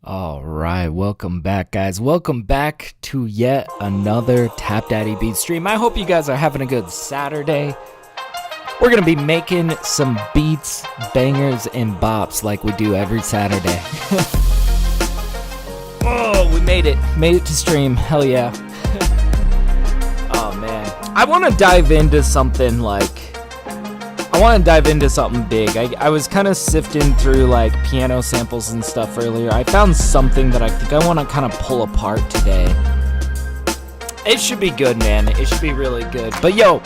All right, welcome back, guys. Welcome back to yet another TapDaddyBeats stream. I hope you guys are having a good Saturday. We're going to be making some beats, bangers, and bops like we do every Saturday. Oh, we made it. Made it to stream. Hell yeah. Oh, man. I want to dive into something big. I was kind of sifting through like piano samples and stuff earlier. I found something that I think I want to kind of pull apart today. It should be good, man. It should be really good. But yo,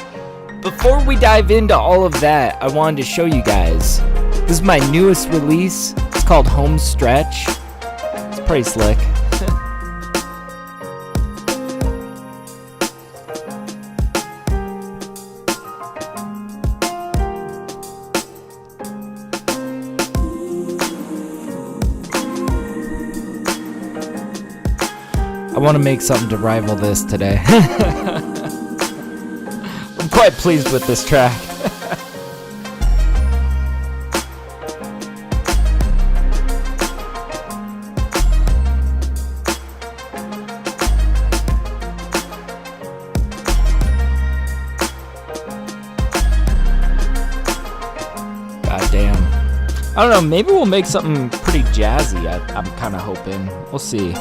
before we dive into all of that, I wanted to show you guys. This is my newest release. It's called Home Stretch. It's pretty slick. I want to make something to rival this today. I'm quite pleased with this track. God damn. I don't know, maybe we'll make something pretty jazzy. I'm kind of hoping. We'll see.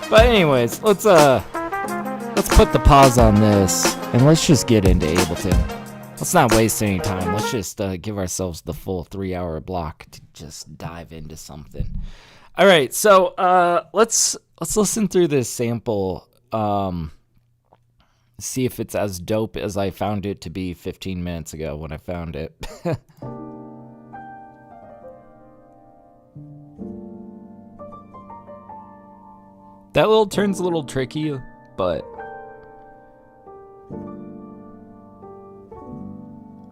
But anyways, let's put the pause on this and let's just get into Ableton. Let's not waste any time. Let's just give ourselves the full 3-hour block to just dive into something. All right, so let's listen through this sample. See if it's as dope as I found it to be 15 minutes ago when I found it. That little turn's a little tricky, but...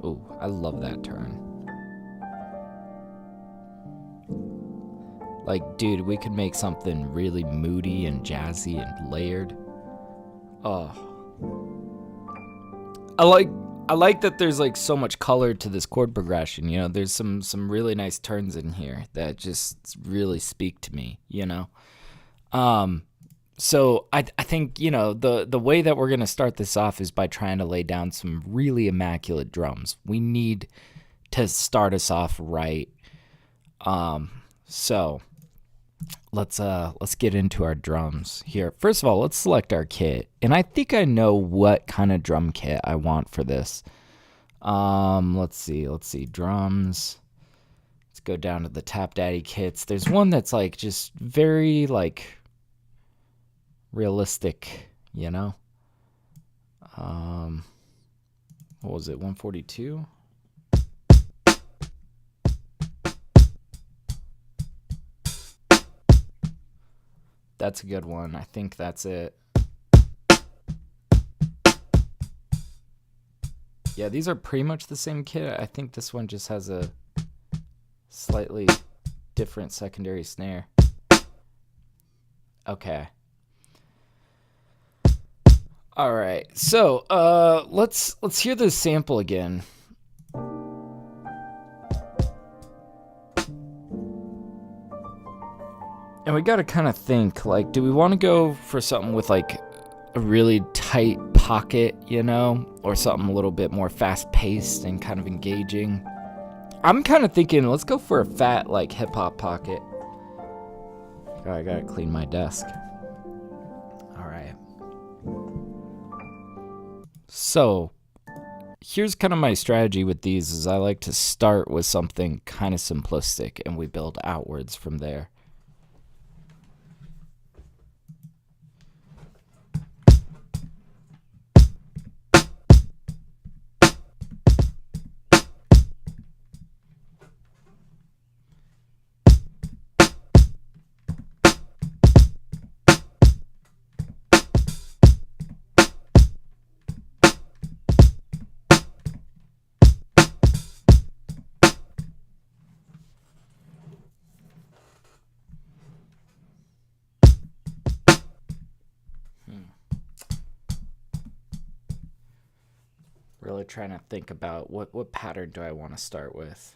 Oh, I love that turn. Like, dude, we could make something really moody and jazzy and layered. Oh. I like that there's like so much color to this chord progression, you know? There's some really nice turns in here that just really speak to me, you know? So I think, you know, the way that we're going to start this off is by trying to lay down some really immaculate drums. We need to start us off right. So let's get into our drums here. First of all, let's select our kit. And I think I know what kind of drum kit I want for this. Let's see, drums. Let's go down to the TapDaddy kits. There's one that's like just very like realistic, you know. What was it, 142? That's a good one. I think that's it. Yeah, these are pretty much the same kit. I think this one just has a slightly different secondary snare. Okay. All right, so let's hear this sample again. And we gotta kind of think, like, do we want to go for something with like a really tight pocket, you know, or something a little bit more fast-paced and kind of engaging? I'm kind of thinking, let's go for a fat, like, hip-hop pocket. I gotta clean my desk. All right. So, here's kind of my strategy with these is I like to start with something kind of simplistic and we build outwards from there. really trying to think about what pattern do I want to start with.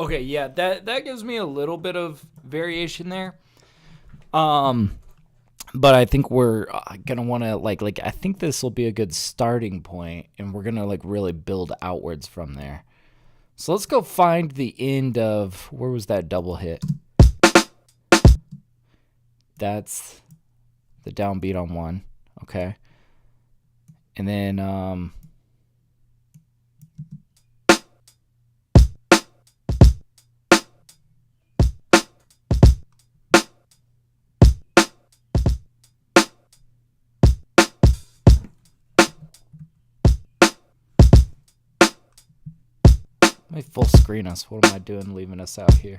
Okay, yeah, that gives me a little bit of variation there. But I think we're gonna want to like I think this will be a good starting point, and we're gonna like really build outwards from there. So let's go find the end of, where was that double hit? That's the downbeat on 1. Okay, and then let me full screen us. What am I doing leaving us out here?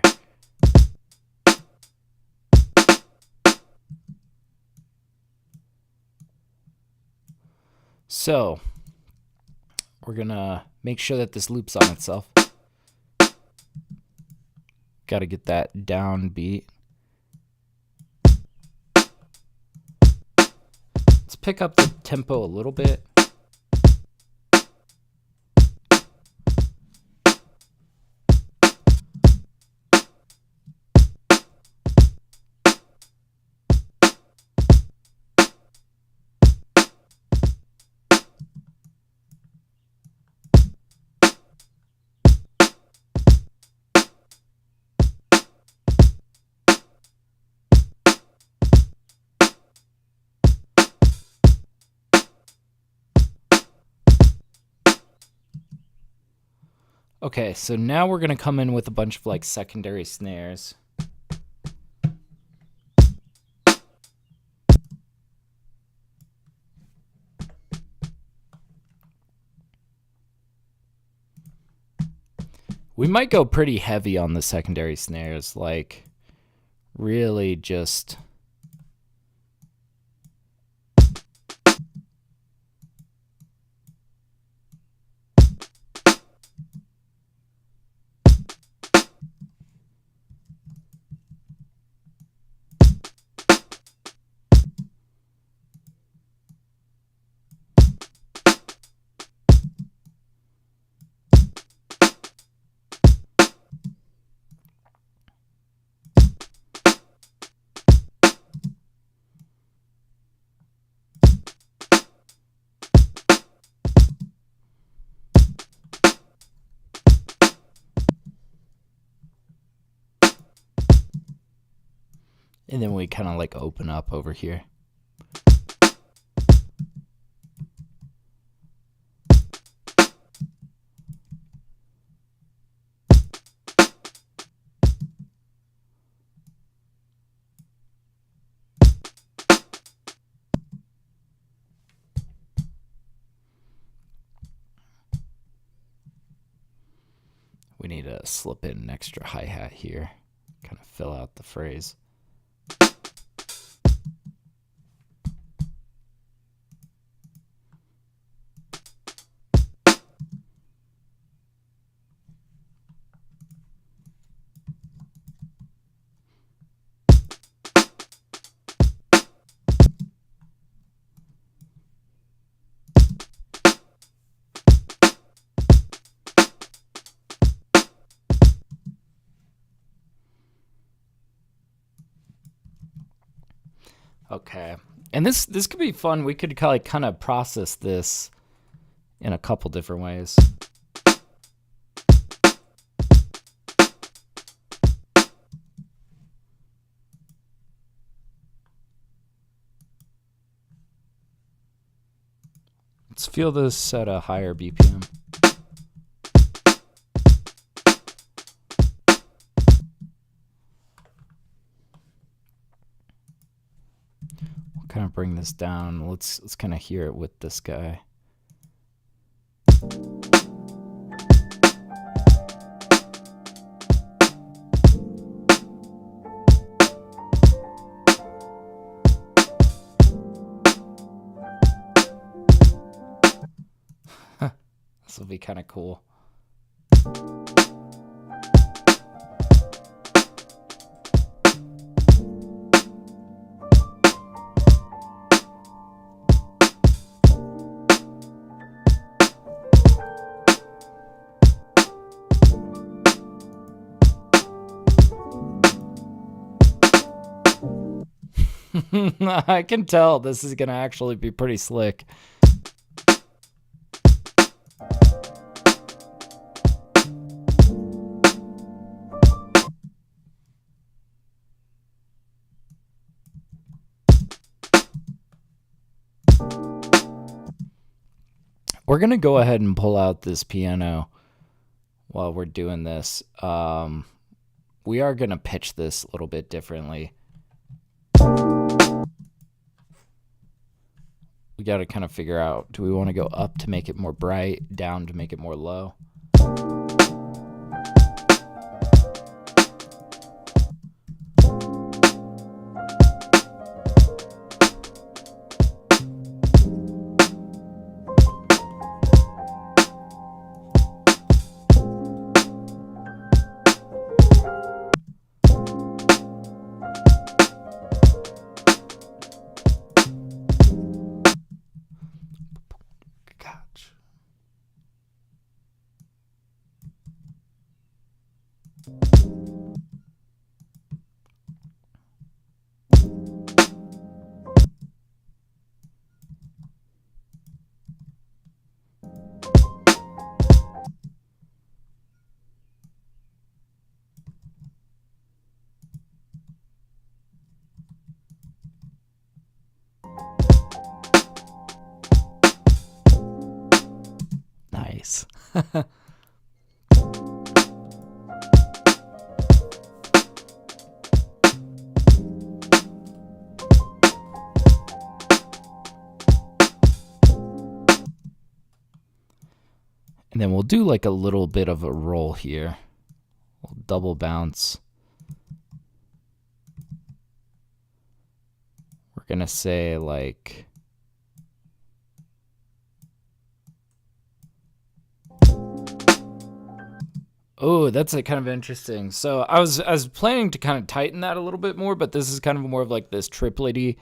So we're gonna make sure that this loops on itself. Got to get that downbeat. Let's pick up the tempo a little bit. Okay, so now we're going to come in with a bunch of like secondary snares. We might go pretty heavy on the secondary snares, like really just... And then we kind of like open up over here. We need to slip in an extra hi-hat here, kind of fill out the phrase. Okay, and this could be fun. We could kind of process this in a couple different ways. Let's feel this at a higher BPM. We'll kind of bring this down. Let's kind of hear it with this guy. This will be kind of cool. I can tell this is going to actually be pretty slick. We're going to go ahead and pull out this piano while we're doing this. We are going to pitch this a little bit differently. We got to kind of figure out, do we want to go up to make it more bright, down to make it more low? Nice. And then we'll do like a little bit of a roll here. We'll double bounce. We're gonna say like, oh, that's kind of interesting. So I was planning to kind of tighten that a little bit more, but this is kind of more of like this triplety.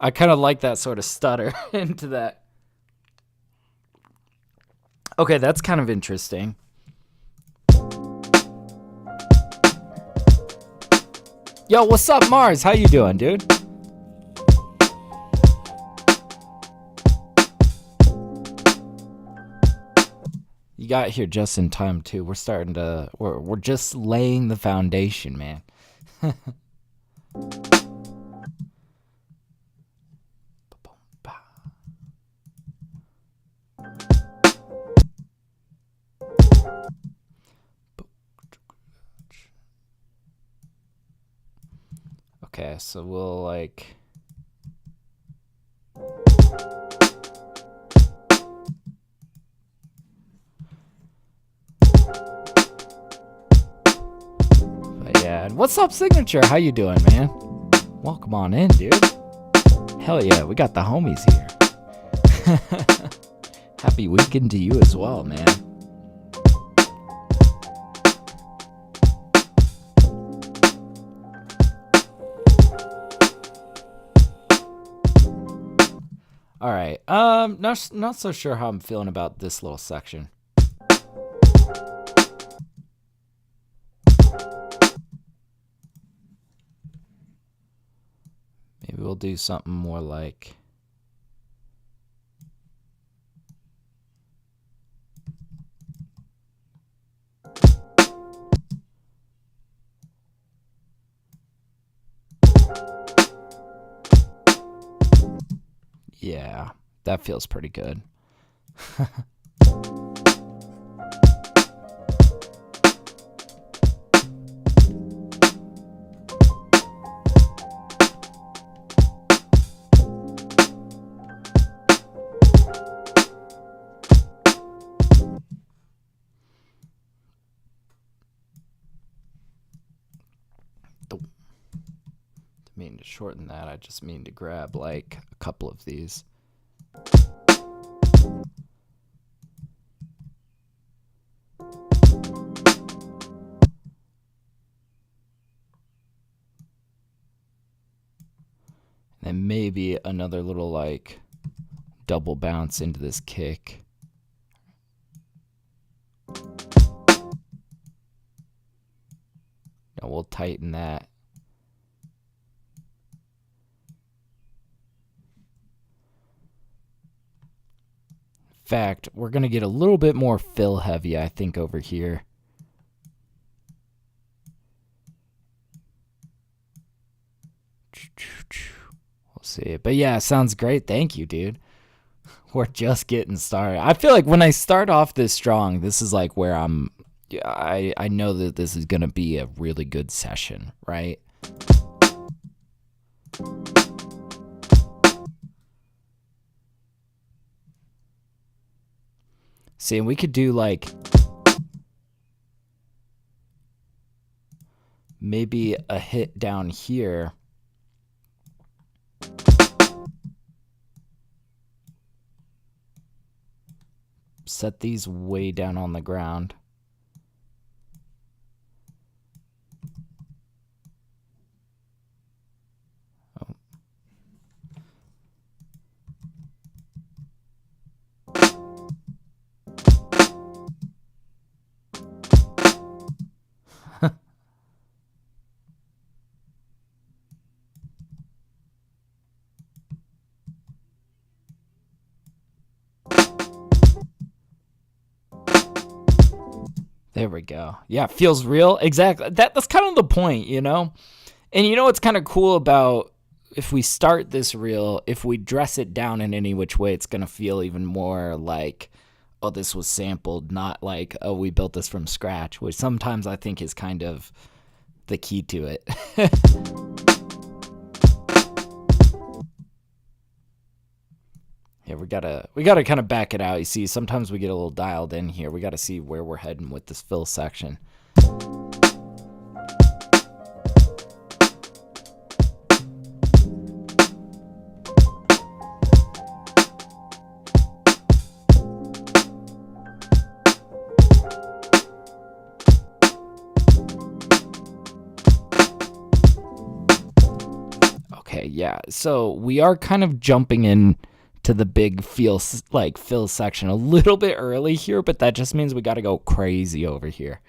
I kind of like that sort of stutter into that. Okay, that's kind of interesting. Yo, what's up, Mars? How you doing, dude? You got here just in time too. We're starting to we're just laying the foundation, man. Okay, so we'll like yeah, what's up, Signature? How you doing, man? Welcome on in, dude. Hell yeah, we got the homies here. Happy weekend to you as well, man. All right, not so sure how I'm feeling about this little section. Maybe we'll do something more like, yeah, That feels pretty good. Mean to shorten that, I just mean to grab like a couple of these. And maybe another little like double bounce into this kick. Now we'll tighten that. In fact, we're going to get a little bit more fill heavy, I think, over here. We'll see. But yeah, sounds great. Thank you, dude. We're just getting started. I feel like when I start off this strong, this is like where I know that this is going to be a really good session, right? See, and we could do like maybe a hit down here. Set these way down on the ground. There we go. Yeah, feels real. Exactly. That's kind of the point, you know? And you know what's kind of cool about if we start this reel, if we dress it down in any which way, it's going to feel even more like, oh, this was sampled, not like, oh, we built this from scratch, which sometimes I think is kind of the key to it. Yeah, we gotta kind of back it out. You see, sometimes we get a little dialed in here. We gotta see where we're heading with this fill section. Okay, yeah. So we are kind of jumping in to the big fill section a little bit early here, but that just means we got to go crazy over here.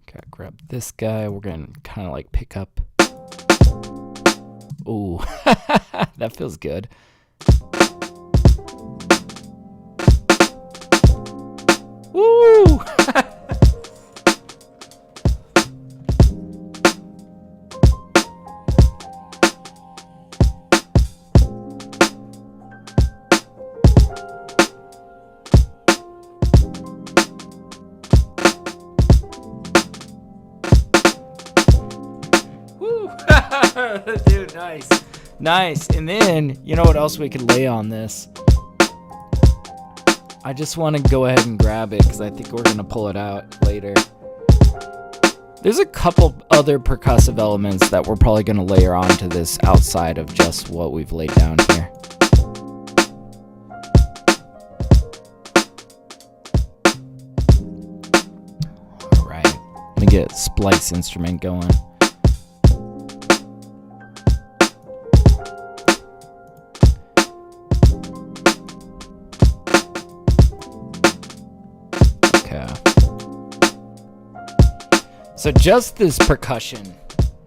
Okay, grab this guy. We're gonna kind of like pick up. Ooh, that feels good. Woo! Dude, nice. Nice. And then, you know what else we could lay on this? I just want to go ahead and grab it because I think we're going to pull it out later. There's a couple other percussive elements that we're probably going to layer onto this outside of just what we've laid down here. All right, let me get splice instrument going. So just this percussion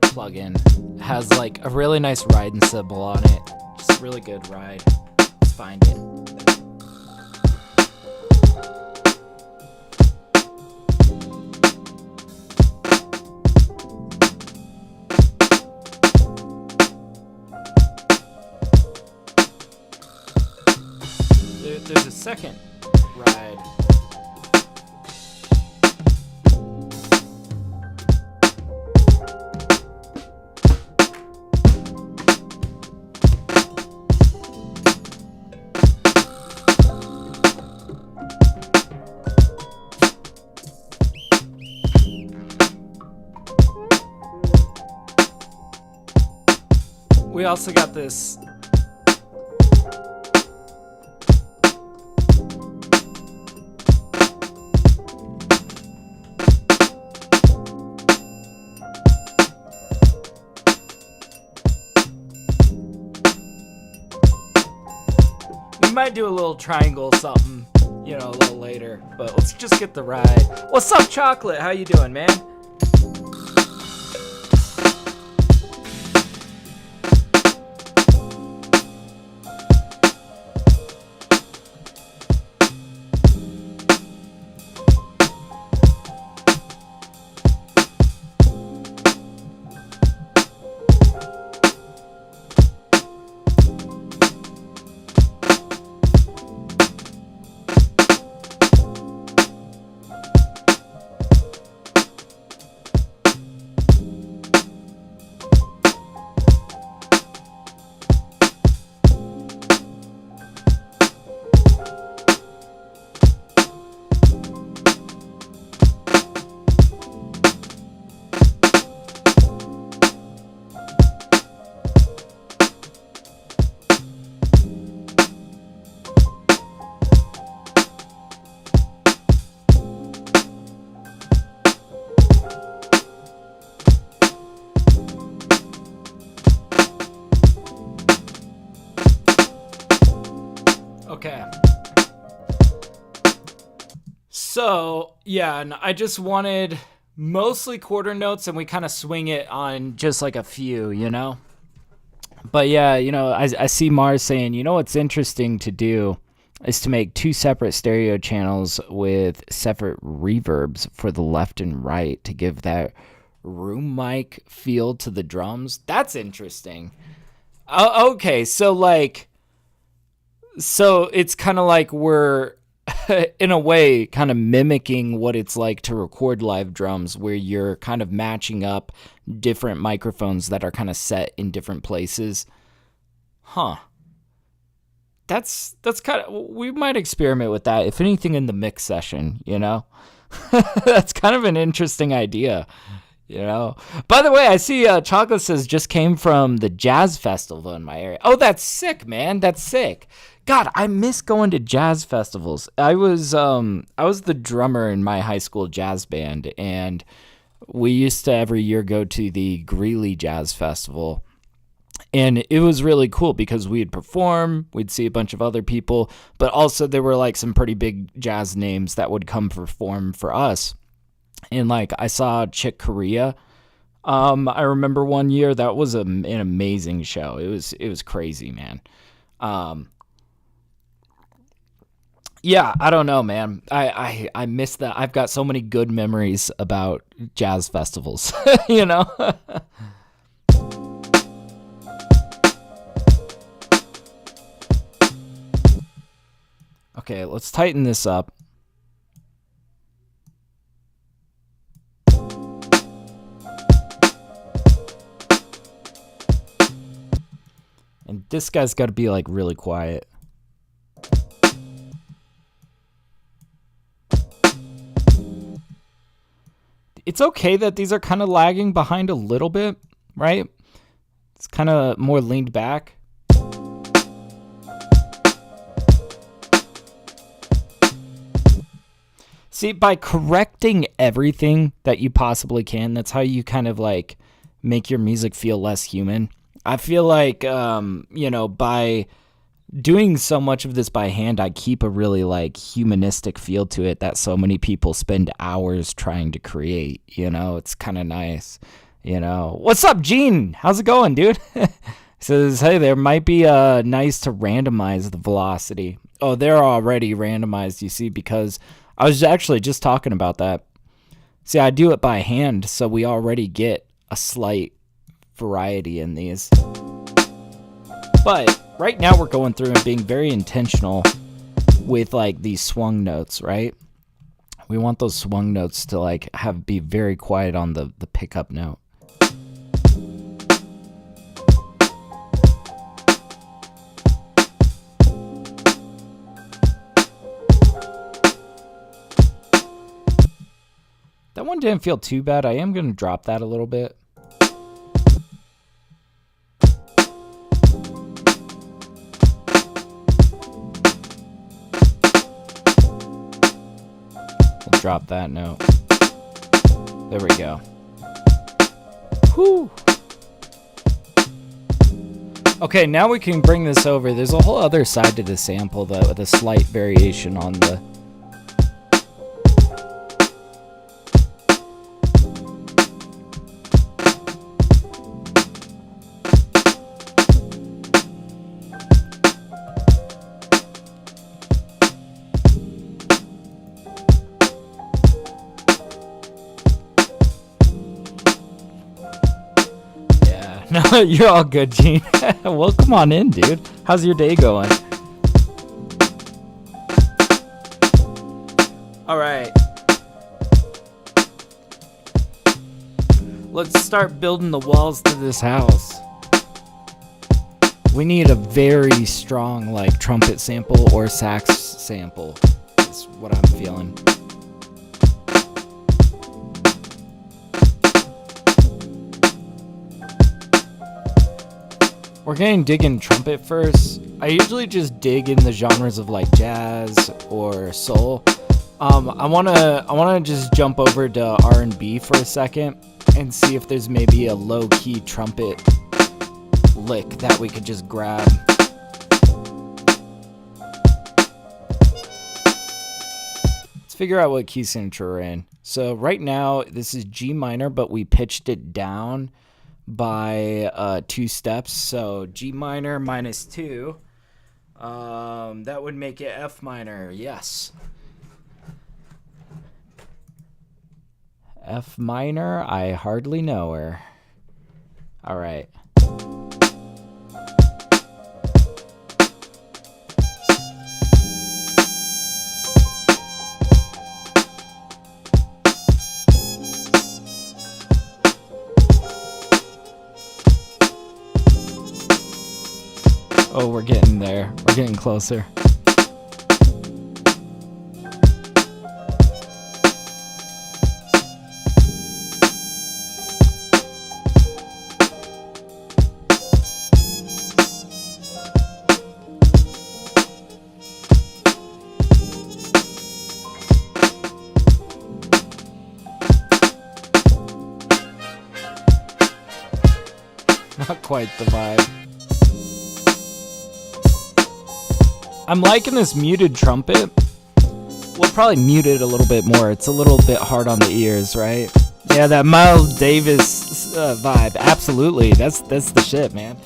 plugin has like a really nice ride and cymbal on it. Just a really good ride. Let's find it. There's a second ride. We also got this we might do a little triangle something, you know, a little later, but let's just get the ride. What's up, Chocolate? How you doing, man? Okay. So, yeah, and I just wanted mostly quarter notes, and we kind of swing it on just like a few, you know? But yeah, you know, I see Mars saying, you know what's interesting to do is to make two separate stereo channels with separate reverbs for the left and right to give that room mic feel to the drums. That's interesting. Okay, so like... So it's kind of like we're, in a way, kind of mimicking what it's like to record live drums, where you're kind of matching up different microphones that are kind of set in different places. Huh. That's kind of, we might experiment with that, if anything, in the mix session, you know? That's kind of an interesting idea, you know? By the way, I see Chocolate says just came from the jazz festival in my area. Oh, that's sick, man. That's sick. God, I miss going to jazz festivals. I was the drummer in my high school jazz band, and we used to every year go to the Greeley Jazz Festival. And it was really cool because we'd perform, we'd see a bunch of other people, but also there were like some pretty big jazz names that would come perform for us. And like I saw Chick Corea. I remember one year that was an amazing show. It was crazy, man. Yeah, I don't know, man. I miss that. I've got so many good memories about jazz festivals, you know? Okay, let's tighten this up. And this guy's got to be like really quiet. The it's okay that these are kind of lagging behind a little bit, right? It's kind of more leaned back. See, by correcting everything that you possibly can, that's how you kind of like make your music feel less human. I feel like, you know, by doing so much of this by hand, I keep a really like humanistic feel to it that so many people spend hours trying to create, you know. It's kind of nice, you know. What's up, Gene? How's it going, dude? Says, hey, there might be nice to randomize the velocity. Oh, they're already randomized, you see, because I was actually just talking about that. See, I do it by hand, so we already get a slight variety in these. But right now we're going through and being very intentional with like these swung notes, right? We want those swung notes to like be very quiet on the pickup note. That one didn't feel too bad. I am going to drop that a little bit. We'll drop that note. There we go. Whew. Okay, now we can bring this over. There's a whole other side to the sample though, with a slight variation on the... No, you're all good, Gene. Well, come on in, dude. How's your day going? All right. Let's start building the walls to this house. We need a very strong, like, trumpet sample or sax sample. That's what I'm feeling. We're going to dig in trumpet first. I usually just dig in the genres of like jazz or soul. I wanna just jump over to R&B for a second and see if there's maybe a low-key trumpet lick that we could just grab. Let's figure out what key signature we're in. So right now this is G minor, but we pitched it down by 2 steps, so G minor minus 2, that would make it F minor. Yes, F minor. I hardly know her. All right. Oh, we're getting there. We're getting closer. Not quite the vibe. I'm liking this muted trumpet. We'll probably mute it a little bit more. It's a little bit hard on the ears, right? Yeah, that Miles Davis vibe. Absolutely. That's the shit, man.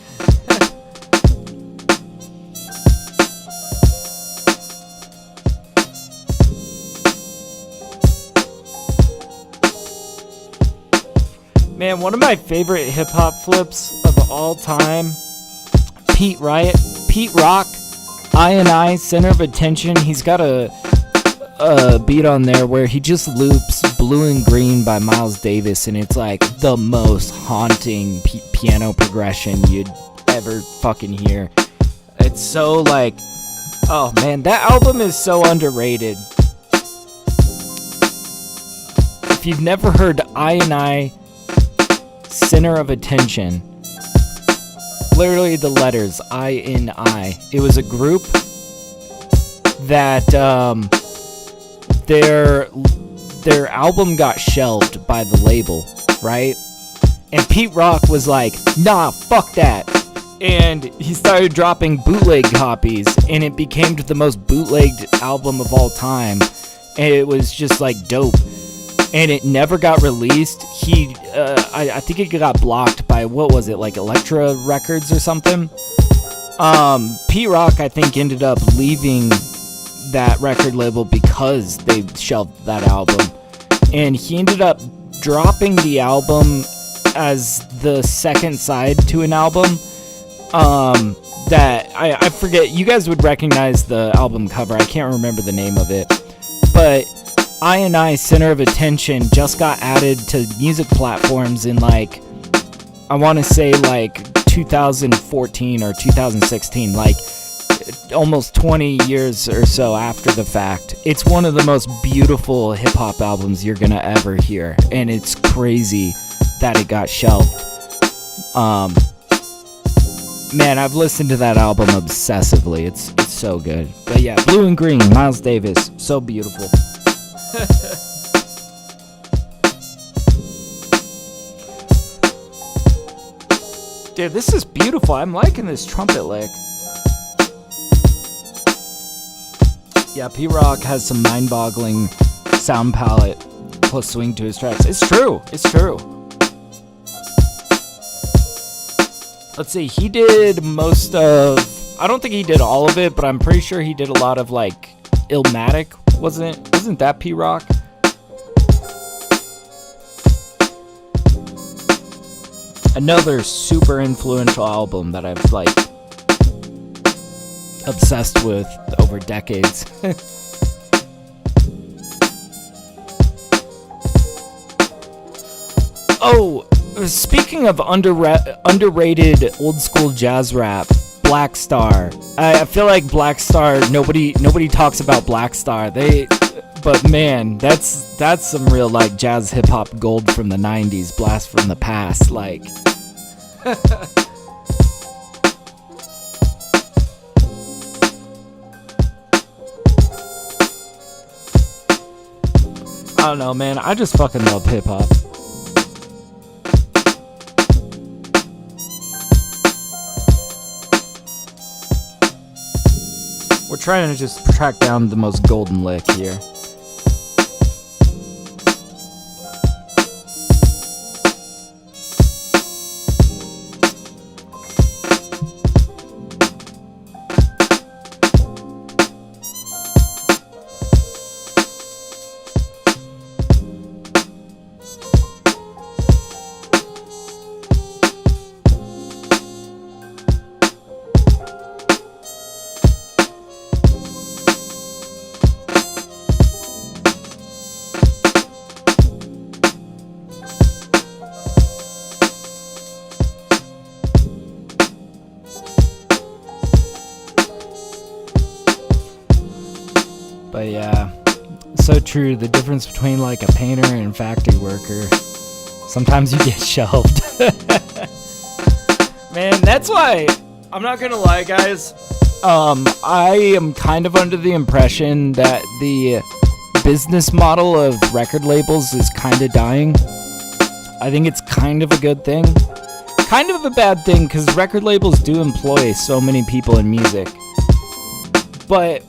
Man, one of my favorite hip-hop flips of all time, Pete Rock, I, center of attention. He's got a beat on there where he just loops Blue and Green by Miles Davis, and it's like the most haunting piano progression you'd ever fucking hear. It's so like, oh man, that album is so underrated. if you've never heard I Center of Attention, literally the letters I, it was a group that their album got shelved by the label, right? And Pete Rock was like, nah, fuck that. And he started dropping bootleg copies, and it became the most bootlegged album of all time. And it was just like dope. And it never got released. I think it got blocked by, what was it, like Elektra Records or something? Pete Rock, I think, ended up leaving that record label because they shelved that album. And he ended up dropping the album as the second side to an album. That I forget, you guys would recognize the album cover, I can't remember the name of it, but I Center of Attention just got added to music platforms in like, I want to say like 2014 or 2016, like almost 20 years or so after the fact. It's one of the most beautiful hip-hop albums you're gonna ever hear, and it's crazy that it got shelved. Man, I've listened to that album obsessively. It's so good. But yeah, Blue and Green, Miles Davis, so beautiful. Dude, this is beautiful. I'm liking this trumpet lick. Yeah, P-Rock has some mind-boggling sound palette plus swing to his tracks. It's true. It's true. Let's see, he did most of, I don't think he did all of it, but I'm pretty sure he did a lot of like Illmatic, wasn't that P-Rock? Another super influential album that I've like obsessed with over decades. Oh, speaking of underrated old school jazz rap, Black Star. I feel like Black Star, nobody talks about Black Star. But man, that's some real like jazz hip hop gold from the 90s, blast from the past, like. I don't know, man. I just fucking love hip hop. We're trying to just track down the most golden lick here. But yeah, so true. The difference between like a painter and factory worker. Sometimes you get shelved. Man, that's why, I'm not gonna lie, guys. I am kind of under the impression that the business model of record labels is kind of dying. I think it's kind of a good thing. Kind of a bad thing, because record labels do employ so many people in music. But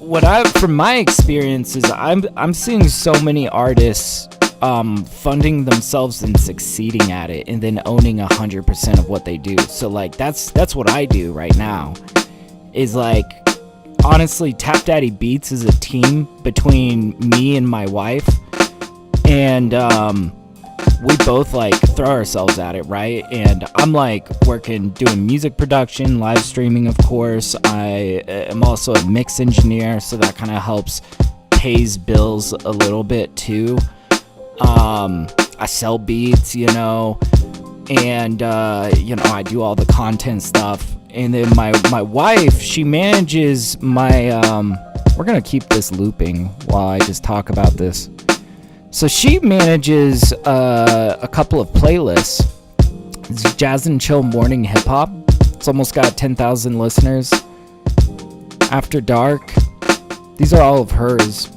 from my experience is I'm seeing so many artists funding themselves and succeeding at it, and then owning 100% of what they do. So like that's what I do right now. Is like, honestly, TapDaddyBeats is a team between me and my wife, and we both like throw ourselves at it, right? And I'm like doing music production, live streaming, of course. I am also a mix engineer, so that kind of helps pays bills a little bit too. I sell beats, and I do all the content stuff. And then my wife, she manages my we're gonna keep this looping while I just talk about this. So she manages a couple of playlists. It's Jazz and Chill Morning Hip Hop. It's almost got 10,000 listeners. After Dark. These are all of hers.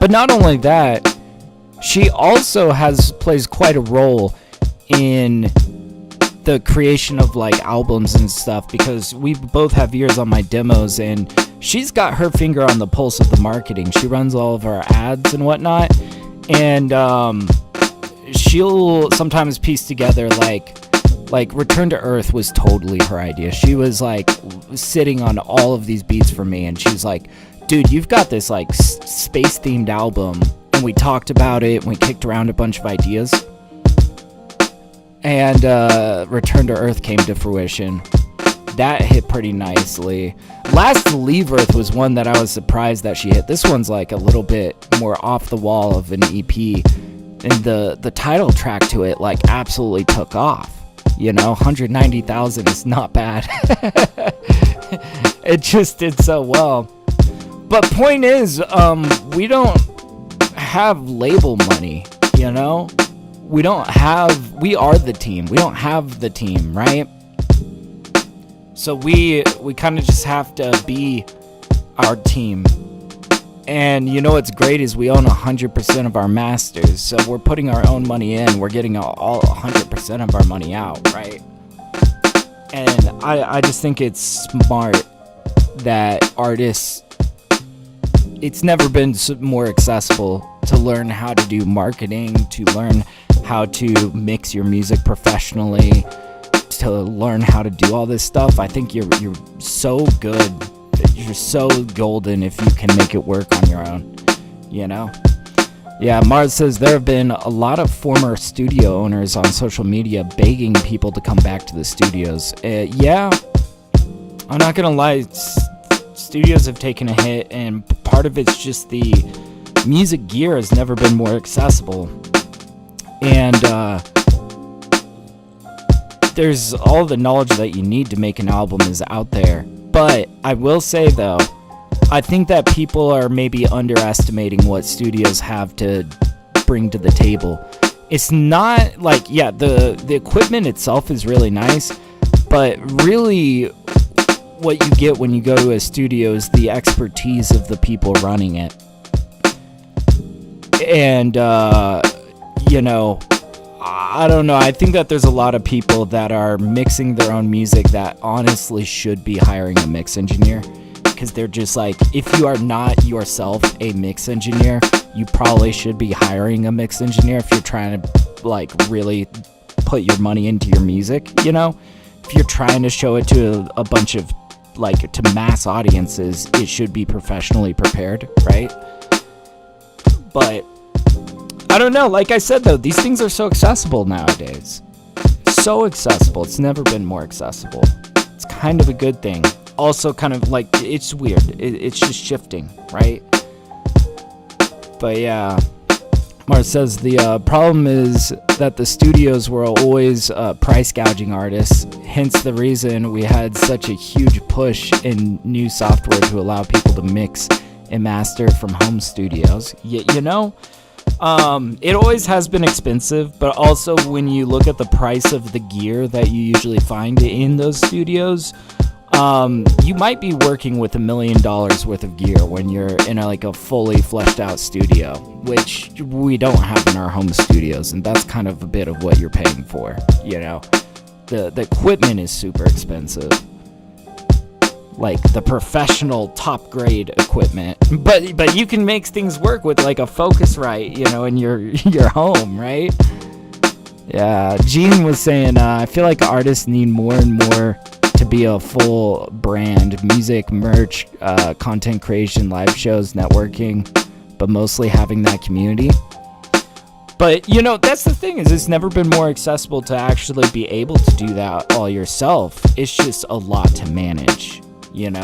But not only that, she also plays quite a role in the creation of like albums and stuff, because we both have ears on my demos, and she's got her finger on the pulse of the marketing. She runs all of our ads and whatnot, and she'll sometimes piece together like Return to Earth was totally her idea. She was like sitting on all of these beats for me, and she's like, dude, you've got this like space themed album. And we talked about it, and we kicked around a bunch of ideas, and Return to Earth came to fruition. That hit pretty nicely. Last to Leave Earth was one that I was surprised that she hit. This one's like a little bit more off the wall of an EP, and the title track to it like absolutely took off. 190,000 is not bad. It just did so well. But point is, we don't have label money, we are the team. We don't have the team, right? So we kind of just have to be our team. And what's great is we own 100% of our masters, so we're putting our own money in, we're getting all 100% of our money out, right? And I just think it's smart that artists, it's never been more accessible to learn how to do marketing, to learn how to mix your music professionally, to learn how to do all this stuff. I think you're so good. You're so golden if you can make it work on your own, Yeah, Mars says there have been a lot of former studio owners on social media begging people to come back to the studios. Yeah, I'm not gonna lie, studios have taken a hit, and part of it's just the music gear has never been more accessible, and there's all the knowledge that you need to make an album is out there. But I will say though, I think that people are maybe underestimating what studios have to bring to the table. It's not like, yeah, the equipment itself is really nice, but really what you get when you go to a studio is the expertise of the people running it. And, I don't know. I think that there's a lot of people that are mixing their own music that honestly should be hiring a mix engineer. Because they're just like, if you are not yourself a mix engineer, you probably should be hiring a mix engineer if you're trying to, like, really put your money into your music, If you're trying to show it to a bunch of, like, to mass audiences, it should be professionally prepared, right? But I don't know. Like I said, though, these things are so accessible nowadays. So accessible. It's never been more accessible. It's kind of a good thing. Also, kind of like, it's weird. It's just shifting, right? But yeah, Mars says the problem is that the studios were always price gouging artists. Hence the reason we had such a huge push in new software to allow people to mix and master from home studios. It always has been expensive, but also when you look at the price of the gear that you usually find in those studios, you might be working with $1 million worth of gear when you're in a fully fleshed out studio, which we don't have in our home studios, and that's kind of a bit of what you're paying for. The equipment is super expensive, like the professional top grade equipment, but you can make things work with like a Focusrite, in your home, right? Yeah, Gene was saying, I feel like artists need more and more to be a full brand: music, merch, content creation, live shows, networking, but mostly having that community. But that's the thing, is it's never been more accessible to actually be able to do that all yourself. It's just a lot to manage, And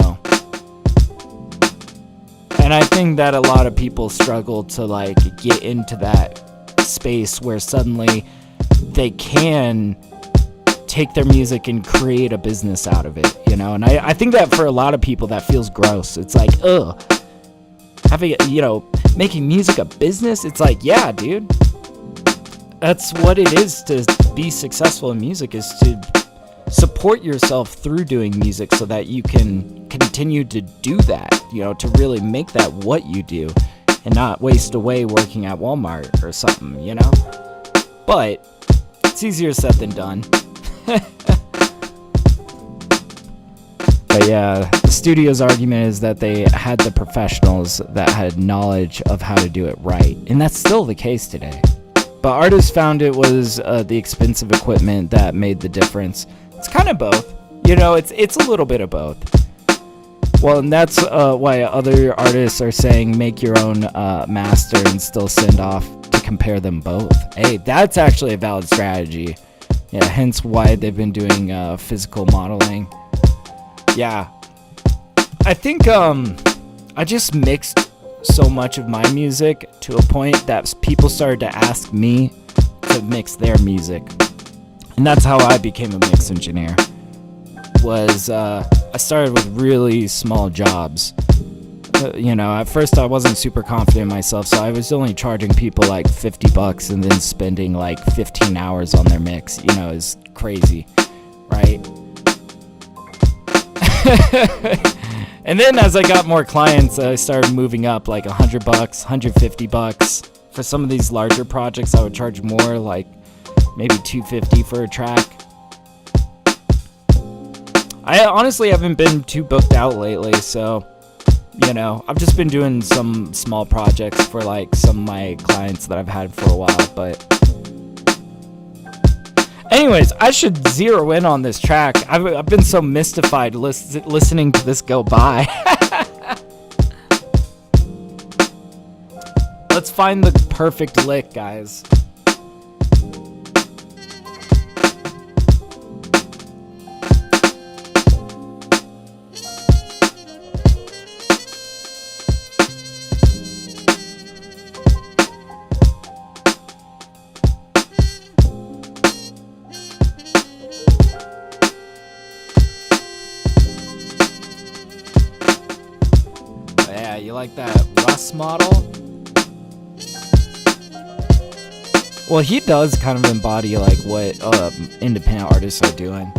I think that a lot of people struggle to like get into that space where suddenly they can take their music and create a business out of it, And I think that for a lot of people that feels gross. It's like, ugh, having, making music a business? It's like, yeah, dude. That's what it is to be successful in music, is to support yourself through doing music so that you can continue to do that, to really make that what you do and not waste away working at Walmart or something, But it's easier said than done. But yeah, the studio's argument is that they had the professionals that had knowledge of how to do it right, and that's still the case today. But artists found it was the expensive equipment that made the difference. It's kind of both, it's a little bit of both. Well, and that's why other artists are saying make your own master and still send off to compare them both. Hey, that's actually a valid strategy. Yeah, hence why they've been doing physical modeling. Yeah, I think I just mixed so much of my music to a point that people started to ask me to mix their music, and that's how I became a mix engineer. I started with really small jobs. At first I wasn't super confident in myself, so I was only charging people like $50 and then spending like 15 hours on their mix. It's crazy, right? And then as I got more clients, I started moving up like $100, $150. For some of these larger projects, I would charge more, like maybe $250 for a track. I honestly haven't been too booked out lately, so I've just been doing some small projects for like some of my clients that I've had for a while. But anyways, I should zero in on this track. I've been so mystified listening to this go by. Let's find the perfect lick, guys. Yeah, you like that Russ model? Well, he does kind of embody like what independent artists are doing.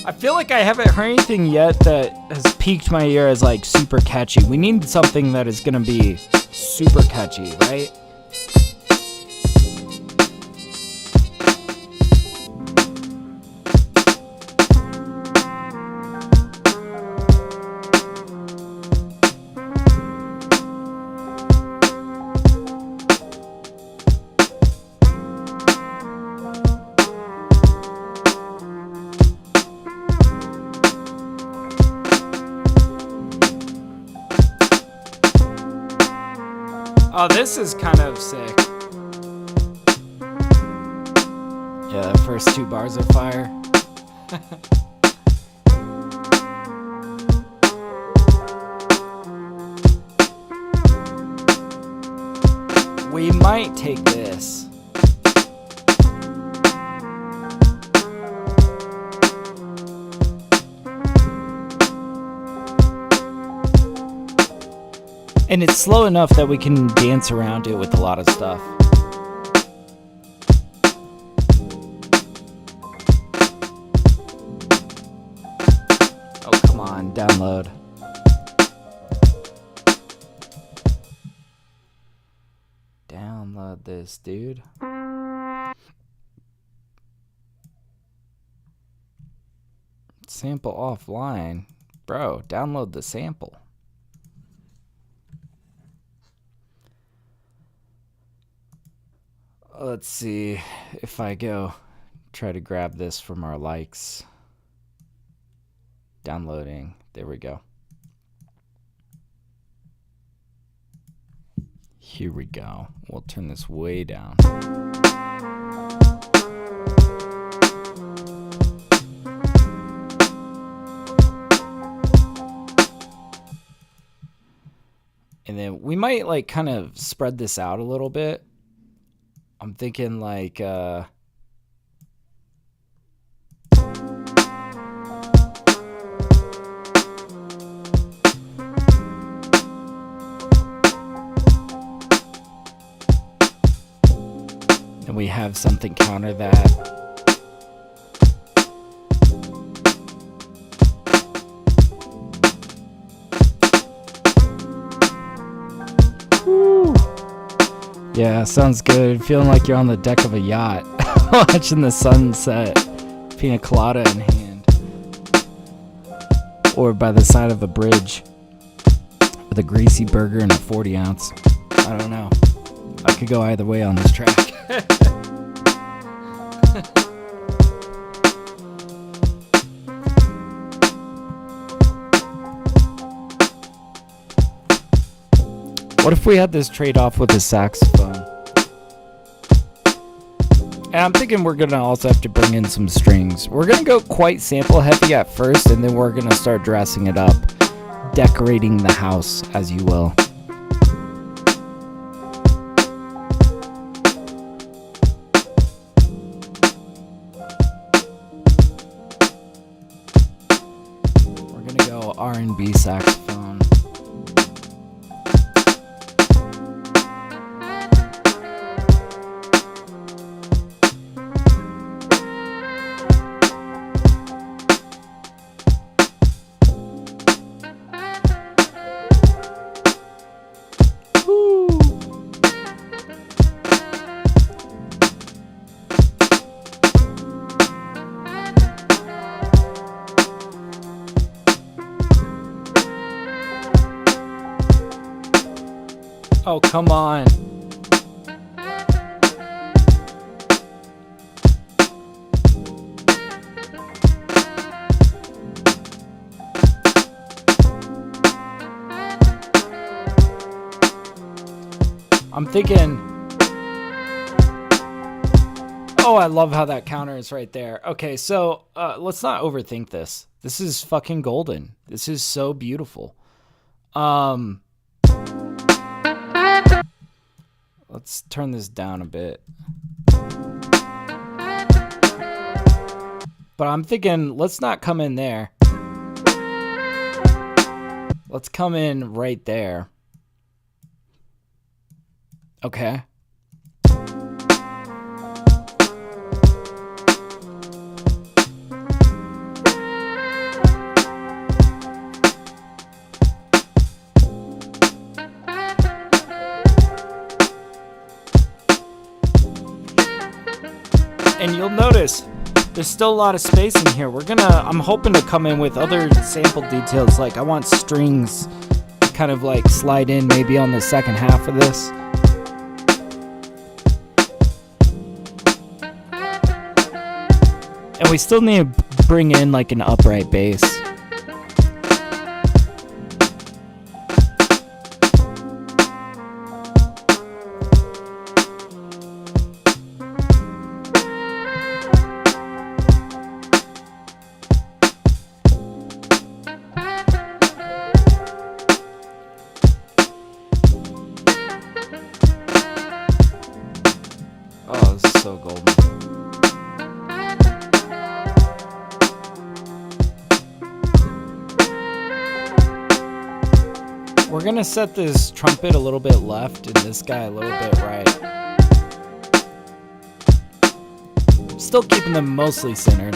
I feel like I haven't heard anything yet that has piqued my ear as like super catchy. We need something that is gonna be super catchy, right? Oh, this is kind of sick. Yeah, the first two bars are fire. We might take this. And it's slow enough that we can dance around it with a lot of stuff. Oh, come on, download. Download this, dude. Sample offline. Bro, download the sample. Let's see if I go try to grab this from our likes. Downloading. There we go. Here we go. We'll turn this way down. And then we might like kind of spread this out a little bit. I'm thinking like and we have something counter that. Yeah, sounds good. Feeling like you're on the deck of a yacht, watching the sunset, pina colada in hand, or by the side of a bridge with a greasy burger and a 40 ounce. I don't know. I could go either way on this track. What if we had this trade-off with a saxophone? And I'm thinking we're going to also have to bring in some strings. We're going to go quite sample heavy at first, and then we're going to start dressing it up. Decorating the house, as you will. We're going to go R&B saxophone. Oh, come on. I'm thinking, oh, I love how that counter is right there. Okay, so let's not overthink this. This is fucking golden. This is so beautiful. Let's turn this down a bit. But I'm thinking, let's not come in there. Let's come in right there. Okay. And you'll notice there's still a lot of space in here. I'm hoping to come in with other sample details. Like I want strings to kind of like slide in maybe on the second half of this. And we still need to bring in like an upright bass. Oh, this is so golden. We're gonna set this trumpet a little bit left and this guy a little bit right. Still keeping them mostly centered.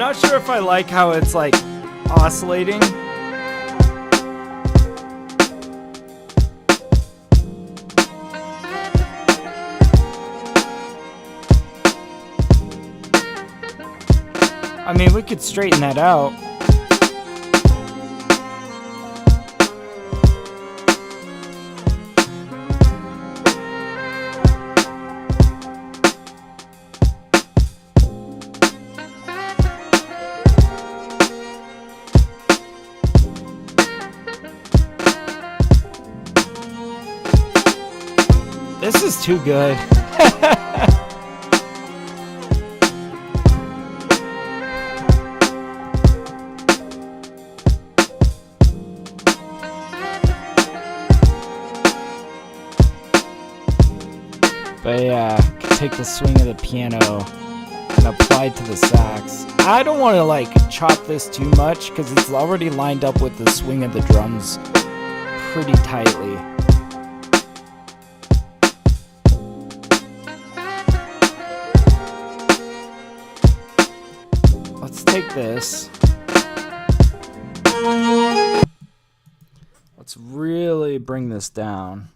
I'm not sure if I like how it's like oscillating. I mean, we could straighten that out. This is too good. But yeah, take the swing of the piano and apply it to the sax. I don't want to like chop this too much because it's already lined up with the swing of the drums pretty tightly. Let's take this. Let's really bring this down.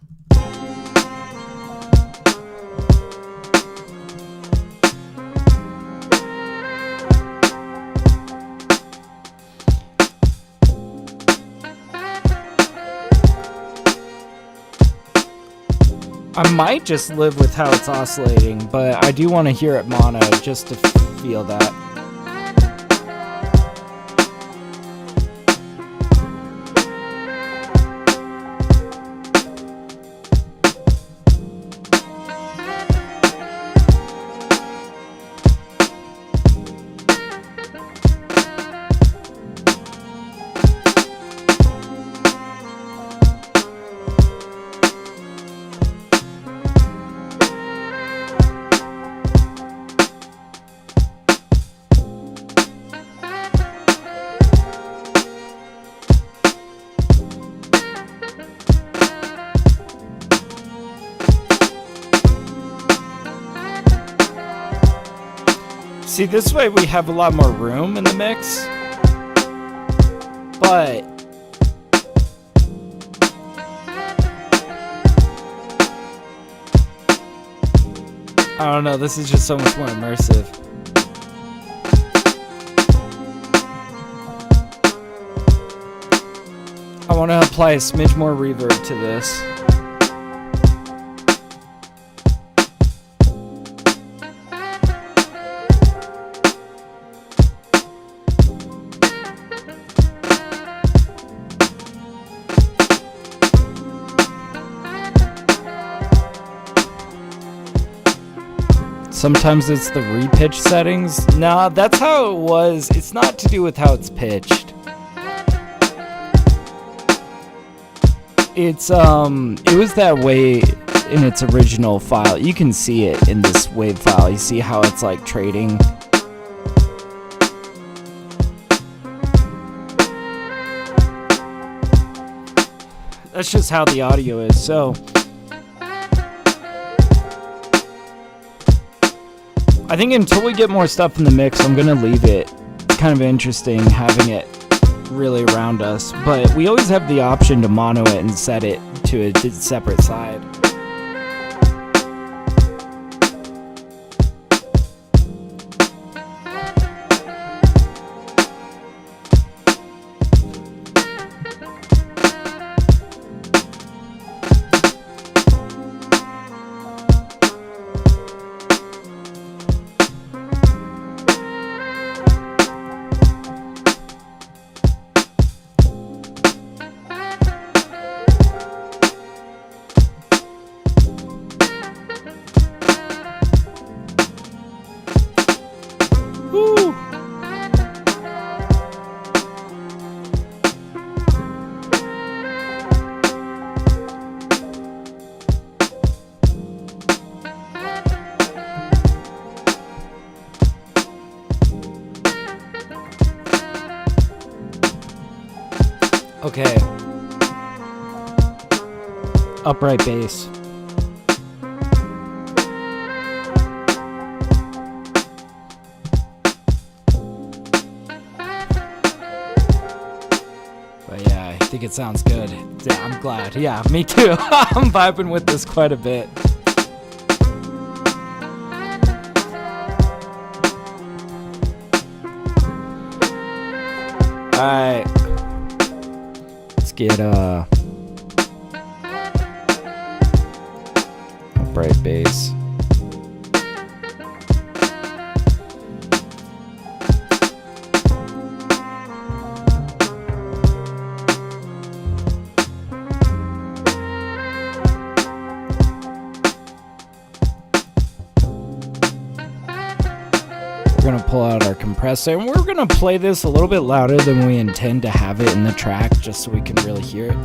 I might just live with how it's oscillating, but I do want to hear it mono just to feel that. See, this way we have a lot more room in the mix, but I don't know, this is just so much more immersive. I want to apply a smidge more reverb to this. Sometimes it's the repitch settings. Nah, that's how it was. It's not to do with how it's pitched. It's it was that way in its original file. You can see it in this wave file. You see how it's like trading. That's just how the audio is. So I think until we get more stuff in the mix, I'm gonna leave it. It's kind of interesting having it really around us, but we always have the option to mono it and set it to a separate side. Okay. Upright bass. think it sounds good. Yeah, I'm glad. Yeah, me too. I'm vibing with this quite a bit. Alright. Let's get a bright bass. We're gonna pull out our compressor and we're gonna play this a little bit louder than we intend to have it in the track, just so we can really hear it.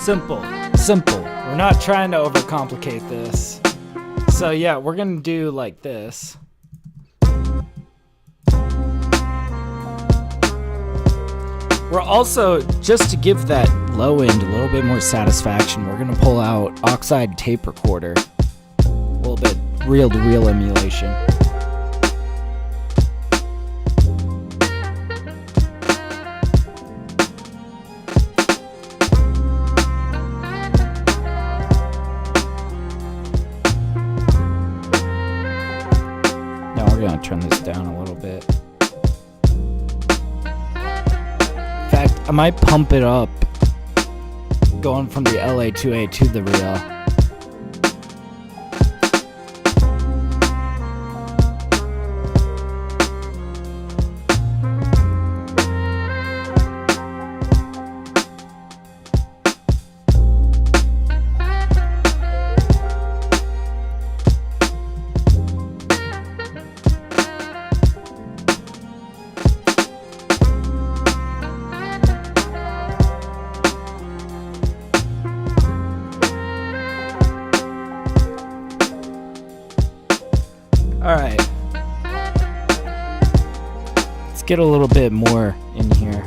Simple. We're not trying to overcomplicate this. So yeah, we're gonna do like this. We're also, just to give that low end a little bit more satisfaction, we're gonna pull out Oxide Tape Recorder. A little bit reel-to-reel emulation. Turn this down a little bit. In fact, I might pump it up, going from the LA2A to the real. Alright. Let's get a little bit more in here.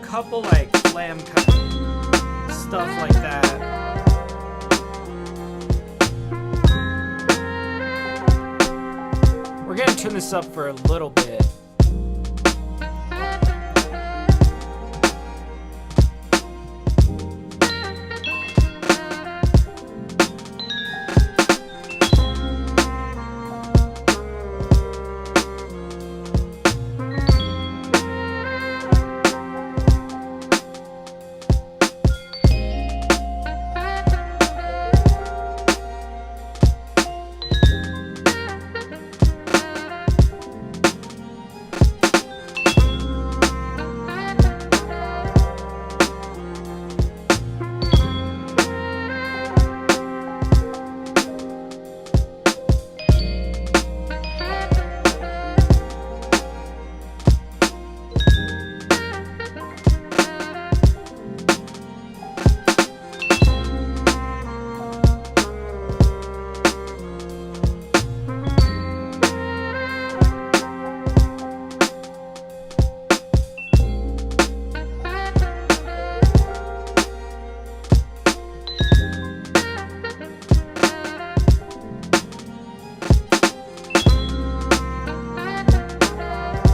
couple like flam cut stuff like that. We're gonna turn this up for a little bit.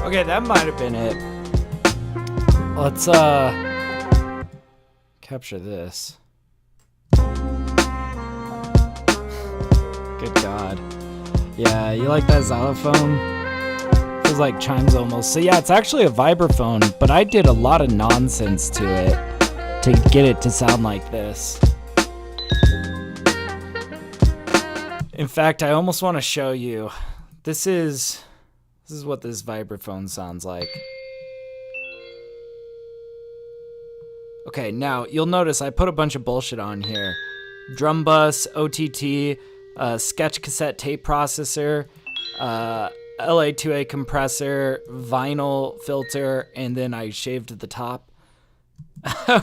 Okay, that might have been it. Let's capture this. Good God. Yeah, you like that xylophone? Feels like chimes almost. So yeah, it's actually a vibraphone, but I did a lot of nonsense to it to get it to sound like this. In fact, I almost want to show you. This is what this vibraphone sounds like. Okay, now you'll notice I put a bunch of bullshit on here. Drum bus, OTT, sketch cassette tape processor, LA2A compressor, vinyl filter, and then I shaved the top.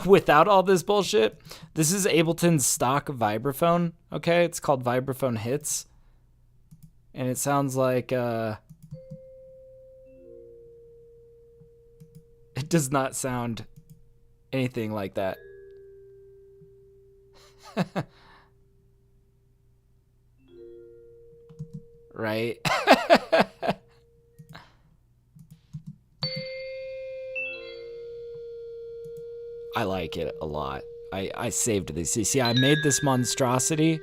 Without all this bullshit, this is Ableton's stock vibraphone, okay? It's called Vibraphone Hits. And it sounds like, it does not sound anything like that. Right? I like it a lot. I saved this. You see, I made this monstrosity,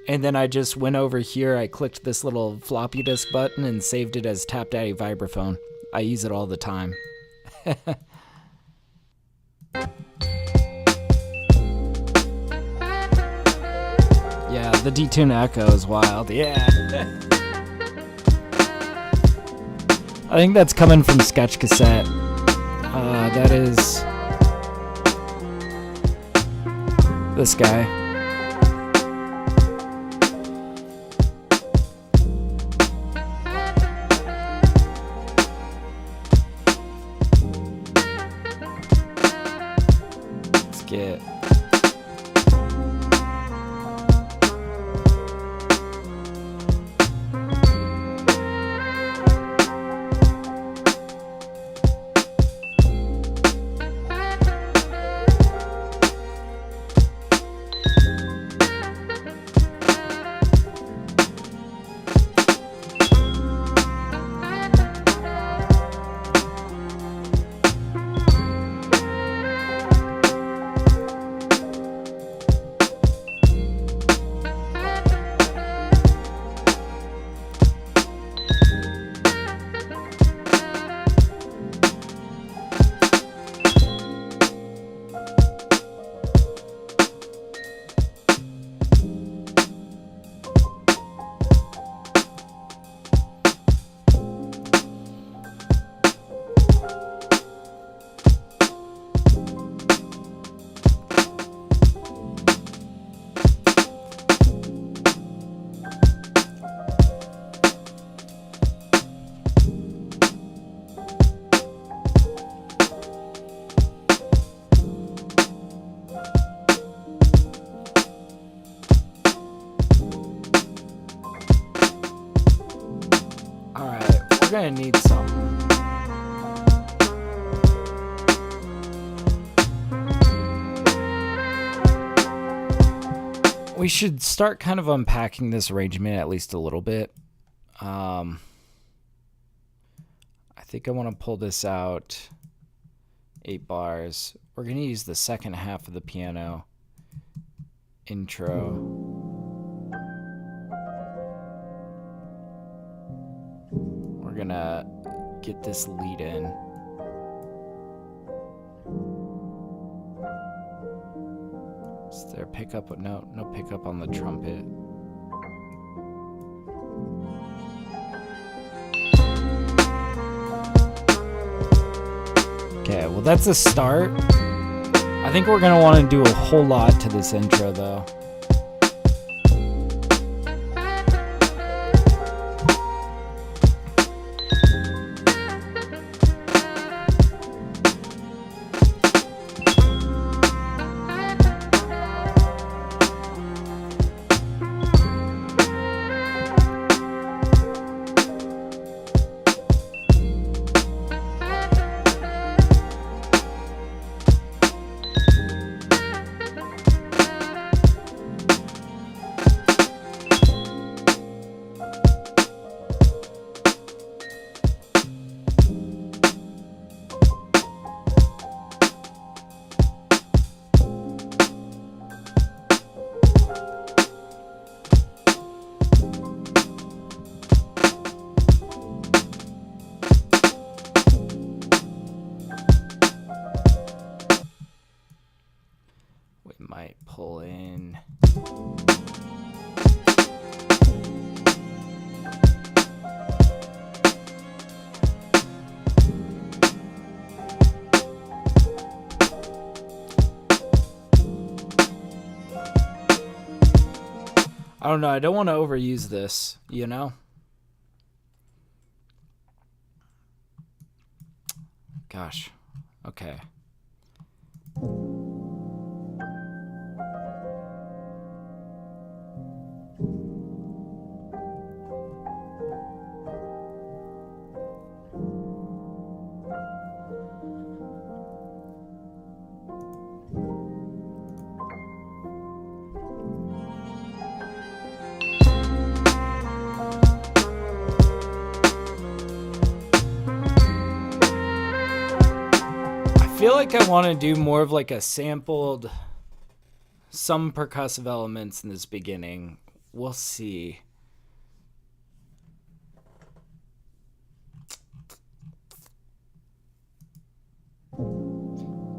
and then I just went over here, I clicked this little floppy disk button and saved it as TapDaddy Vibraphone. I use it all the time. Yeah, the detune echo is wild. Yeah. I think that's coming from Sketch Cassette. That is this guy. Let's get gonna need something. we should start kind of unpacking this arrangement at least a little bit. I think I want to pull this out 8 bars. We're going to use the second half of the piano intro. We're going to get this lead in. Is there a pickup? No pickup on the trumpet. Okay, well that's a start. I think we're gonna want to do a whole lot to this intro though. Might pull in. I don't know, I don't want to overuse this, you know? Gosh. Okay. I feel like I want to do more of like a sampled, some percussive elements in this beginning. We'll see.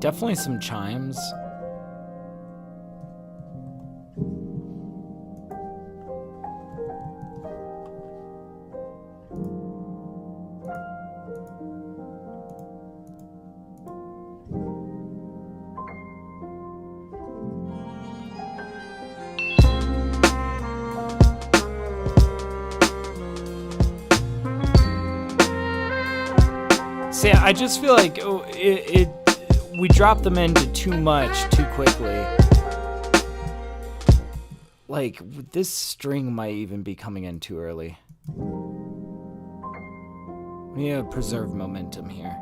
Definitely some chimes. See, I just feel like we drop them into too much too quickly. Like, this string might even be coming in too early. We need to preserve momentum here.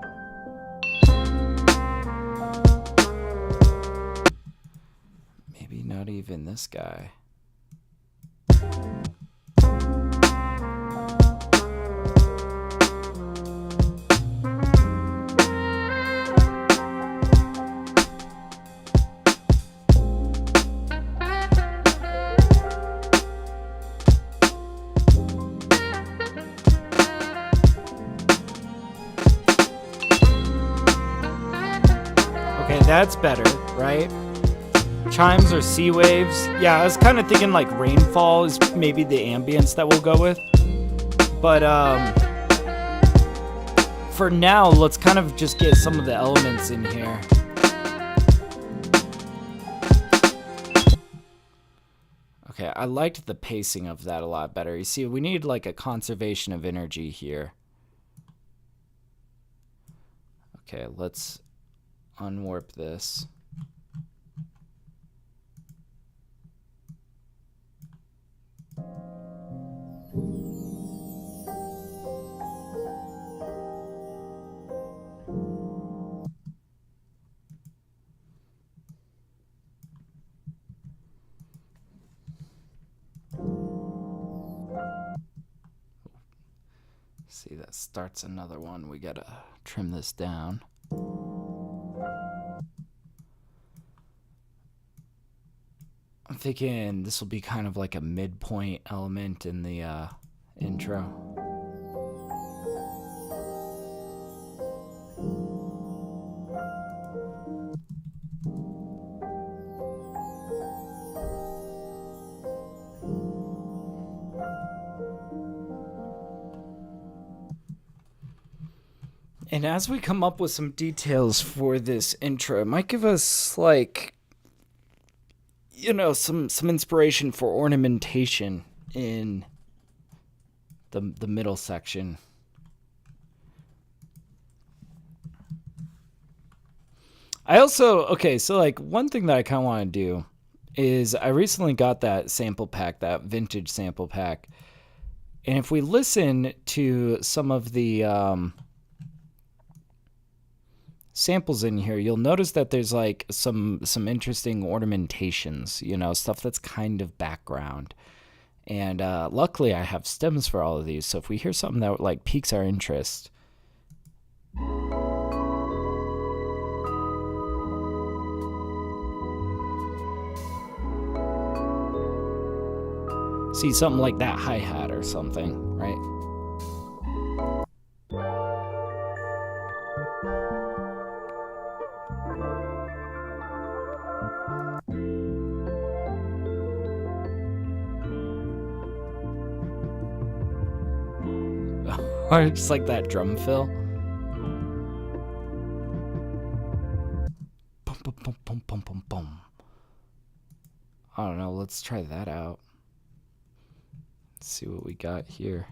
Maybe not even this guy. That's better, right? Chimes or sea waves. Yeah, I was kind of thinking like rainfall is maybe the ambience that we'll go with. But for now, let's kind of just get some of the elements in here. Okay, I liked the pacing of that a lot better. You see, we need like a conservation of energy here. Okay, let's unwarp this. See, that starts another one. We gotta trim this down. I'm thinking this will be kind of like a midpoint element in the intro. And as we come up with some details for this intro, it might give us, like, you know, some inspiration for ornamentation in the middle section. I also, okay, so like one thing that I kind of want to do is I recently got that sample pack, that vintage sample pack. And if we listen to some of the samples in here, you'll notice that there's like some interesting ornamentations, you know, stuff that's kind of background. And luckily I have stems for all of these, so if we hear something that like piques our interest, see something like that hi-hat or something, right? Or just like that drum fill. Bum, bum, bum, bum, bum, bum, bum. I don't know, let's try that out. Let's see what we got here.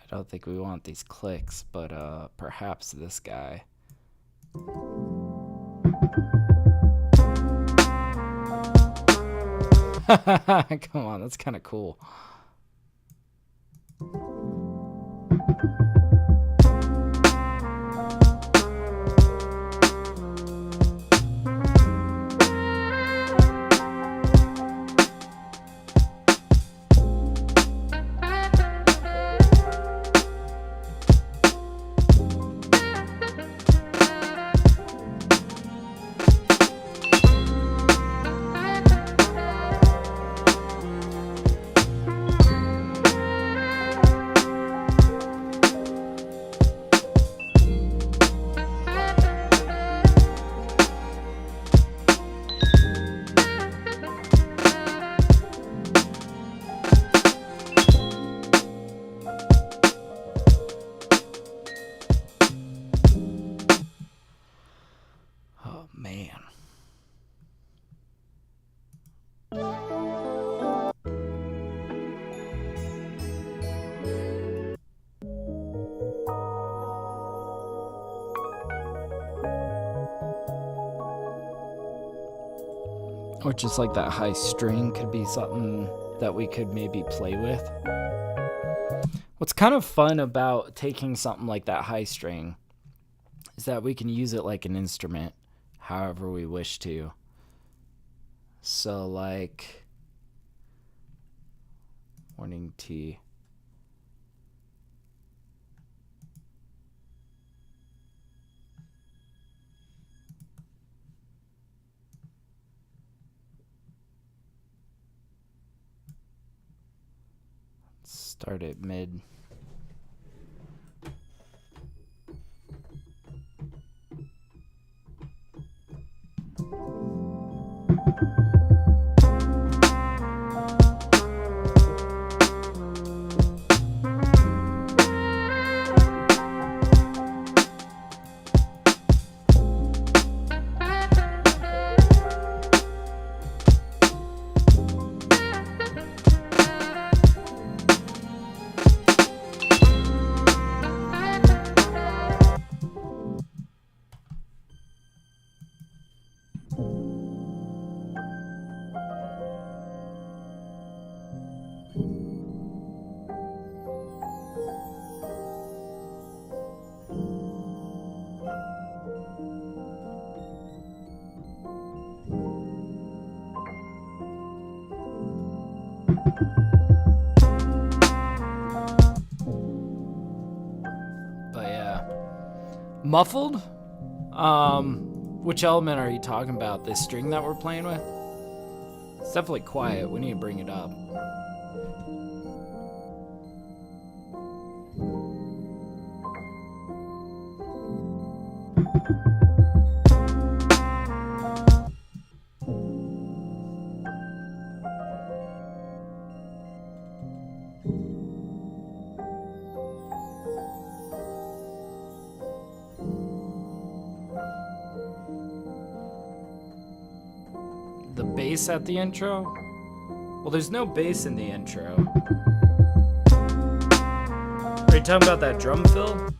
I don't think we want these clicks, but perhaps this guy. Come on, that's kind of cool. Or just like that high string could be something that we could maybe play with. What's kind of fun about taking something like that high string is that we can use it like an instrument however we wish to. So like warning T. Start at mid. Muffled? Which element are you talking about? This string that we're playing with? It's definitely quiet. We need to bring it up. The bass at the intro? Well, there's no bass in the intro. Are you talking about that drum fill?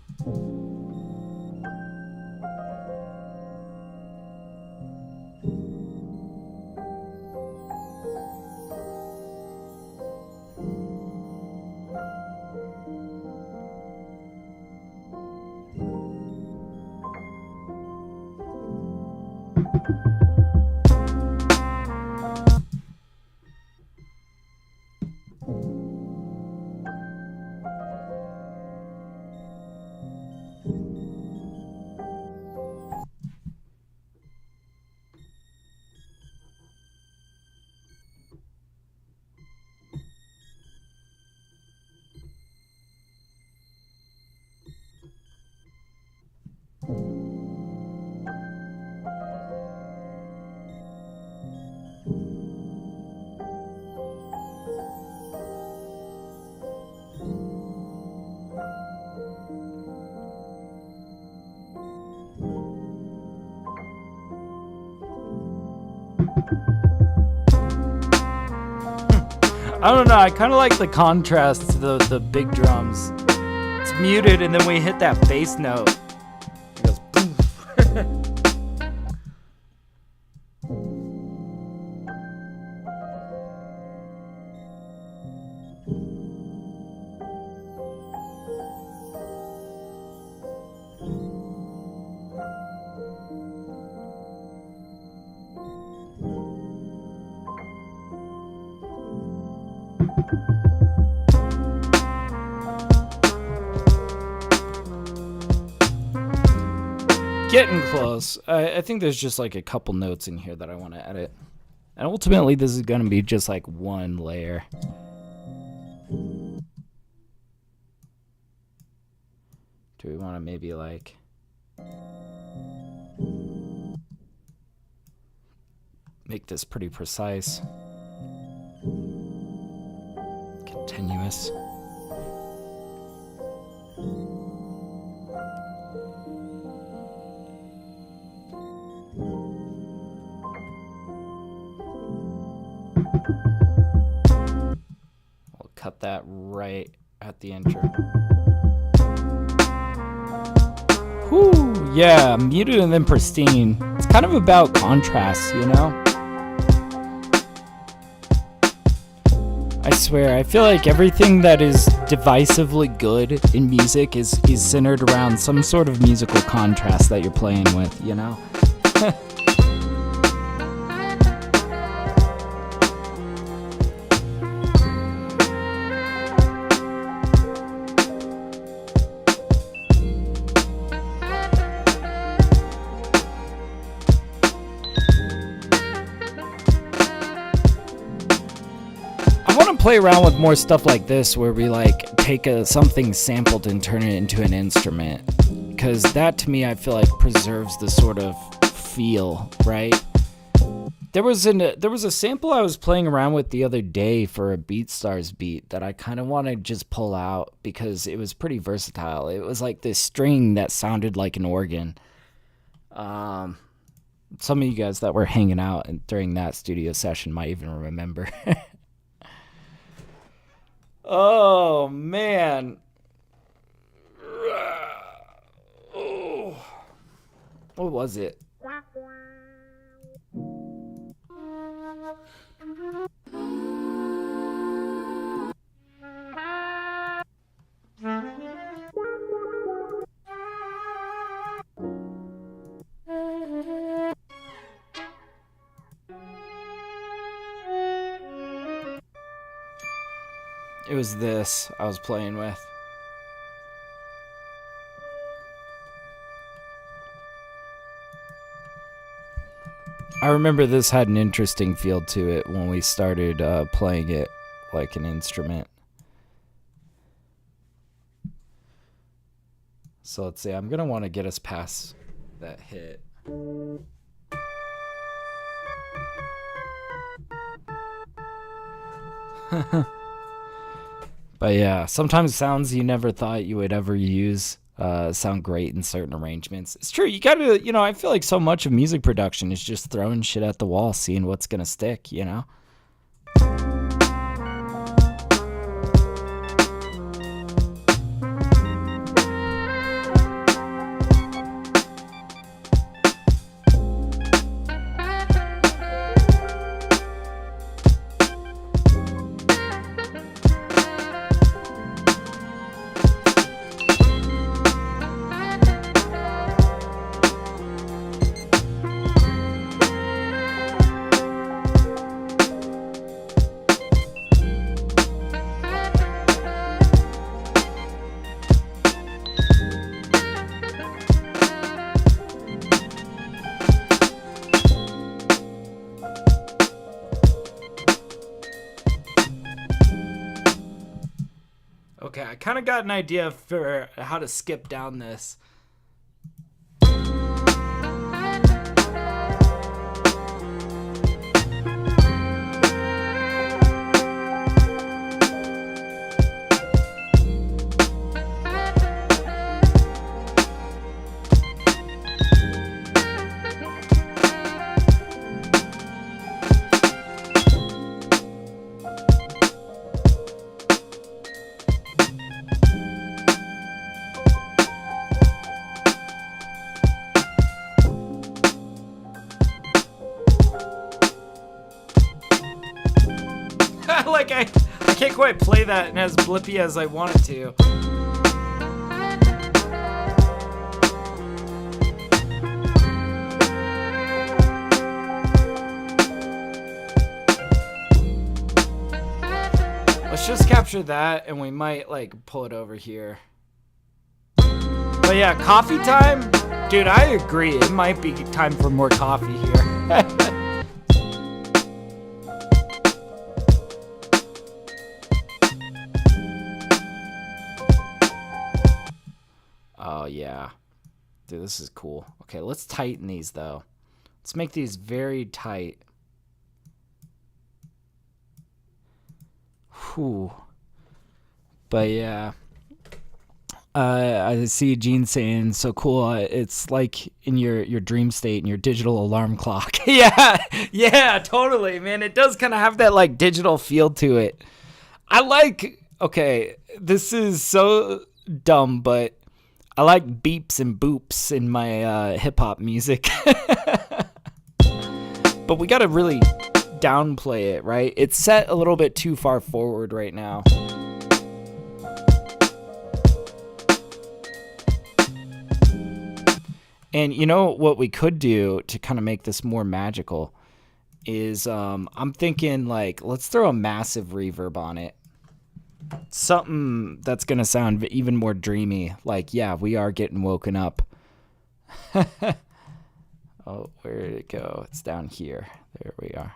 I don't know, I kind of like the contrast to the big drums. It's muted and then we hit that bass note. It goes boom. Getting close. I think there's just like a couple notes in here that I want to edit. And ultimately this is going to be just like one layer. Do we want to maybe like... make this pretty precise? Continuous. We'll cut that right at the intro. Whew, yeah, muted and then pristine. It's kind of about contrast, you know? I swear, I feel like everything that is divisively good in music is centered around some sort of musical contrast that you're playing with, you know? Play around with more stuff like this where we like take something sampled and turn it into an instrument, because that to me I feel like preserves the sort of feel, right? There was a sample I was playing around with the other day for a BeatStars beat that I kind of want to just pull out because it was pretty versatile. It was like this string that sounded like an organ. Some of you guys that were hanging out during that studio session might even remember. Oh, man. Oh. What was it? It was this I was playing with. I remember this had an interesting feel to it when we started playing it like an instrument. So let's see, I'm going to want to get us past that hit. But yeah, sometimes sounds you never thought you would ever use sound great in certain arrangements. It's true, you gotta, I feel like so much of music production is just throwing shit at the wall, seeing what's gonna stick, Okay, I kind of got an idea for how to skip down this. Like I can't quite play that and as blippy as I wanted to. Let's just capture that and we might like pull it over here. But yeah, coffee time? Dude, I agree. It might be time for more coffee here. Oh, yeah. Dude, this is cool. Okay, let's tighten these, though. Let's make these very tight. Whew. But, yeah. I see Gene saying, so cool. It's like in your dream state in your digital alarm clock. Yeah, totally, man. It does kind of have that, like, digital feel to it. Okay, this is so dumb, but I like beeps and boops in my hip-hop music. But we got to really downplay it, right? It's set a little bit too far forward right now. And you know what we could do to kind of make this more magical is I'm thinking, like, let's throw a massive reverb on it. Something that's going to sound even more dreamy. Like, yeah, we are getting woken up. Oh, where did it go? It's down here. There we are.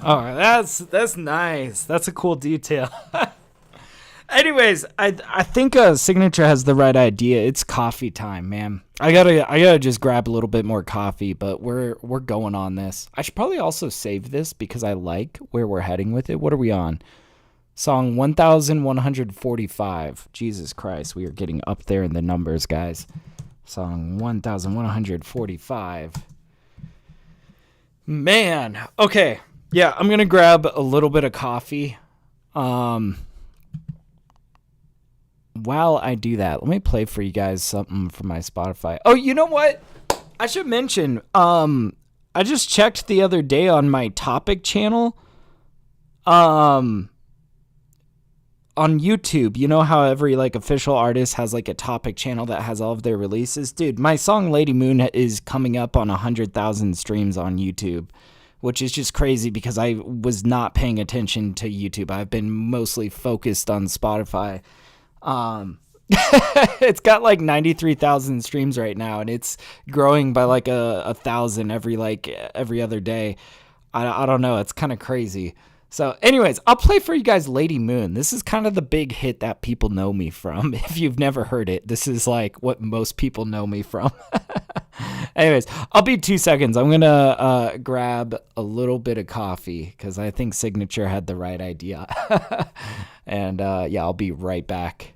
Oh, that's nice. That's a cool detail. Anyways, I think Signature has the right idea. It's coffee time, man. I gotta just grab a little bit more coffee, but we're going on this. I should probably also save this because I like where we're heading with it. What are we on? Song 1145. Jesus Christ, we are getting up there in the numbers, guys. Song 1145. Man, okay. Yeah, I'm going to grab a little bit of coffee. While I do that, let me play for you guys something from my Spotify. Oh, you know what? I should mention, I just checked the other day on my topic channel. On YouTube, you know how every like official artist has like a topic channel that has all of their releases? Dude, my song Lady Moon is coming up on 100,000 streams on YouTube, which is just crazy because I was not paying attention to YouTube. I've been mostly focused on Spotify. It's got like 93,000 streams right now, and it's growing by like a 1,000 every other day. I don't know. It's kind of crazy. So anyways, I'll play for you guys Lady Moon. This is kind of the big hit that people know me from. If you've never heard it, this is like what most people know me from. Anyways, I'll be 2 seconds. I'm going to grab a little bit of coffee because I think Signature had the right idea. And yeah, I'll be right back.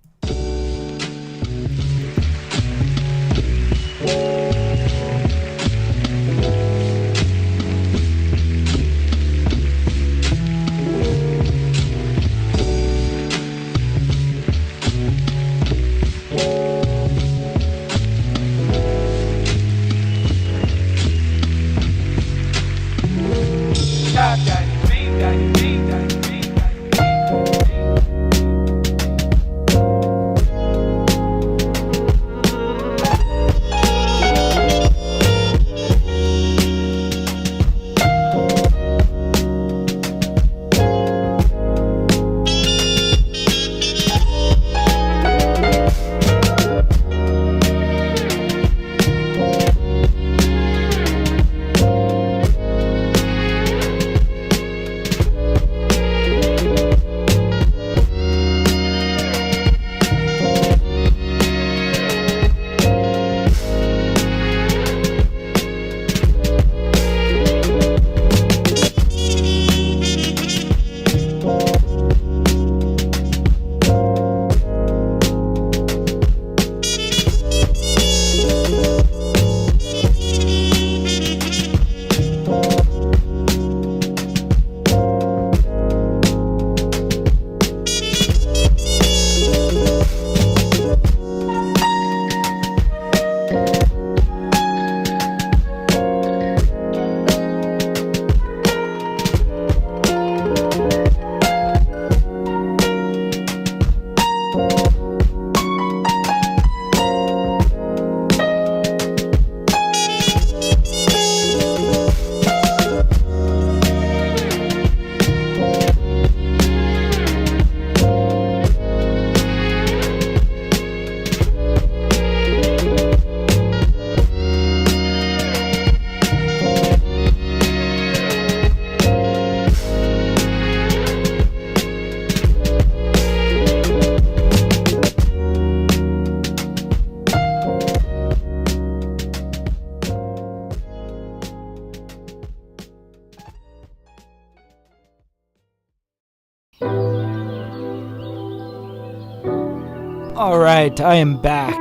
Alright, I am back.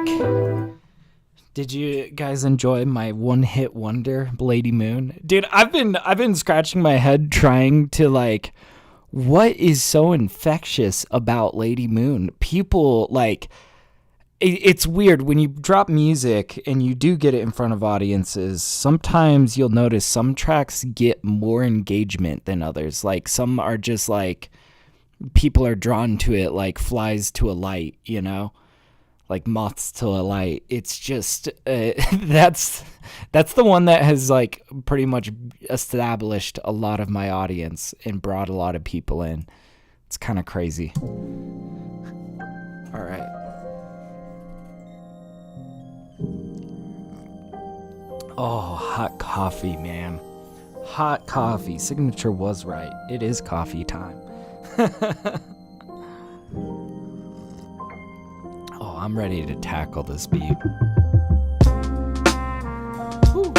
Did you guys enjoy my one-hit wonder, Lady Moon? Dude, I've been scratching my head trying to like, what is so infectious about Lady Moon? People like, it's weird when you drop music and you do get it in front of audiences. Sometimes you'll notice some tracks get more engagement than others. Like some are just like, people are drawn to it like flies to a light, you know, like moths to a light. It's just that's the one that has like pretty much established a lot of my audience and brought a lot of people in. It's kind of crazy. All right. Oh, hot coffee, man. Hot coffee. Signature was right. It is coffee time. Oh, I'm ready to tackle this beat. Woo.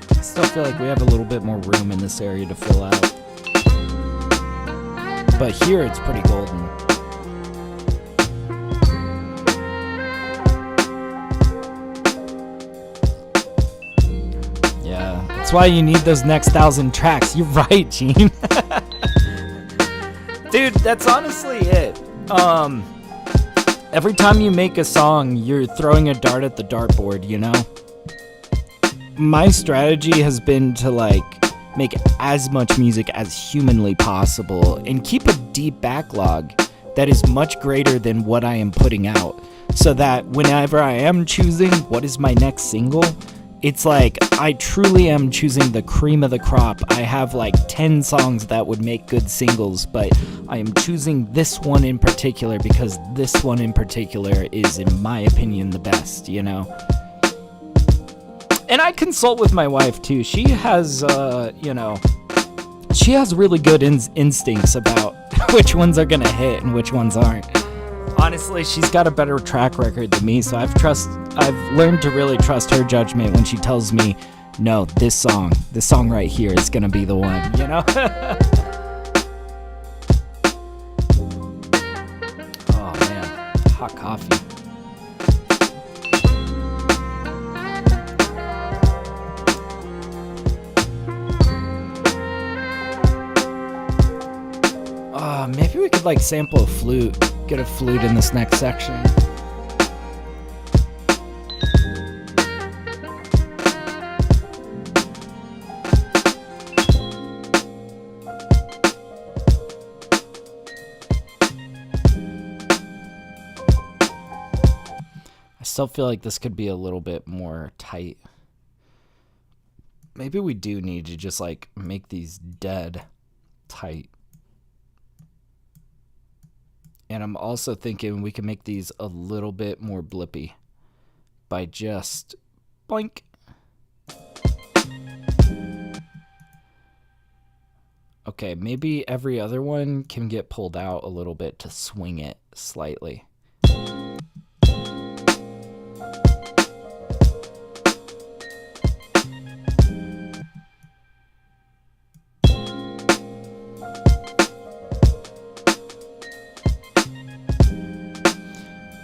I still feel like we have a little bit more room in this area to fill out. But here it's pretty golden. Yeah, that's why you need those next 1,000 tracks. You're right, Gene. Dude, Dude, that's honestly it. Every time you make a song, you're throwing a dart at the dartboard, you know? My strategy has been to, like, make as much music as humanly possible and keep a deep backlog that is much greater than what I am putting out, so that whenever I am choosing what is my next single, it's like I truly am choosing the cream of the crop. I have like 10 songs that would make good singles, but I am choosing this one in particular because this one in particular is, in my opinion, the best, you know? And I consult with my wife too. She has, she has really good instincts about which ones are gonna hit and which ones aren't. Honestly, she's got a better track record than me, so I've learned to really trust her judgment when she tells me, no, this song right here is gonna be the one, you know? Oh man, hot coffee. Maybe we could like sample a flute, get a flute in this next section. I still feel like this could be a little bit more tight. Maybe we do need to just like make these dead tight. And I'm also thinking we can make these a little bit more blippy by just boink. Okay, maybe every other one can get pulled out a little bit to swing it slightly.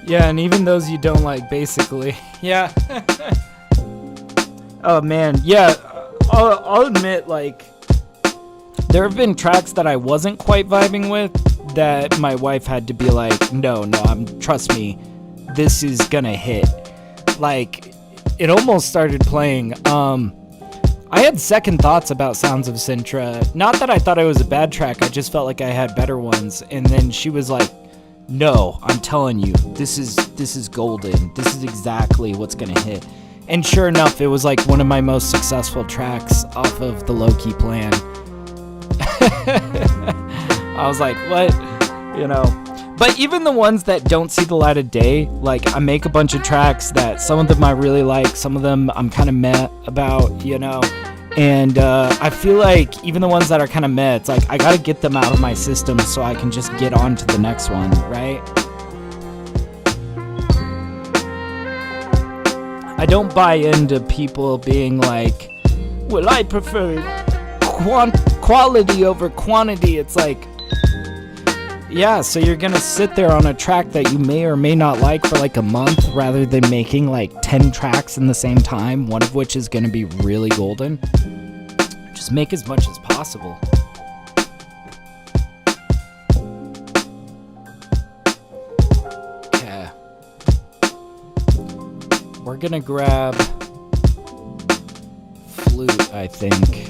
Yeah, and even those you don't like, basically. Yeah. Oh, man. Yeah, I'll admit, like, there have been tracks that I wasn't quite vibing with that my wife had to be like, no, trust me, this is gonna hit. Like, it almost started playing. I had second thoughts about Sounds of Sintra. Not that I thought it was a bad track, I just felt like I had better ones. And then she was like, no, I'm telling you, this is golden. This is exactly what's gonna hit. And sure enough, it was like one of my most successful tracks off of the low-key plan. I was like, what? You know. But even the ones that don't see the light of day, like I make a bunch of tracks that some of them I really like, some of them I'm kind of meh about, you know. And I feel like even the ones that are kind of meh, it's like I gotta get them out of my system so I can just get on to the next one, right? I don't buy into people being like, well, I prefer quality over quantity. It's like, yeah, so you're gonna sit there on a track that you may or may not like for like a month rather than making like 10 tracks in the same time, one of which is gonna be really golden. Just make as much as possible. Okay. We're gonna grab flute, I think.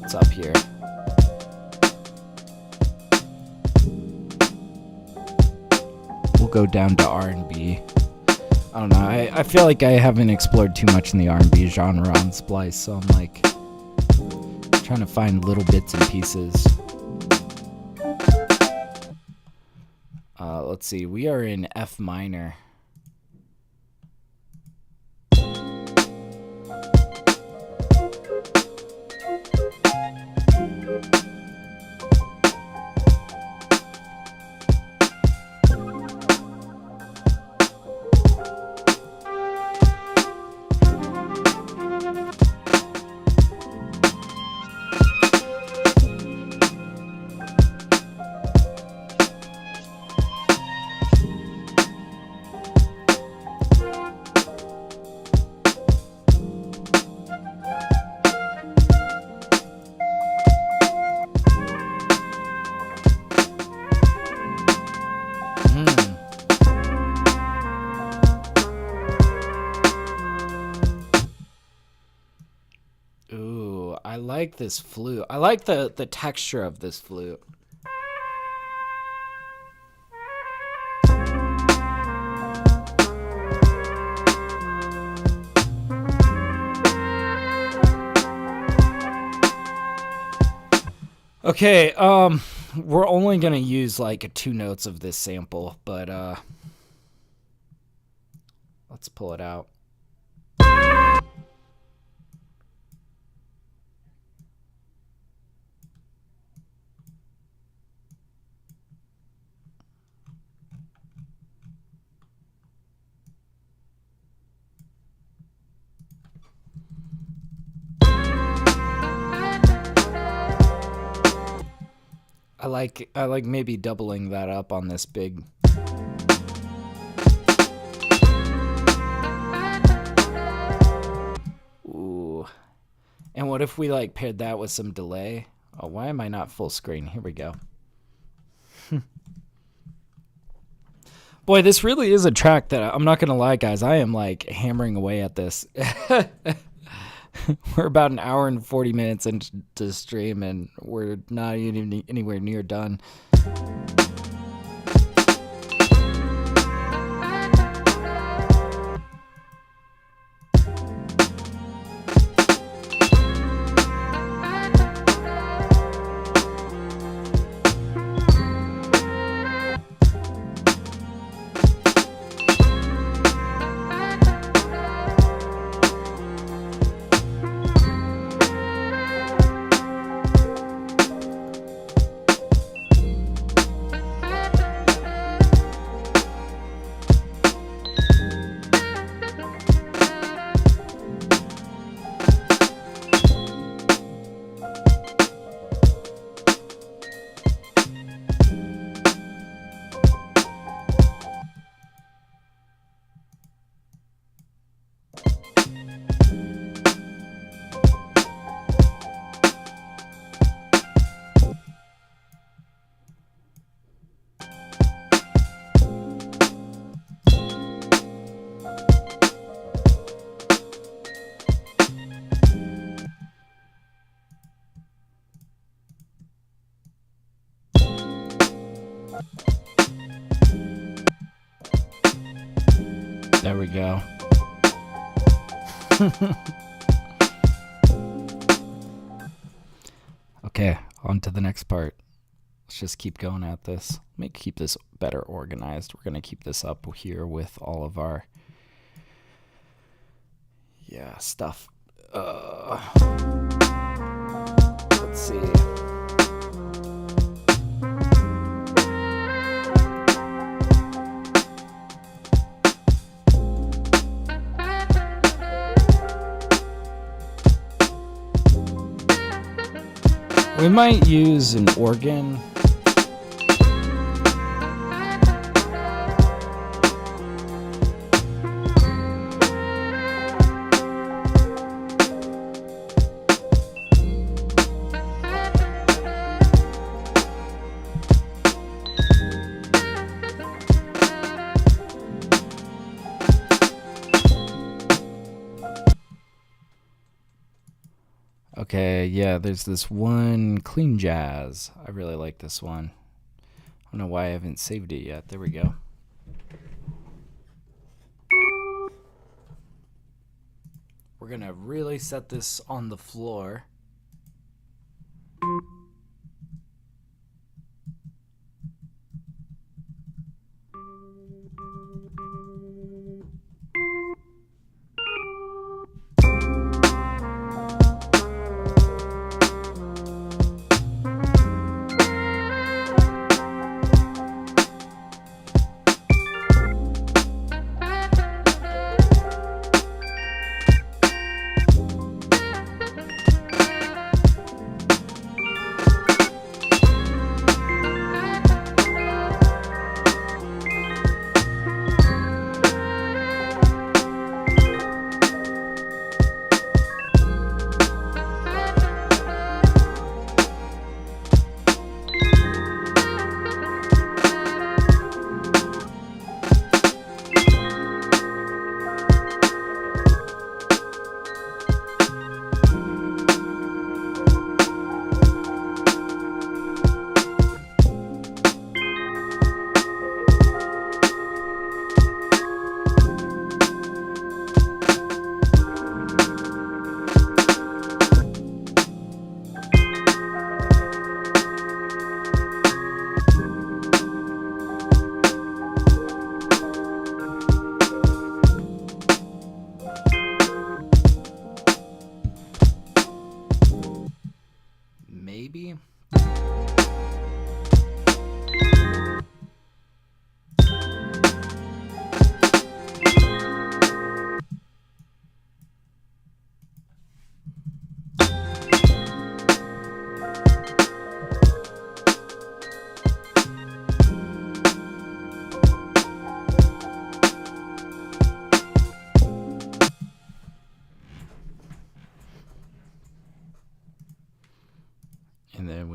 It's up here. We'll go down to R&B. I don't know. I feel like I haven't explored too much in the R&B genre on Splice, so I'm like trying to find little bits and pieces. Let's see. We are in F minor. like this flute. I like the texture of this flute. Okay, we're only gonna use like 2 notes of this sample, but let's pull it out. I like maybe doubling that up on this big. Ooh. And what if we like paired that with some delay? Oh, why am I not full screen? Here we go. Boy, this really is a track that I'm not gonna lie, guys. I am like hammering away at this. We're about an hour and 40 minutes into the stream, and we're not even anywhere near done. There we go. Okay, on to the next part. Let's just keep going at this. Let me keep this better organized. We're going to keep this up here with all of our stuff. Let's see. We might use an organ. Okay, yeah, there's this one, Clean Jazz. I really like this one. I don't know why I haven't saved it yet. There we go. We're gonna really set this on the floor.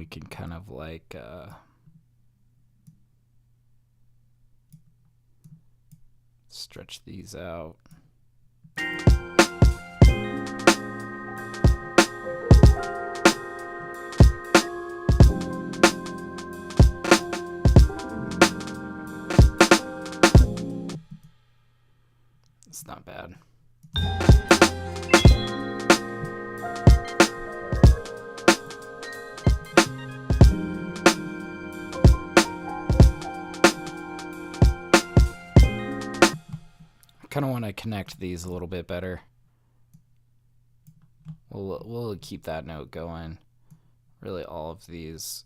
can kind of like stretch these out. It's not bad. I kind of want to connect these a little bit better. We'll keep that note going. Really, all of these.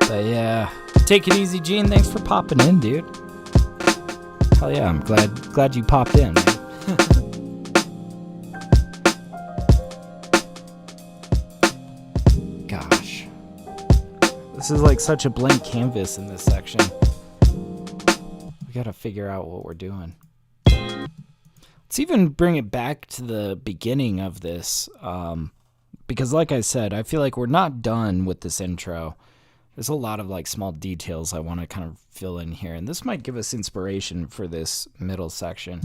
But yeah, take it easy, Gene. Thanks for popping in, dude. Hell yeah, I'm glad you popped in, man. Gosh, this is like such a blank canvas in this section. We gotta figure out what we're doing. Let's even bring it back to the beginning of this, because like I said, I feel like we're not done with this intro. There's a lot of like small details I want to kind of fill in here, and this might give us inspiration for this middle section.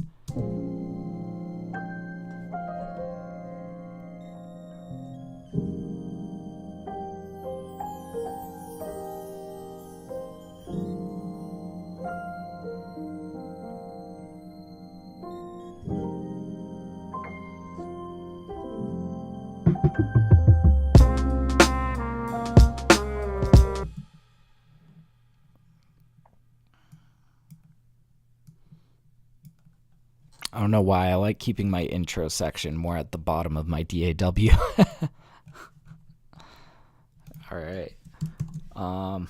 I don't know why I like keeping my intro section more at the bottom of my DAW. All right. I'm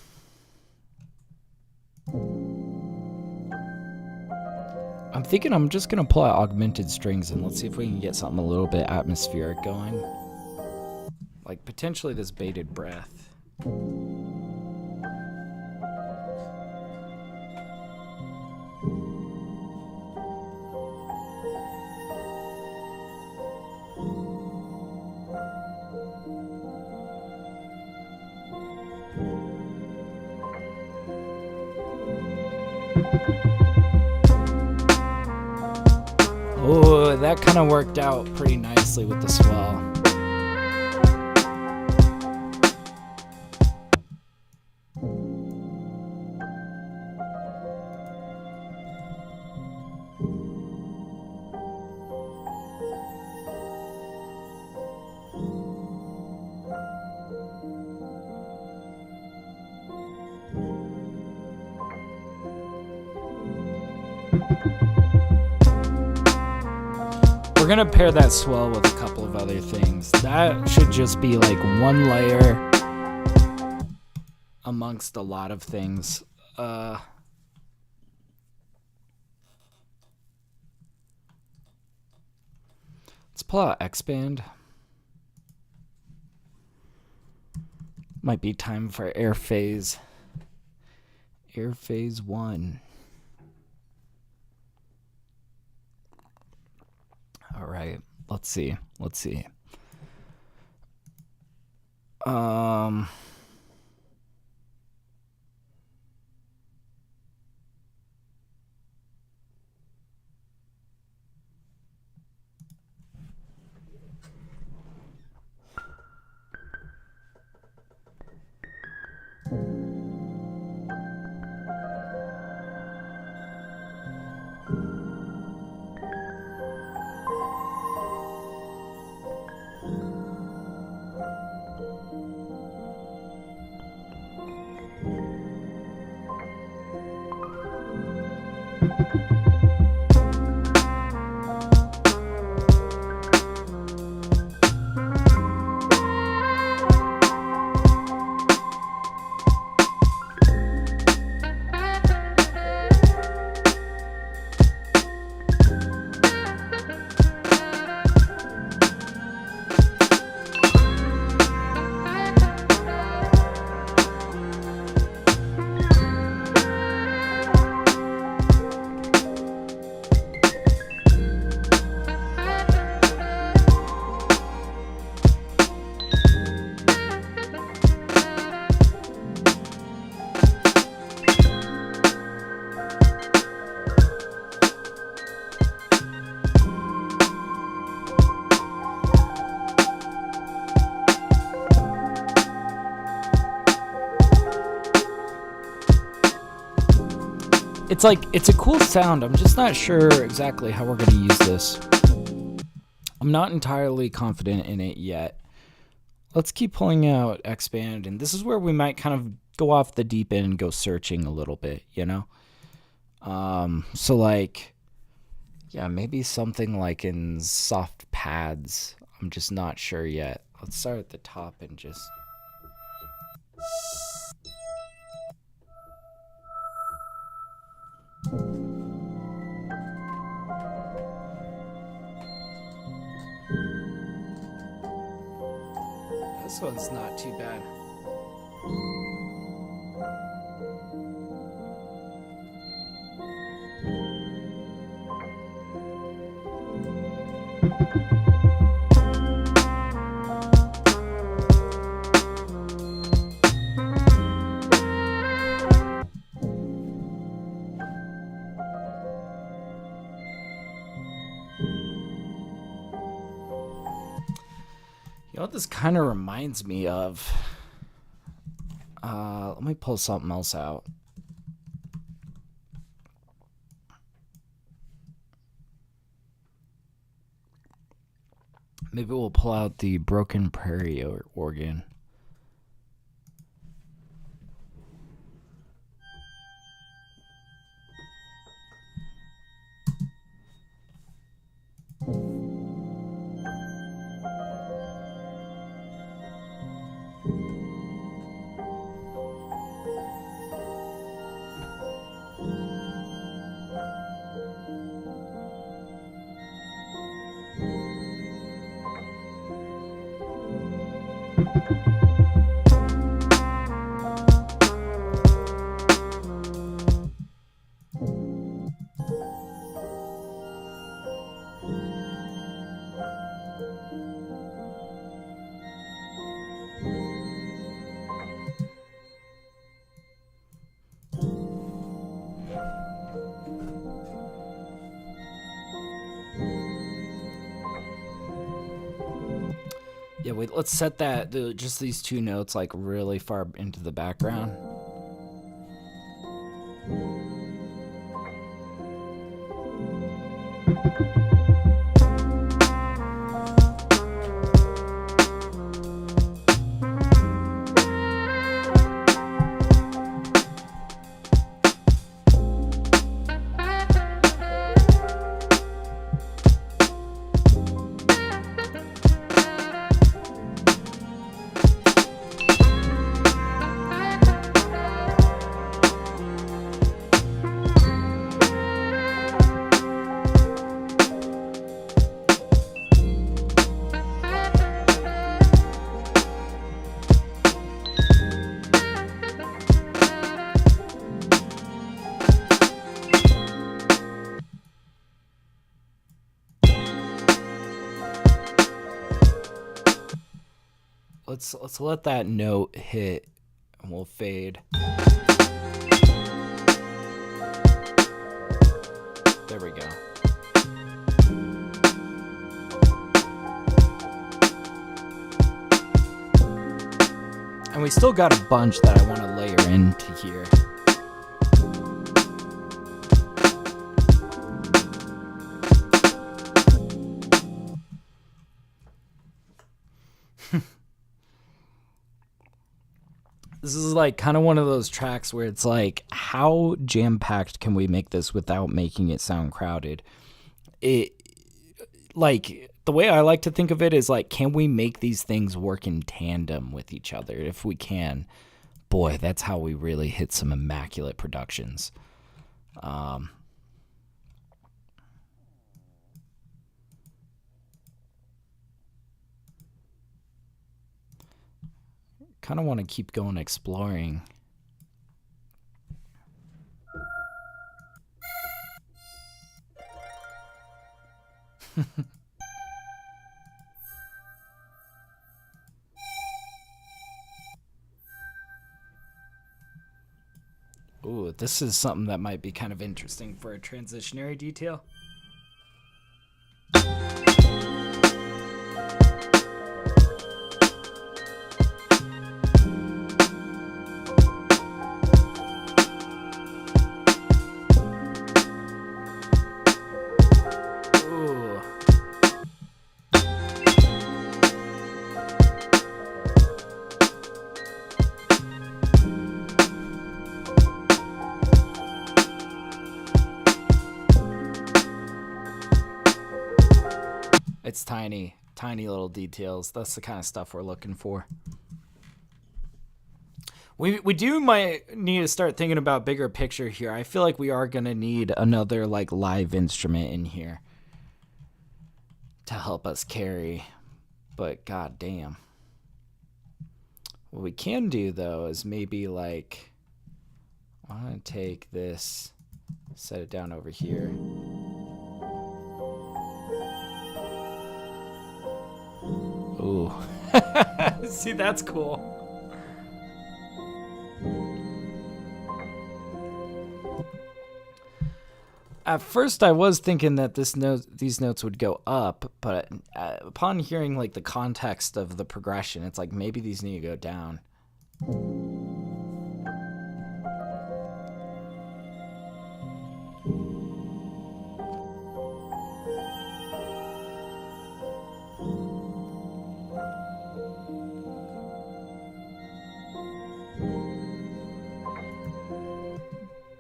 thinking I'm just going to pull out augmented strings and let's see if we can get something a little bit atmospheric going. Like potentially this bated breath. Oh, that kind of worked out pretty nicely with the swell. We're gonna pair that swell with a couple of other things. That should just be like one layer amongst a lot of things. Let's pull out X-Band. Might be time for air phase. Air phase 1. All right, let's see. It's like, it's a cool sound. I'm just not sure exactly how we're going to use this. I'm not entirely confident in it yet. Let's keep pulling out expand, and this is where we might kind of go off the deep end and go searching a little bit, you know? So like, yeah, maybe something like in soft pads. I'm just not sure yet. Let's start at the top and just... This one's not too bad. You know what this kind of reminds me of? Let me pull something else out. Maybe we'll pull out the Broken Prairie organ. Yeah, wait, let's set that, just these two notes, like, really far into the background. Let's let that note hit, and we'll fade. There we go. And we still got a bunch that I want to layer into here. This is like kind of one of those tracks where it's like, how jam-packed can we make this without making it sound crowded? It, like, the way I like to think of it is like, can we make these things work in tandem with each other? If we can, boy, that's how we really hit some immaculate productions. Kind of want to keep going exploring. Ooh, this is something that might be kind of interesting for a transitionary detail. tiny little details. That's the kind of stuff we're looking for. We might need to start thinking about bigger picture here. I feel like we are going to need another like live instrument in here to help us carry. But god damn. What we can do though is maybe like, I'm going to take this, set it down over here. Ooh. See, that's cool. At first, I was thinking that these notes would go up, but upon hearing like the context of the progression, it's like maybe these need to go down.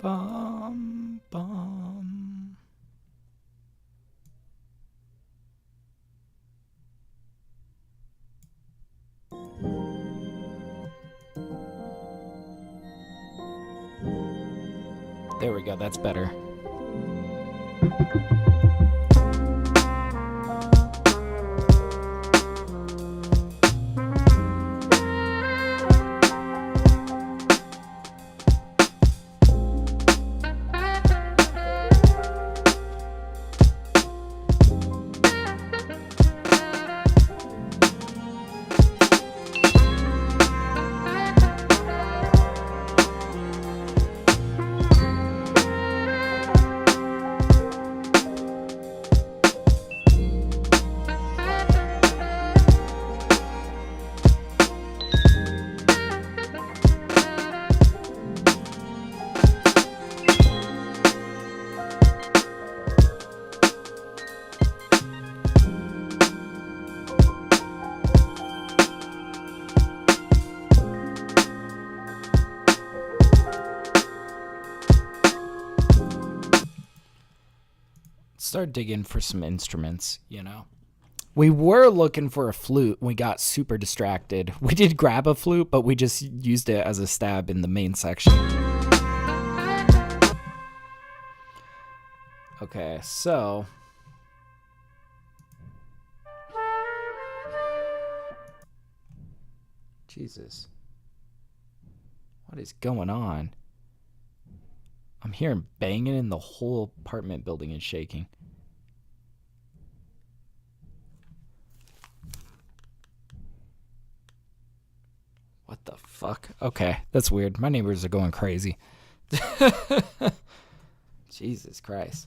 Bum, bum. There we go, that's better. Start digging for some instruments, you know. We were looking for a flute. We got super distracted. We did grab a flute, but we just used it as a stab in the main section. Okay, so Jesus. What is going on? I'm hearing banging and the whole apartment building is shaking. What the fuck? Okay, that's weird. My neighbors are going crazy. Jesus Christ.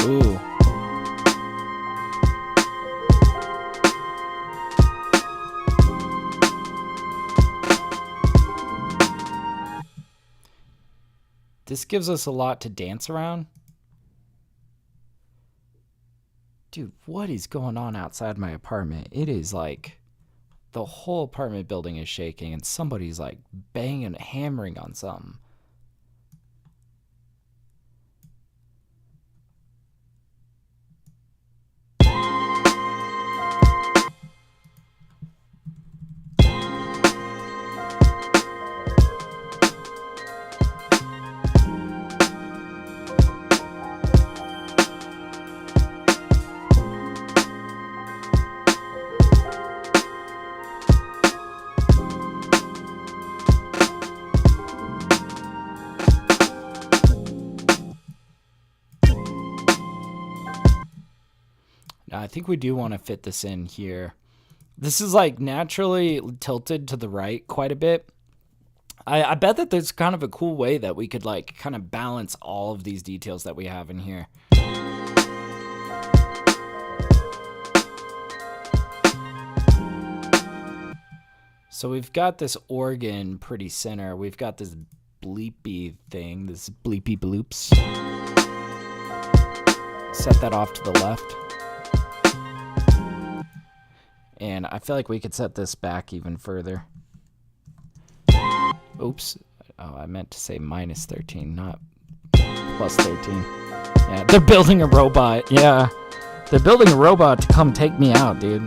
Ooh. This gives us a lot to dance around. Dude, what is going on outside my apartment? It is like the whole apartment building is shaking and somebody's like banging, hammering on something. I think we do want to fit this in here. This is like naturally tilted to the right quite a bit. I bet that there's kind of a cool way that we could like kind of balance all of these details that we have in here. So we've got this organ pretty center. We've got this bleepy thing, this bleepy bloops. set that off to the left. And I feel like we could set this back even further. Oops. Oh, I meant to say minus 13, not plus 13. Yeah, they're building a robot. Yeah. They're building a robot to come take me out, dude.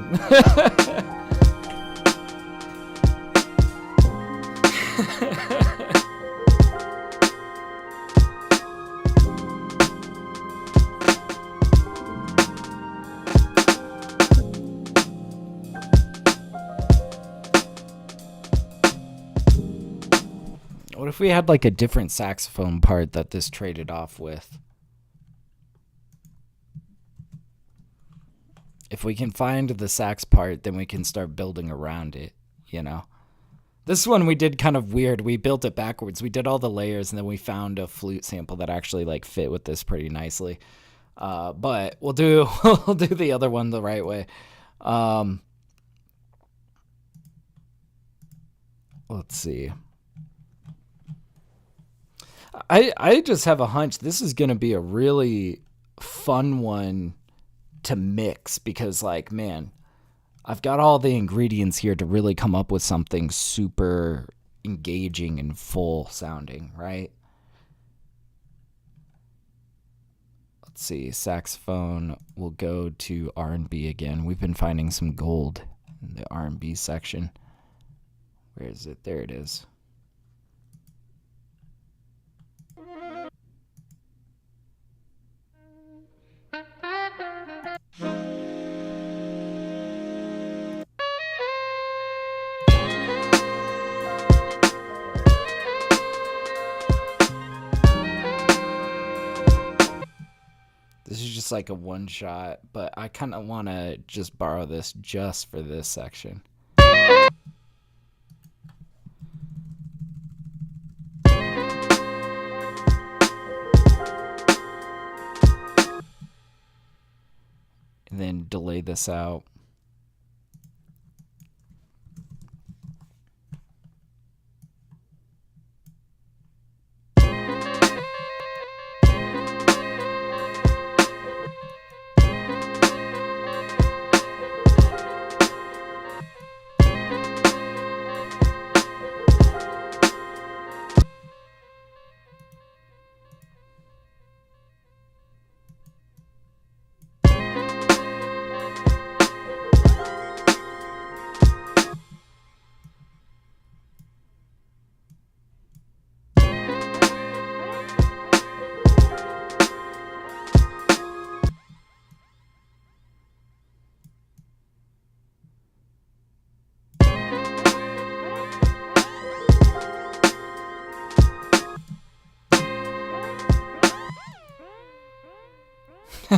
What if we had like a different saxophone part that this traded off with? If we can find the sax part, then we can start building around it, you know? This one we did kind of weird. We built it backwards. We did all the layers, and then we found a flute sample that actually like fit with this pretty nicely. But we'll do the other one the right way. Let's see. I just have a hunch this is going to be a really fun one to mix because, like, man, I've got all the ingredients here to really come up with something super engaging and full sounding, right? Let's see. Saxophone. We'll go to R&B again. We've been finding some gold in the R&B section. Where is it? There it is. This is just like a one shot, but I kind of want to just borrow this just for this section. And then delay this out.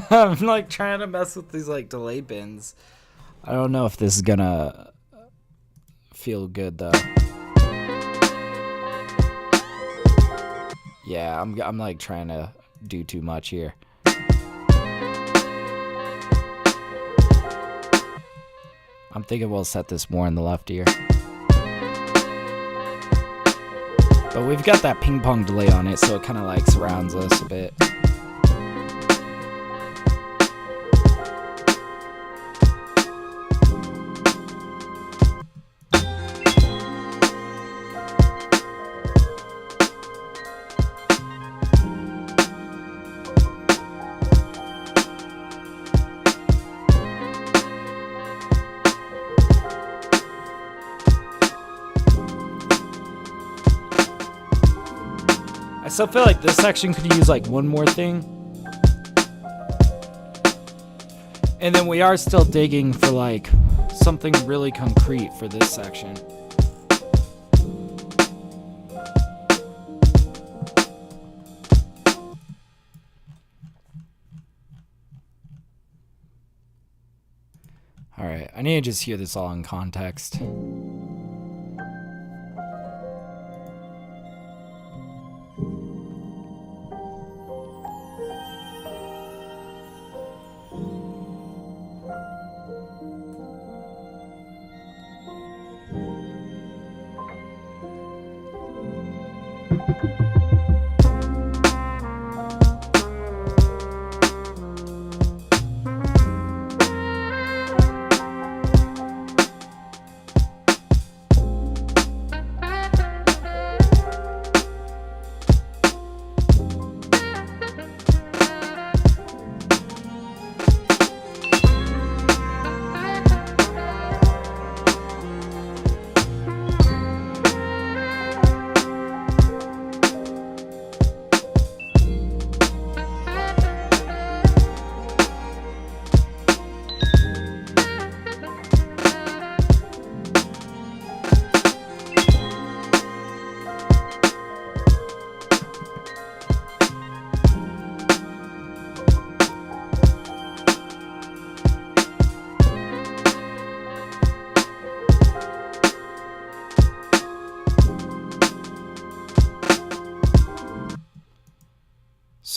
I'm like trying to mess with these like delay bins. I don't know if this is gonna feel good though. Yeah, I'm like trying to do too much here. I'm thinking we'll set this more in the left ear. But we've got that ping pong delay on it, so it kind of like surrounds us a bit. I still feel like this section could use like one more thing. And then we are still digging for like something really concrete for this section. All right, I need to just hear this all in context.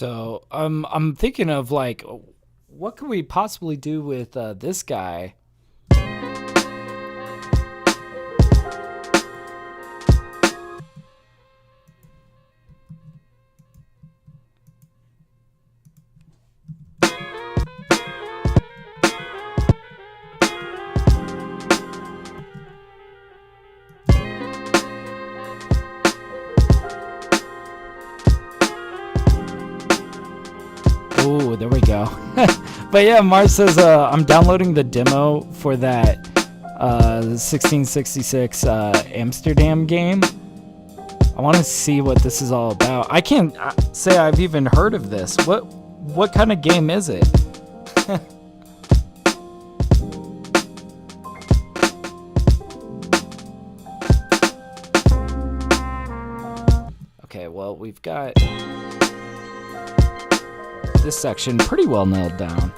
So I'm thinking of like, what could we possibly do with this guy? Oh, there we go. But yeah, Mars says I'm downloading the demo for that 1666 Amsterdam game. I want to see what this is all about. I can't say I've even heard of this. What kind of game is it? Okay, well, we've got this section pretty well nailed down.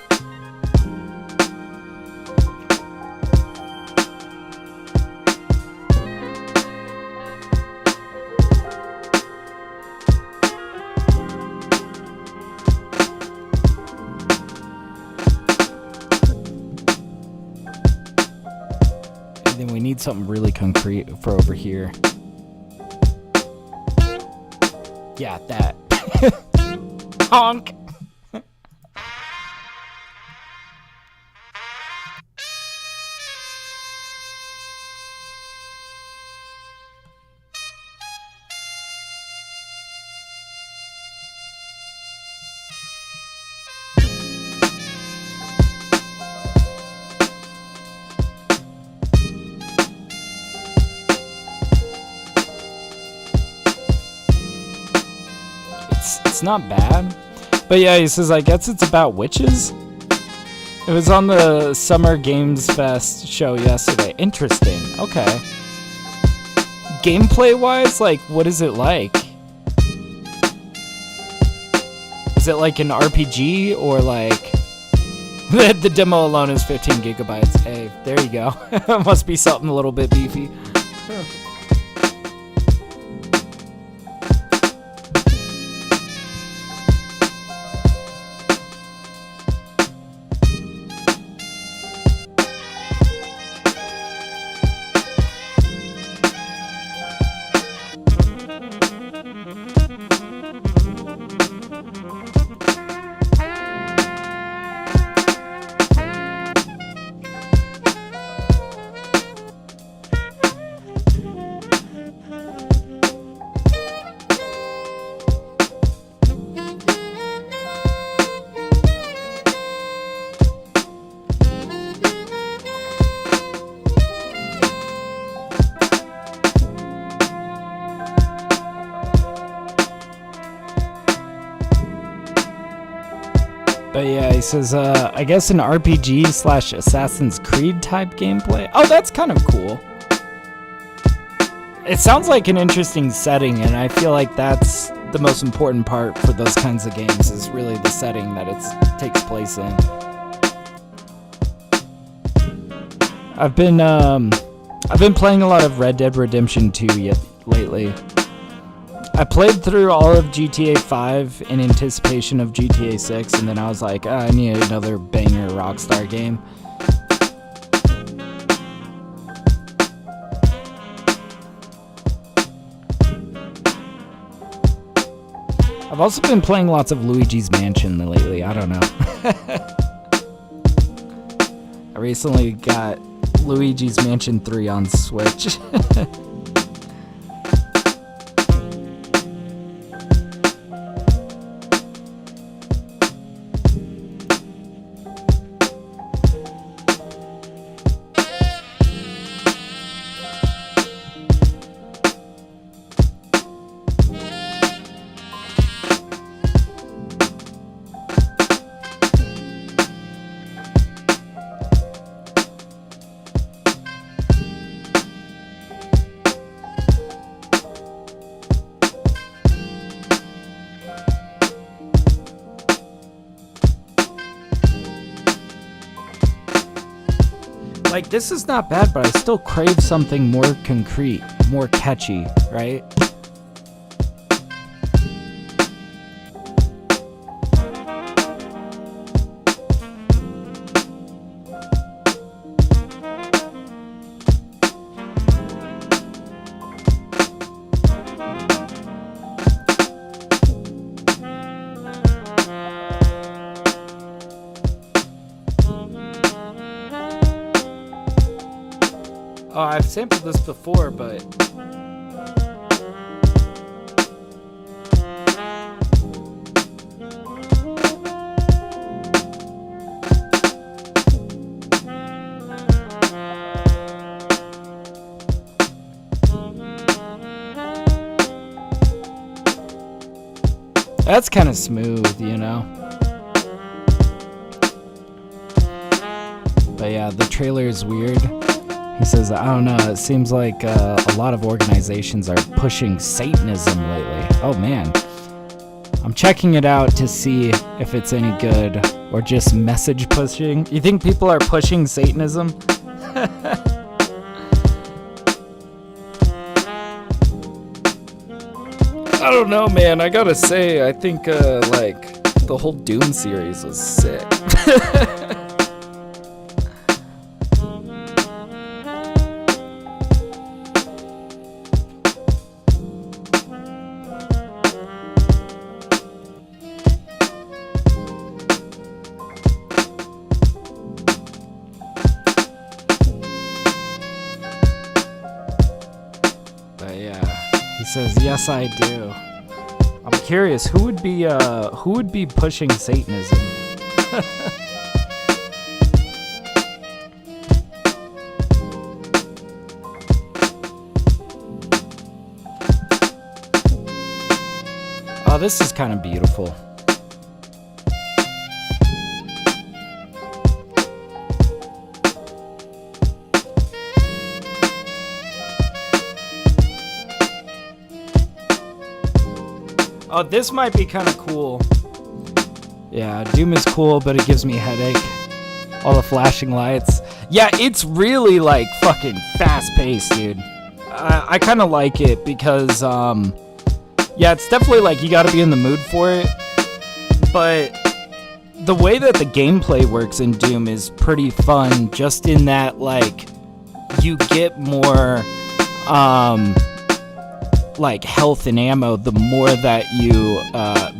And then we need something really concrete for over here. Yeah, that. Honk. It's not bad. But yeah, he says, I guess it's about witches? It was on the Summer Games Fest show yesterday. Interesting. Okay. Gameplay-wise, like, what is it like? Is it like an RPG or like... the demo alone is 15 gigabytes. Hey, there you go. Must be something a little bit beefy. But yeah, he says, I guess an RPG / Assassin's Creed type gameplay. Oh, that's kind of cool. It sounds like an interesting setting, and I feel like that's the most important part for those kinds of games, is really the setting that it takes place in. I've been playing a lot of Red Dead Redemption 2 lately. I played through all of GTA 5 in anticipation of GTA 6, and then I was like, I need another banger Rockstar game. I've also been playing lots of Luigi's Mansion lately. I don't know. I recently got Luigi's Mansion 3 on Switch. Like, this is not bad, but I still crave something more concrete, more catchy, right? Oh, I've sampled this before, but... That's kind of smooth, you know? But yeah, the trailer is weird. He says, I don't know, it seems like a lot of organizations are pushing Satanism lately. Oh man. I'm checking it out to see if it's any good or just message pushing. You think people are pushing Satanism? I don't know, man. I gotta say, I think, like, the whole Doom series was sick. But yeah. He says, yes, I do. I'm curious, who would be pushing Satanism? Oh, this is kind of beautiful. Oh, this might be kind of cool. Yeah, Doom is cool, but it gives me a headache. All the flashing lights. Yeah, it's really, like, fucking fast-paced, dude. I kind of like it because, yeah, it's definitely, like, you gotta be in the mood for it. But the way that the gameplay works in Doom is pretty fun, just in that, like, you get more, like health and ammo the more that you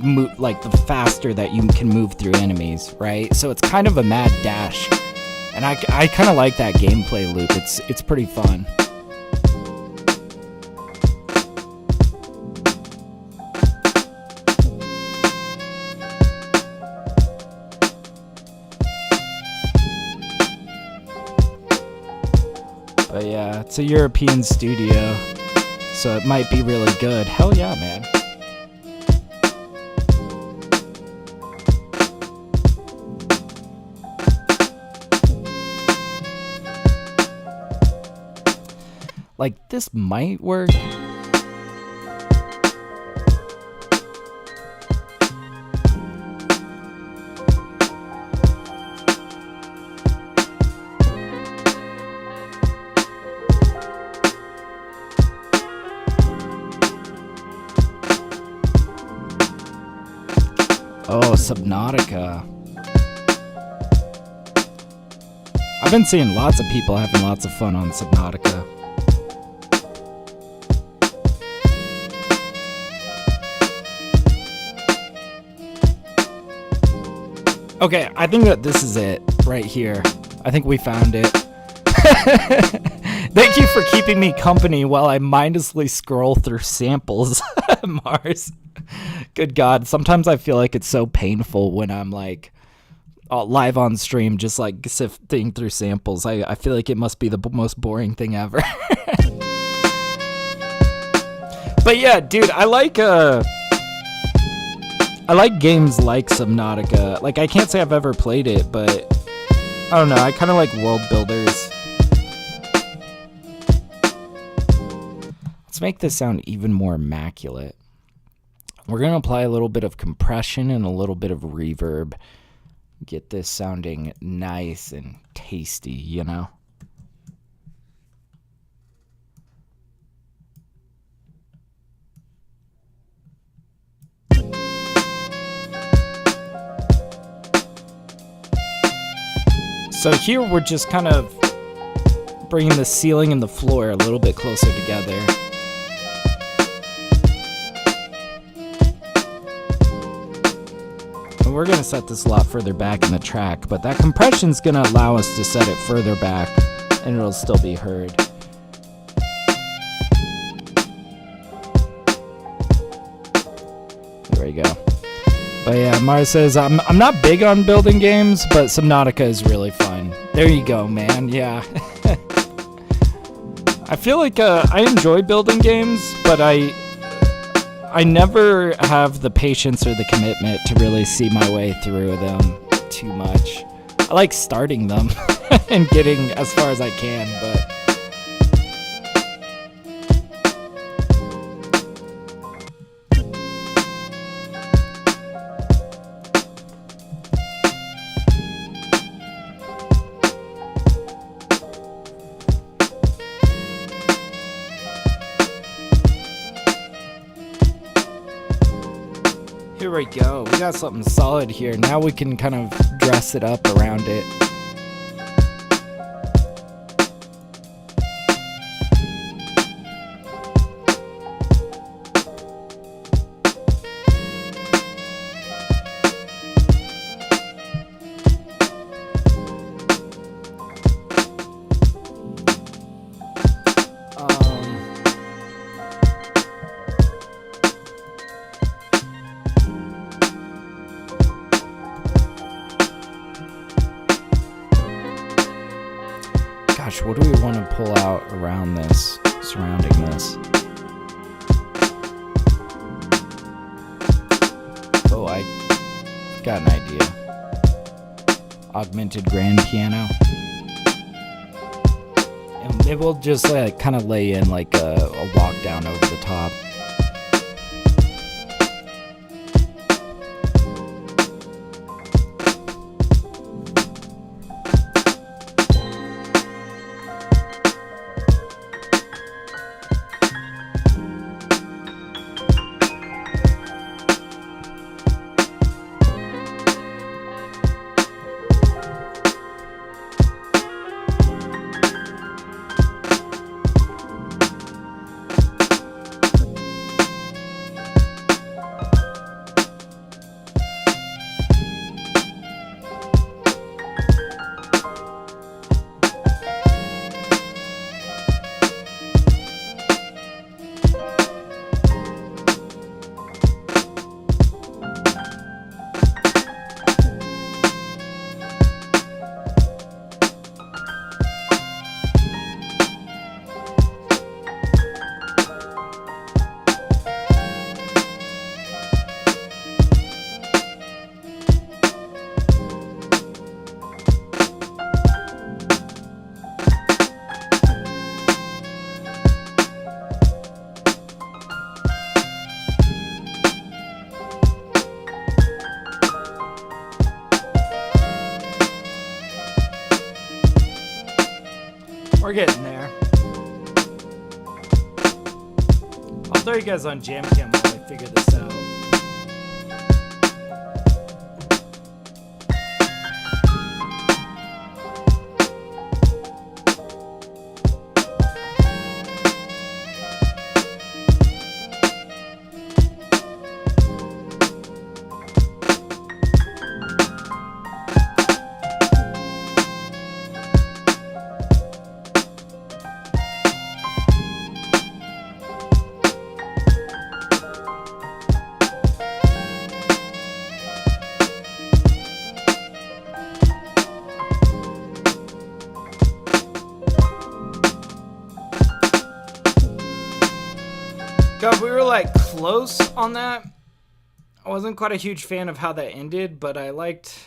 move, like the faster that you can move through enemies, right? So it's kind of a mad dash, and I kind of like that gameplay loop. It's pretty fun. But yeah, it's a European studio, so it might be really good. Hell yeah, man. Like, this might work. Oh, Subnautica. I've been seeing lots of people having lots of fun on Subnautica. Okay, I think that this is it right here. I think we found it. Thank you for keeping me company while I mindlessly scroll through samples. Mars. Good God, sometimes I feel like it's so painful when I'm like live on stream, just like sifting through samples. I feel like it must be the most boring thing ever. But yeah, dude, I like games like Subnautica. Like, I can't say I've ever played it, but I don't know, I kind of like world builders. Let's make this sound even more immaculate. We're going to apply a little bit of compression and a little bit of reverb. Get this sounding nice and tasty, you know? So here we're just kind of bringing the ceiling and the floor a little bit closer together. And we're going to set this a lot further back in the track, but that compression's going to allow us to set it further back and it'll still be heard. But yeah, Mara says, I'm not big on building games, but Subnautica is really fun. There you go, man. Yeah. I feel like I enjoy building games, but I never have the patience or the commitment to really see my way through them too much. I like starting them and getting as far as I can, but... Here we go. We got something solid here. Now we can kind of dress it up around it. Gosh, what do we want to pull out around this, surrounding this? Oh, I got an idea. Augmented grand piano. And maybe we'll just like kind of lay in like a walk down over the top. We're getting there. I'll throw you guys on Jam Cam while I figure this out. God, we were like close on that. I wasn't quite a huge fan of how that ended, but I liked...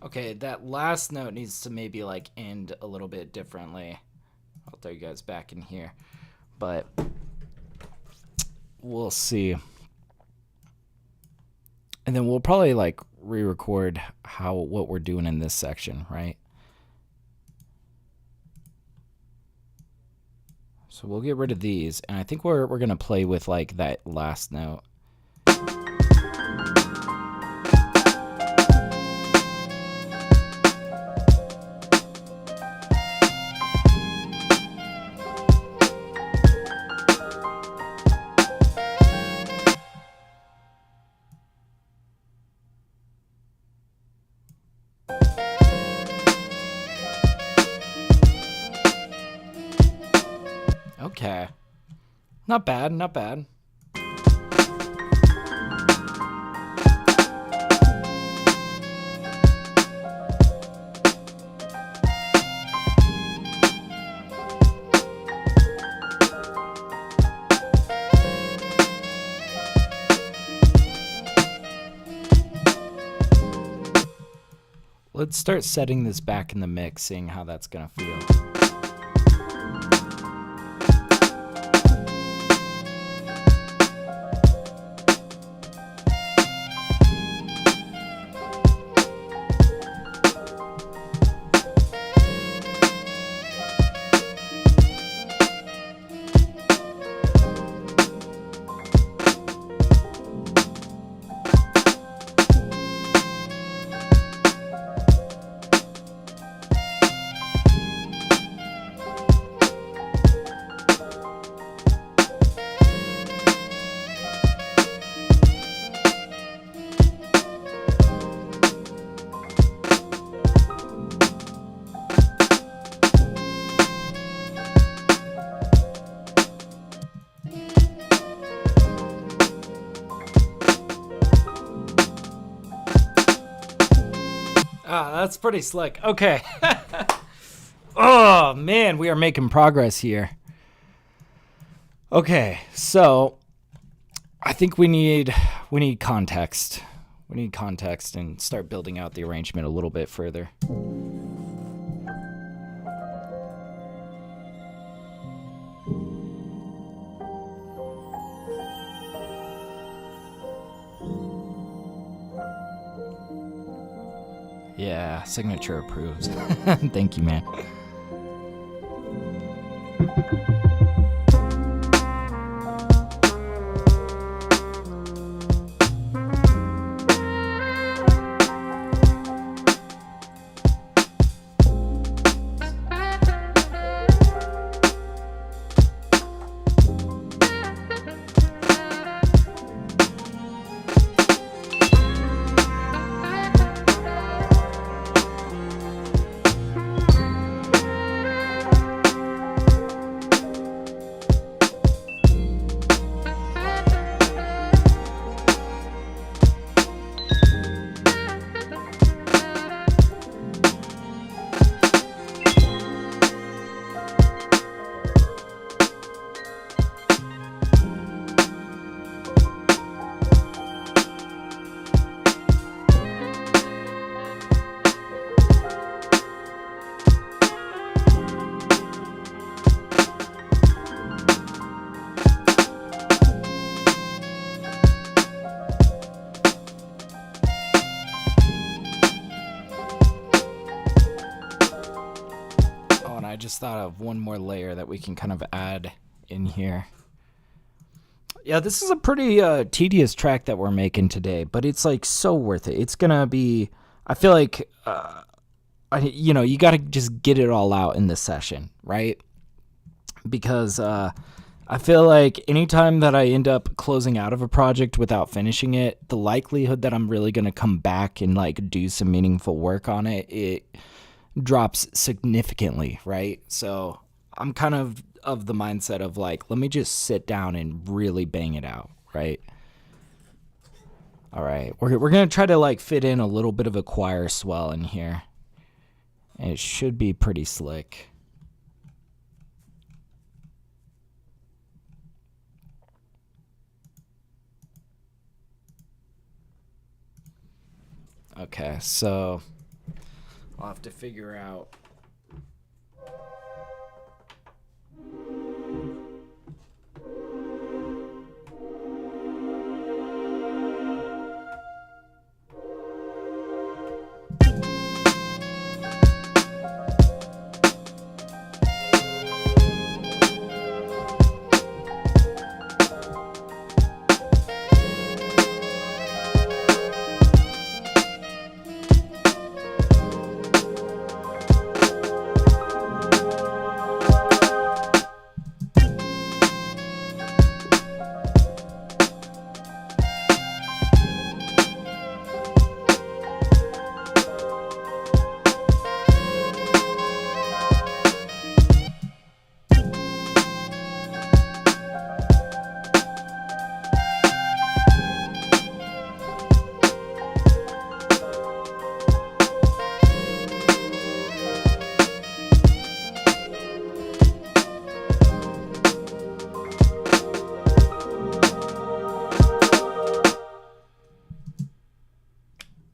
Okay, that last note needs to maybe like end a little bit differently. I'll throw you guys back in here, but we'll see. And then we'll probably like re-record what we're doing in this section, right? So we'll get rid of these, and I think we're gonna play with like that last note. Okay. Not bad, not bad. Let's start setting this back in the mix, seeing how that's gonna feel. Ah, that's pretty slick. Okay. Oh, man, we are making progress here. Okay, so I think we need context. We need context and start building out the arrangement a little bit further. Yeah, signature approves. Thank you, man. I just thought of one more layer that we can kind of add in here. Yeah, this is a pretty tedious track that we're making today, but it's like so worth it. It's gonna be, I feel like, you gotta just get it all out in this session, right? Because I feel like anytime that I end up closing out of a project without finishing it, the likelihood that I'm really gonna come back and like do some meaningful work on it drops significantly, right? So I'm kind of the mindset of like, let me just sit down and really bang it out, right? All right, we're gonna try to like fit in a little bit of a choir swell in here, and it should be pretty slick. Okay, so I'll have to figure out.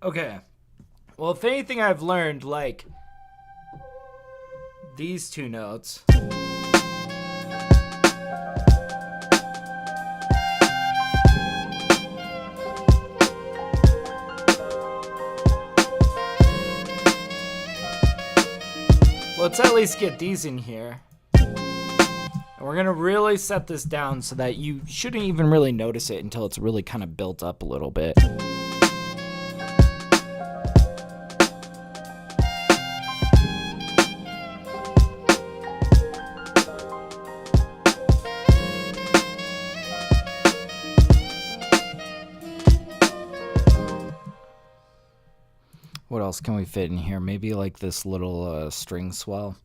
Okay. Well, if anything I've learned, like these two notes. Let's at least get these in here. And we're gonna really set this down so that you shouldn't even really notice it until it's really kind of built up a little bit. What else can we fit in here? Maybe like this little string swell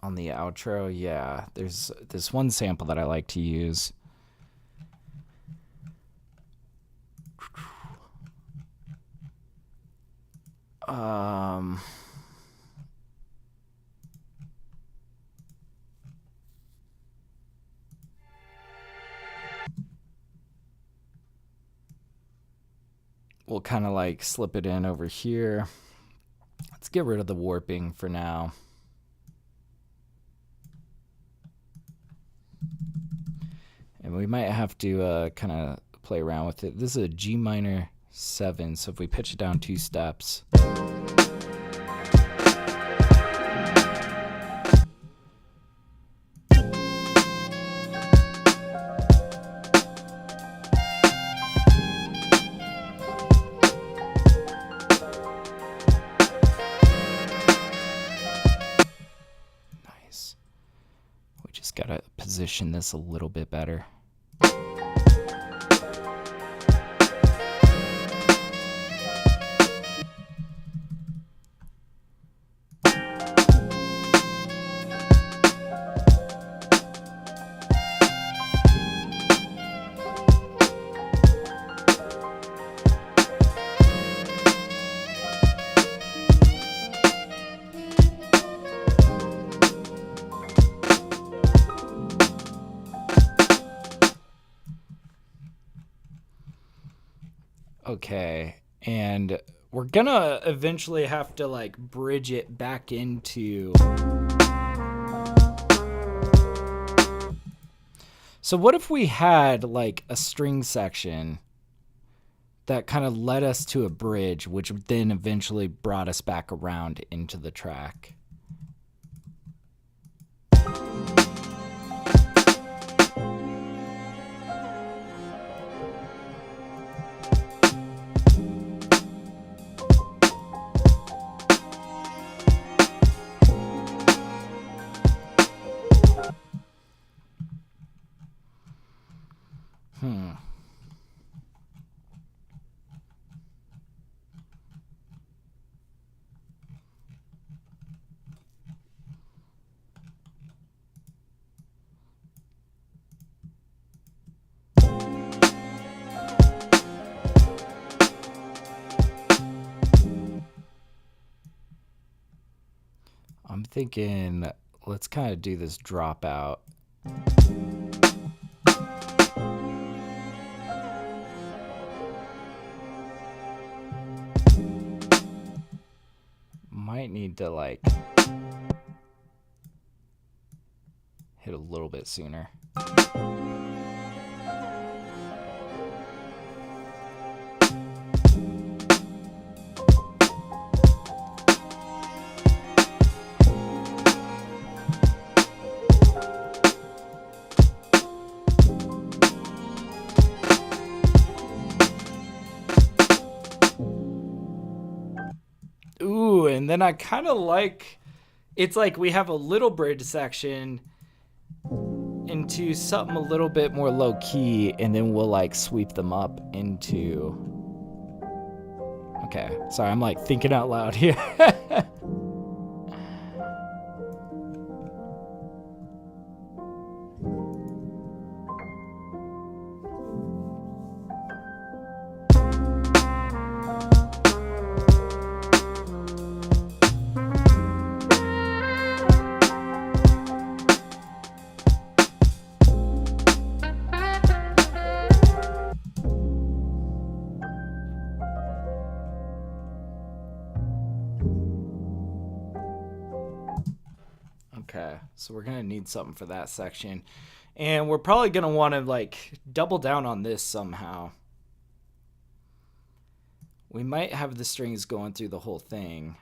on the outro. Yeah, there's this one sample that I like to use. We'll kind of like slip it in over here. Let's get rid of the warping for now. And we might have to kind of play around with it. This is a G minor 7, so if we pitch it down 2 steps. Gotta position this a little bit better. Okay, and we're gonna eventually have to like bridge it back into. So what if we had like a string section that kind of led us to a bridge, which then eventually brought us back around into the track? I'm thinking let's kind of do this dropout. Might need to like hit a little bit sooner. And then I kind of like, it's like we have a little bridge section into something a little bit more low key, and then we'll like sweep them up into. Okay, sorry, I'm like thinking out loud here. Okay, so we're gonna need something for that section. And we're probably gonna want to like double down on this somehow. We might have the strings going through the whole thing.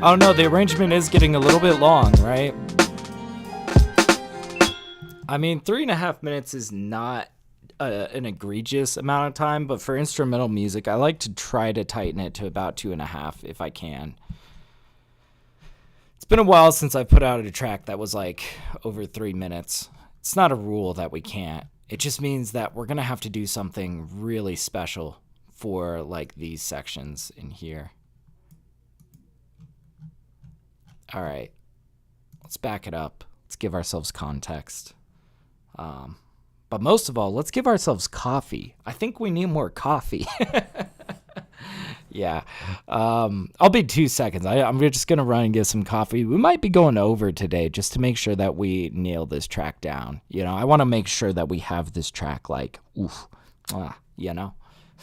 Oh no, the arrangement is getting a little bit long, right? I mean, 3.5 minutes is not an egregious amount of time, but for instrumental music, I like to try to tighten it to about 2.5 if I can. It's been a while since I put out a track that was like over 3 minutes. It's not a rule that we can't. It just means that we're going to have to do something really special for like these sections in here. All right, let's back it up. Let's give ourselves context. But most of all, let's give ourselves coffee. I think we need more coffee. Yeah. I'll be 2 seconds. I'm just going to run and get some coffee. We might be going over today just to make sure that we nail this track down. You know, I want to make sure that we have this track like, oof, you know.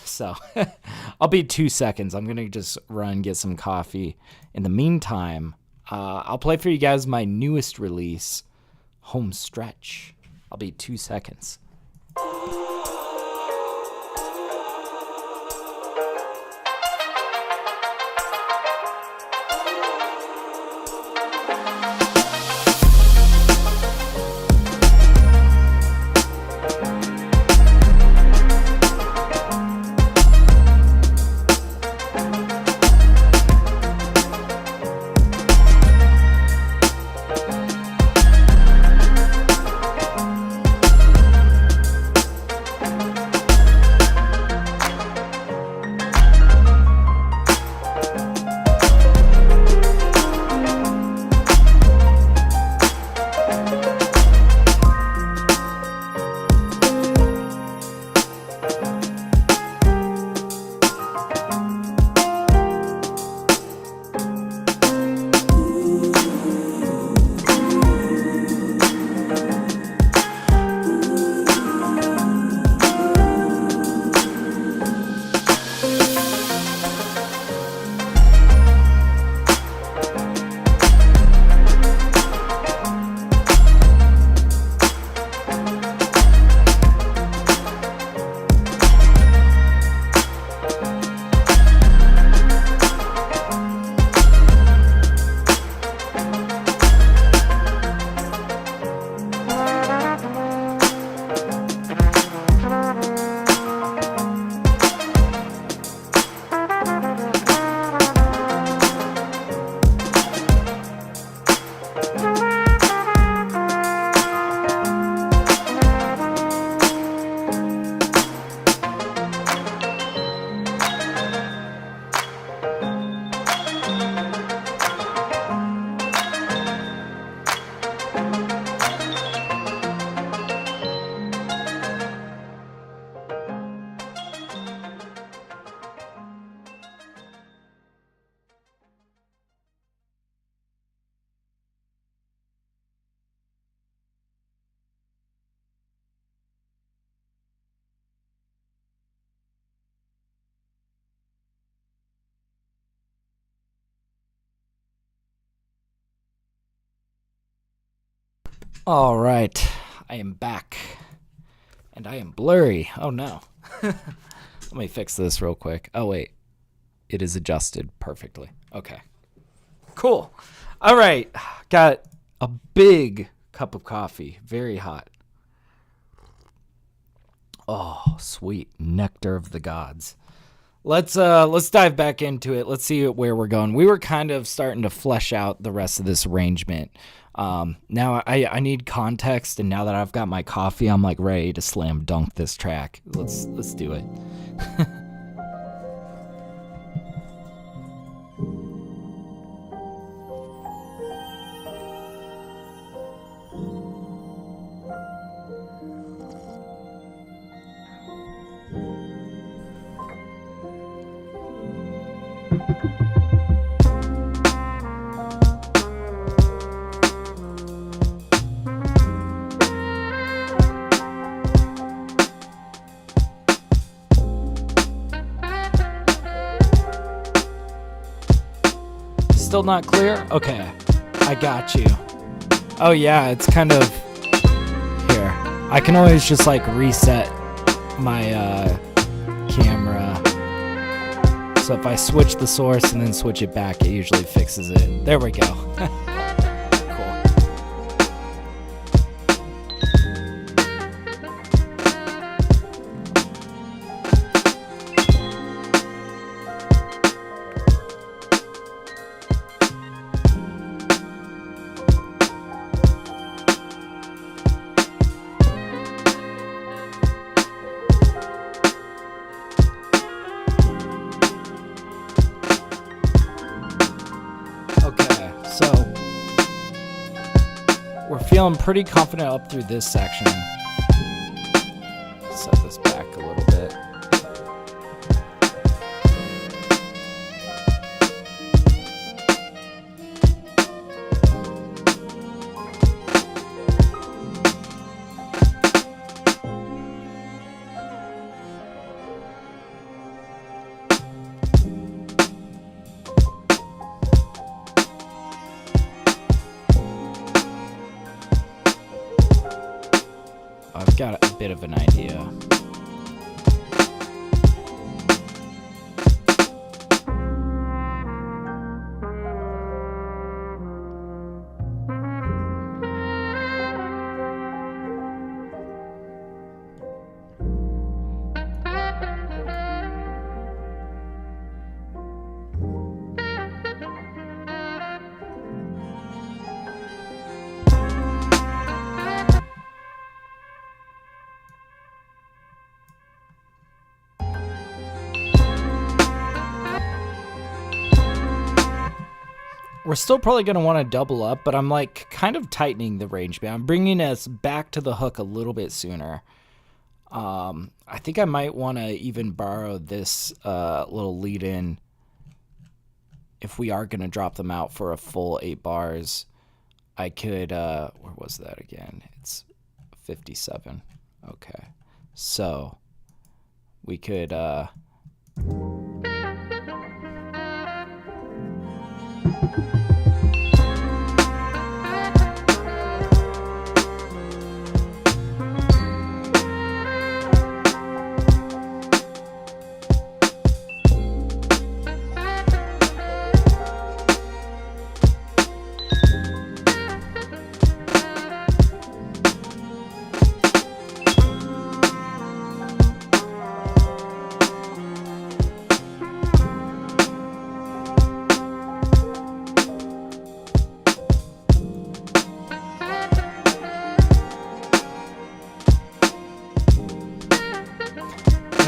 So I'll be 2 seconds. I'm going to just run and get some coffee. In the meantime, I'll play for you guys my newest release, Home Stretch. I'll be 2 seconds. All right, I am back, and I am blurry. Oh no. Let me fix this real quick. Oh wait, it is adjusted perfectly. Okay, cool. All right, got a big cup of coffee, very hot. Oh, sweet nectar of the gods. let's dive back into it. Let's see where we're going. We were kind of starting to flesh out the rest of this arrangement. Now I need context, and now that I've got my coffee, I'm like ready to slam dunk this track. Let's do it. Still not clear? Okay, I got you. Oh yeah, it's kind of here. I can always just like reset my camera. So if I switch the source and then switch it back, it usually fixes it. There we go. Feeling pretty confident up through this section. Set this back a little bit. I've got a bit of an idea. We're still probably going to want to double up, but I'm like kind of tightening the range band. I'm bringing us back to the hook a little bit sooner. I think I might want to even borrow this little lead in if we are going to drop them out for a full 8 bars. I could, where was that again? It's 57. Okay. So we could,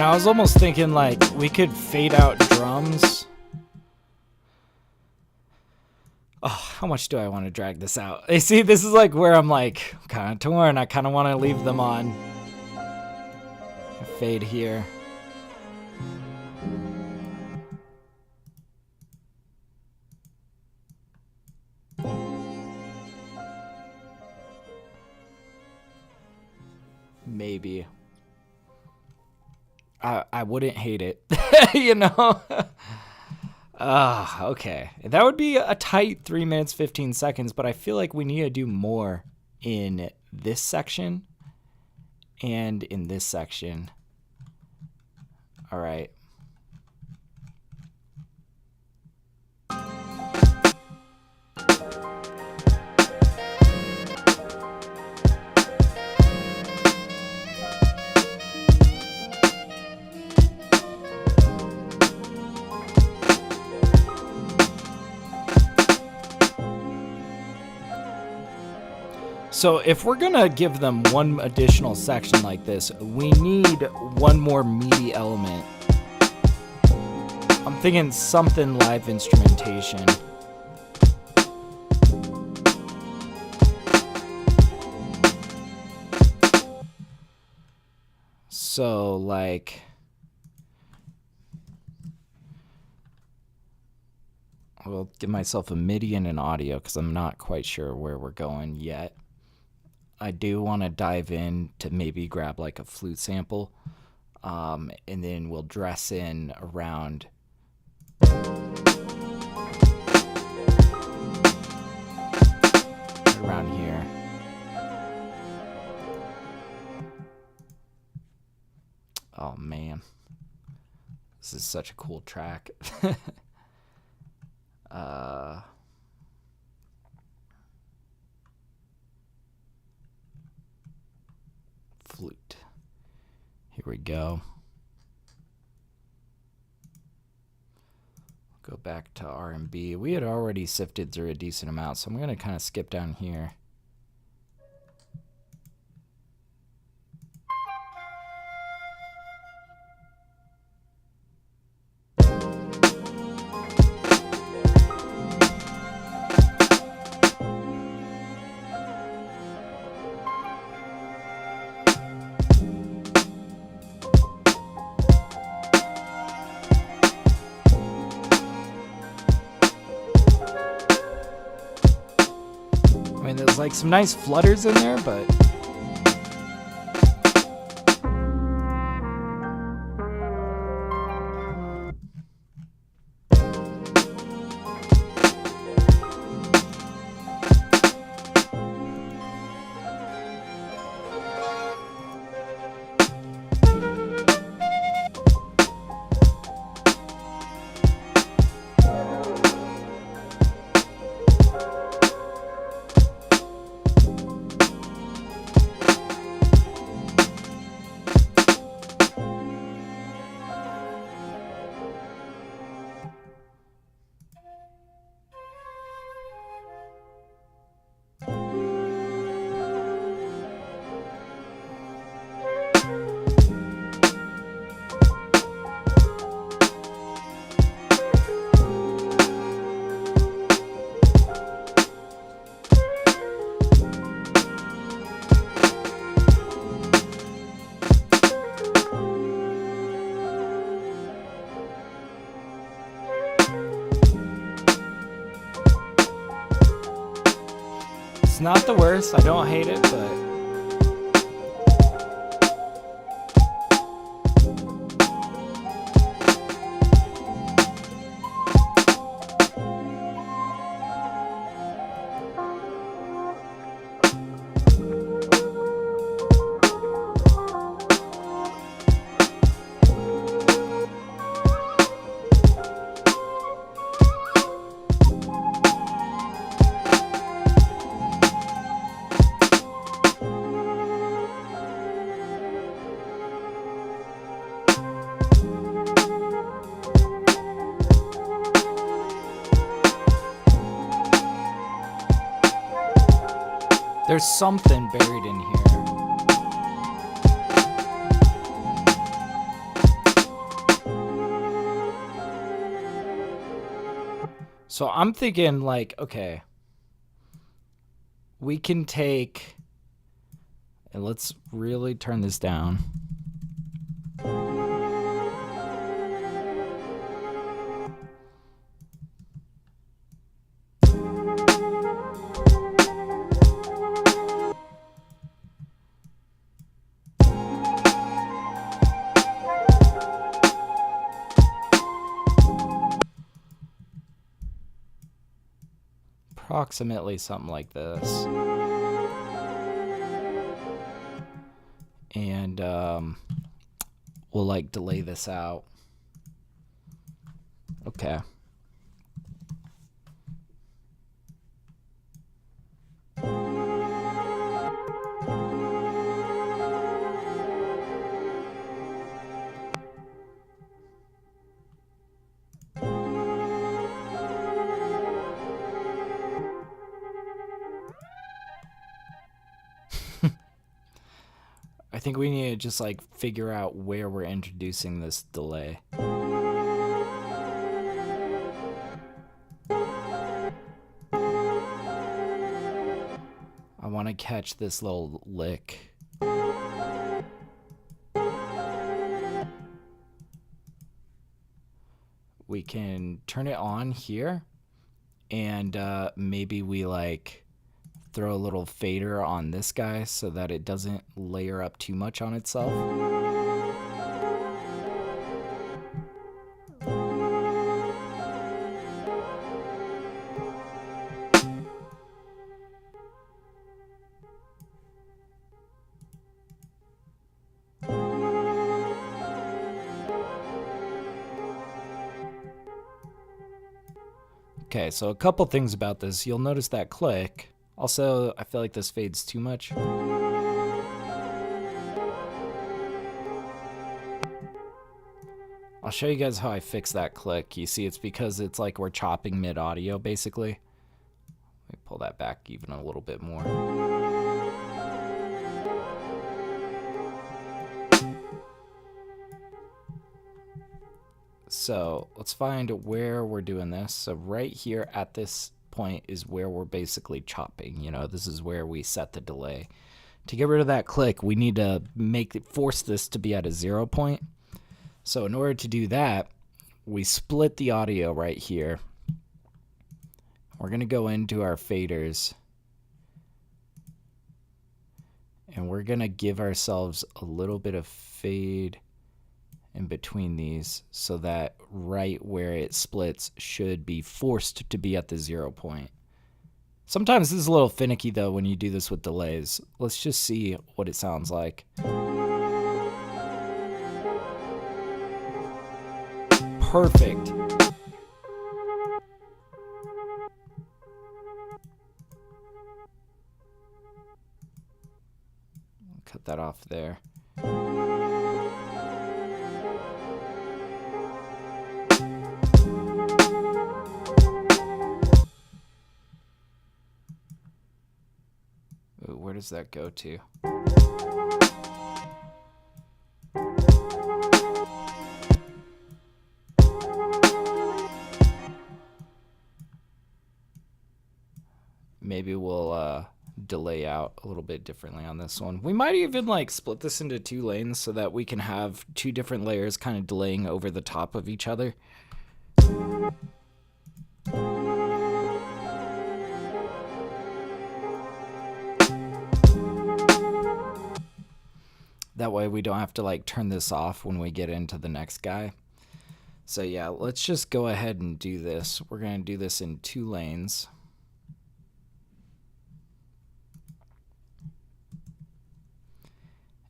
and I was almost thinking like we could fade out drums. Oh, how much do I want to drag this out? You see, this is like where I'm like kind of torn. I kind of want to leave them on. Fade here. Maybe. I wouldn't hate it, you know? Okay. That would be a tight 3 minutes, 15 seconds, but I feel like we need to do more in this section and in this section. All right. So if we're gonna give them one additional section like this, we need one more MIDI element. I'm thinking something live instrumentation. So like, I will give myself a MIDI and an audio because I'm not quite sure where we're going yet. I do want to dive in to maybe grab like a flute sample, and then we'll dress in around here. Oh man, this is such a cool track. Flute. Here we go. Go back to R&B. We had already sifted through a decent amount, so I'm going to kind of skip down here. I mean, there's like some nice flutters in there, but it's not the worst. I don't hate it, but there's something buried in here. So I'm thinking like, okay, we can take, and let's really turn this down. Approximately something like this. And we'll like delay this out. Okay. think we need to just like figure out where we're introducing this delay. I want to catch this little lick. We can turn it on here, and maybe we like throw a little fader on this guy so that it doesn't layer up too much on itself. Okay, so a couple things about this. You'll notice that click. Also, I feel like this fades too much. I'll show you guys how I fix that click. You see, it's because it's like we're chopping mid-audio, basically. Let me pull that back even a little bit more. So let's find where we're doing this. So right here at this point is where we're basically chopping. You know, this is where we set the delay. To get rid of that click, we need to force this to be at a 0 point. So in order to do that, we split the audio right here. We're going to go into our faders, and we're going to give ourselves a little bit of fade in between these so that right where it splits should be forced to be at the 0 point. Sometimes this is a little finicky though when you do this with delays. Let's just see what it sounds like. Perfect. Cut that off there. Ooh, where does that go to? Maybe we'll delay out a little bit differently on this one. We might even like split this into 2 lanes so that we can have 2 different layers kind of delaying over the top of each other. That way we don't have to like turn this off when we get into the next guy. So yeah, let's just go ahead and do this. We're going to do this in 2 lanes.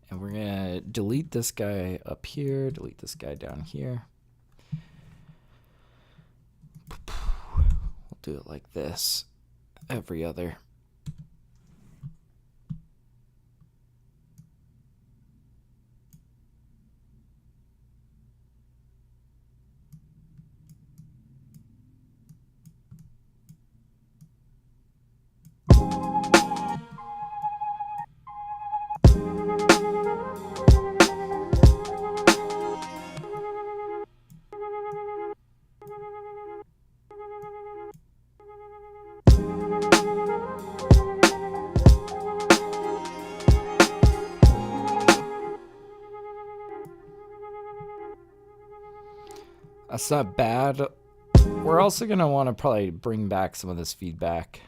And we're going to delete this guy up here, delete this guy down here. We'll do it like this every other. That's not bad. We're also going to want to probably bring back some of this feedback.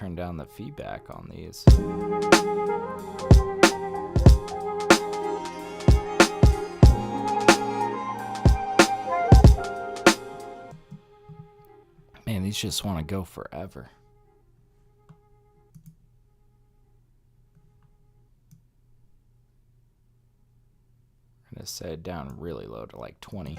turn down the feedback on these. Man, these just want to go forever. I'm going to set it down really low to like 20.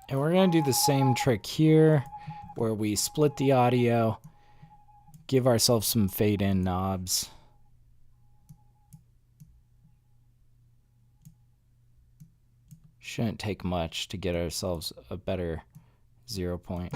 And we're going to do the same trick here where we split the audio, give ourselves some fade in knobs. Shouldn't take much to get ourselves a better 0 point.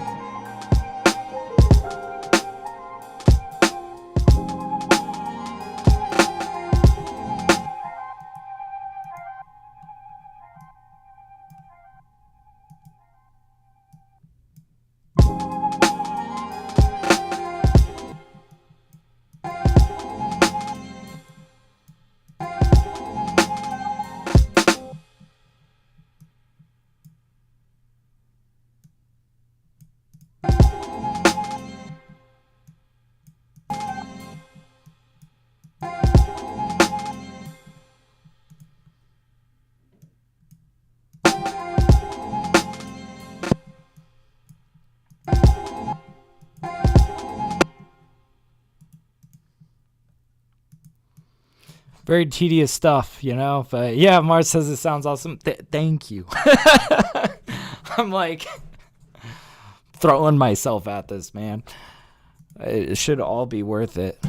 Very tedious stuff, you know? But yeah, Mars says it sounds awesome. Thank you. I'm like throwing myself at this, man. It should all be worth it.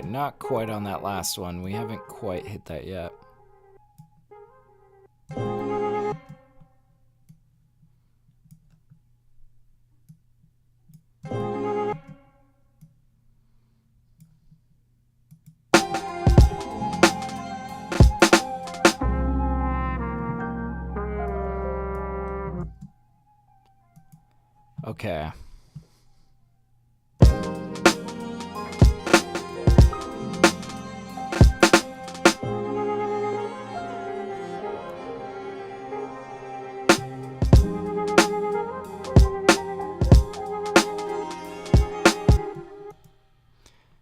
Not quite on that last one. We haven't quite hit that yet. Okay.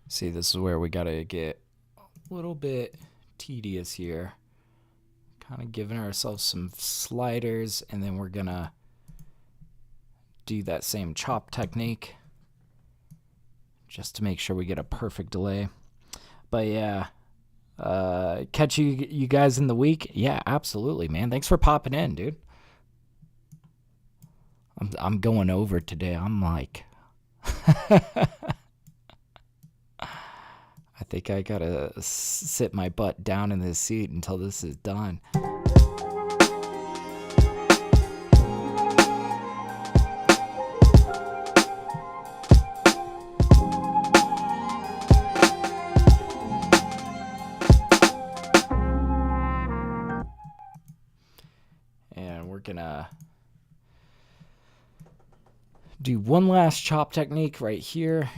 See, this is where we gotta get a little bit tedious here. Kind of giving ourselves some sliders, and then we're gonna do that same chop technique just to make sure we get a perfect delay. But yeah, catch you guys in the week. Yeah, absolutely, man. Thanks for popping in, dude. I'm going over today. I'm like I think I gotta sit my butt down in this seat until this is done. And we're gonna do one last chop technique right here.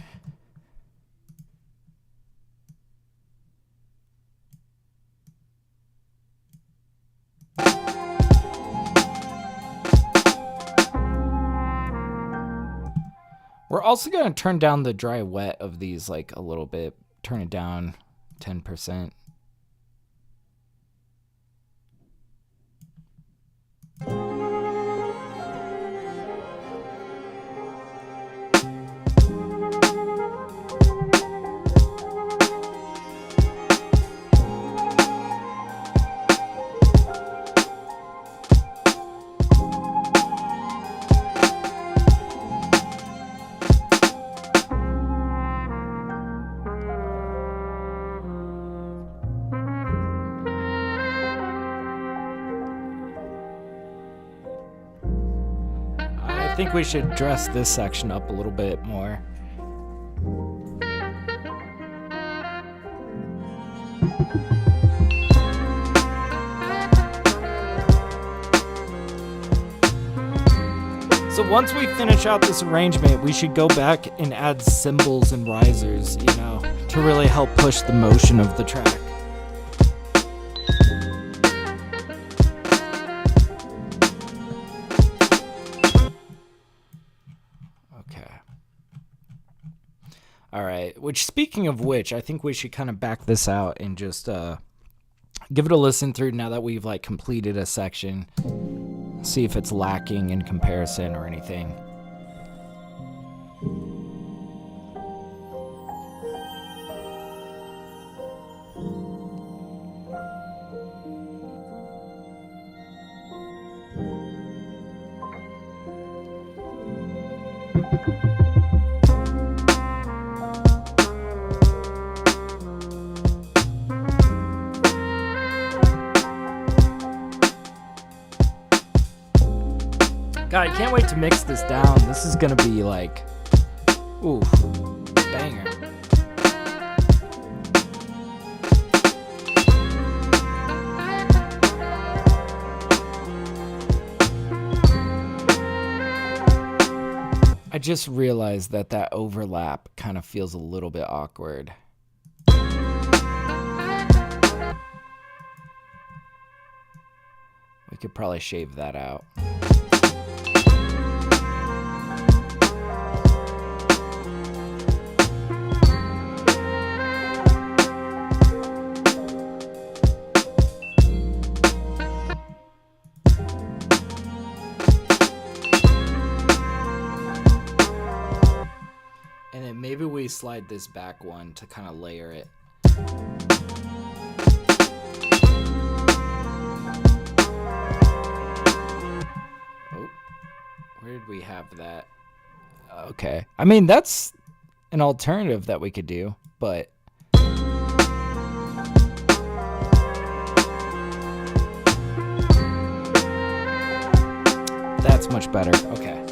We're also going to turn down the dry wet of these like a little bit. Turn it down 10%. I think we should dress this section up a little bit more. So once we finish out this arrangement, we should go back and add cymbals and risers, you know, to really help push the motion of the track. Okay. All right, which, speaking of which, I think we should kind of back this out and just give it a listen through now that we've like completed a section. See if it's lacking in comparison or anything. God, I can't wait to mix this down. This is gonna be like, ooh, banger. I just realized that that overlap kind of feels a little bit awkward. We could probably shave that out. Maybe we slide this back one to kind of layer it. Oh, where did we have that? Okay. I mean, that's an alternative that we could do, but that's much better. Okay.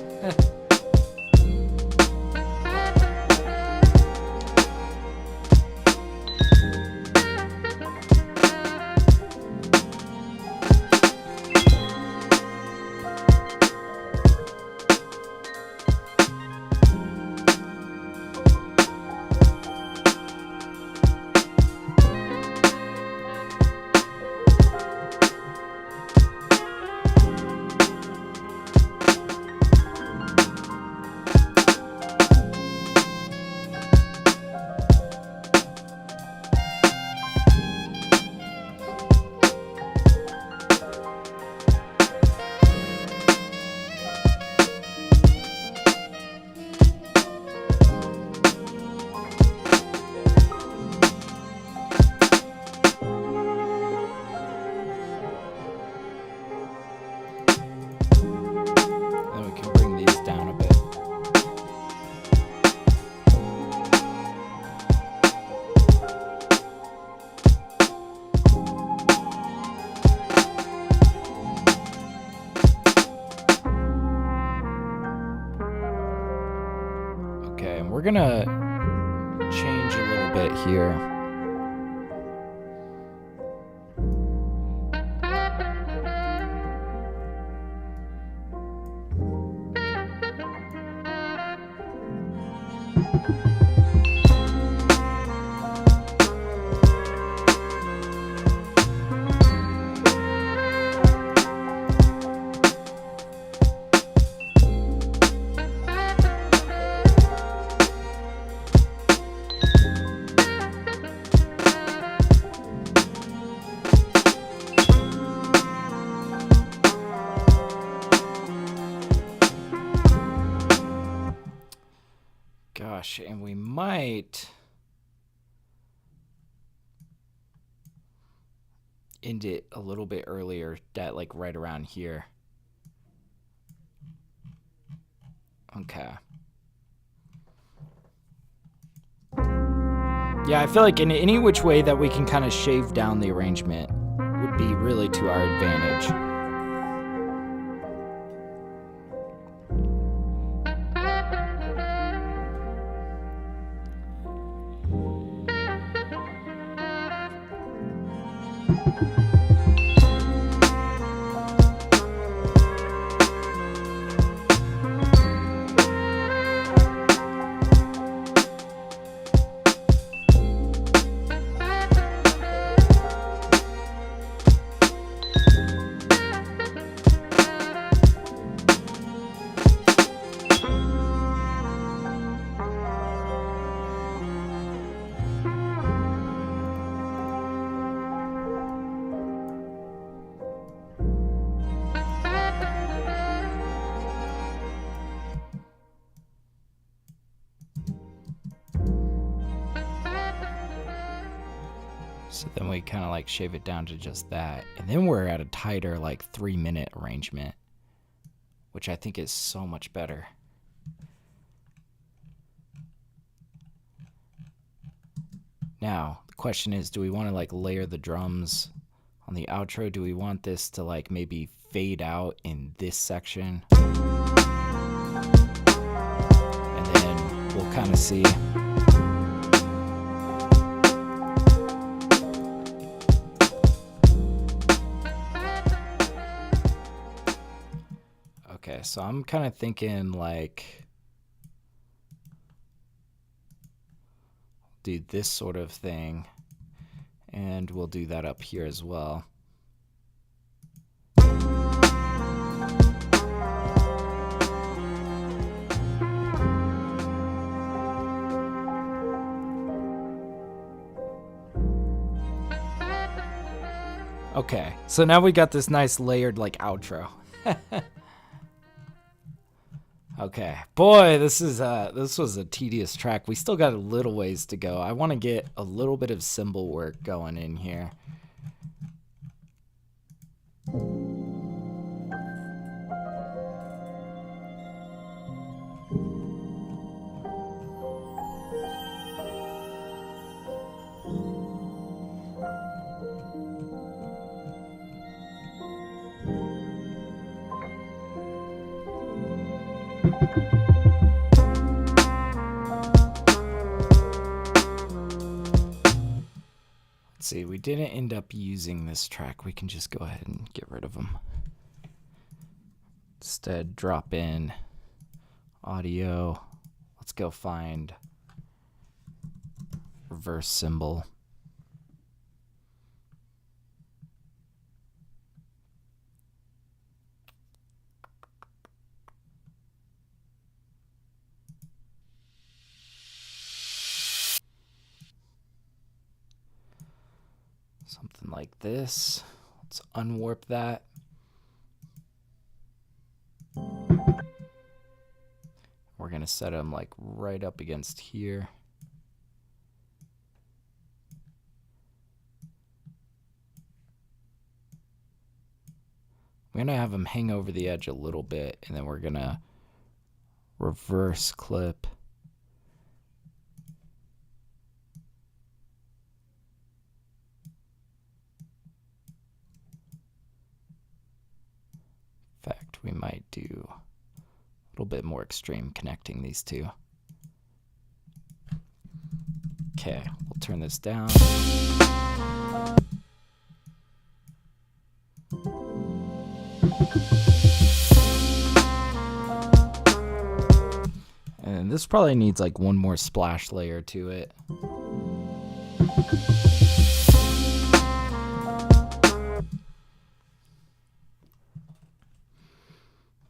We're gonna change a little bit here. Gosh, and we might end it a little bit earlier, that like right around here. Okay. Yeah, I feel like in any which way that we can kind of shave down the arrangement would be really to our advantage. So then we kind of like shave it down to just that. And then we're at a tighter like 3-minute arrangement, which I think is so much better. Now, the question is, do we want to like layer the drums on the outro? Do we want this to like maybe fade out in this section? And then we'll kind of see. Okay, so I'm kind of thinking like do this sort of thing, and we'll do that up here as well. Okay, so now we got this nice layered like outro. Okay, boy, this was a tedious track. We still got a little ways to go. I want to get a little bit of cymbal work going in here. See, we didn't end up using this track. We can just go ahead and get rid of them. Instead, drop in audio. Let's go find reverse cymbal. Something like this. Let's unwarp that. We're going to set them like right up against here. We're going to have them hang over the edge a little bit, and then we're going to reverse clip. In fact, we might do a little bit more extreme connecting these two. Okay, we'll turn this down. And this probably needs like one more splash layer to it.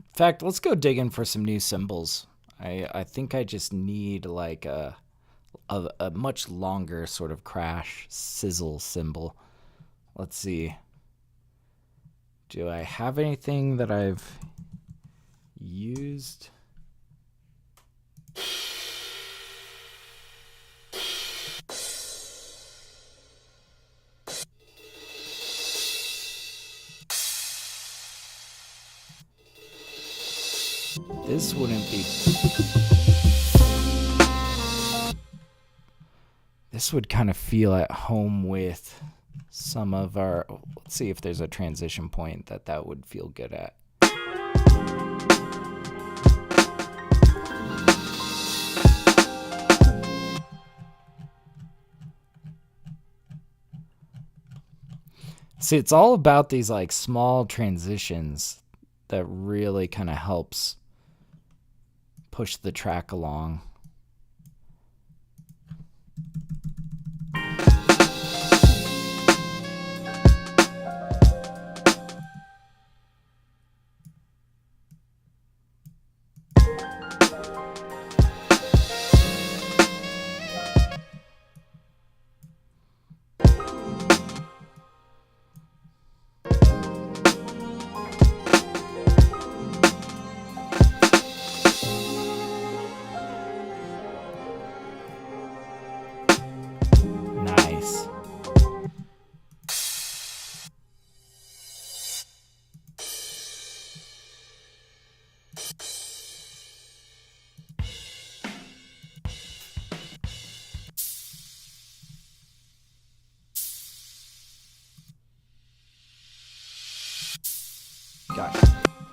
In fact, let's go digging for some new cymbals. I think I just need like a much longer sort of crash sizzle cymbal. Let's see. Do I have anything that I've used? This wouldn't be... This would kind of feel at home with some of our... Let's see if there's a transition point that would feel good at. See, it's all about these like small transitions that really kind of helps push the track along.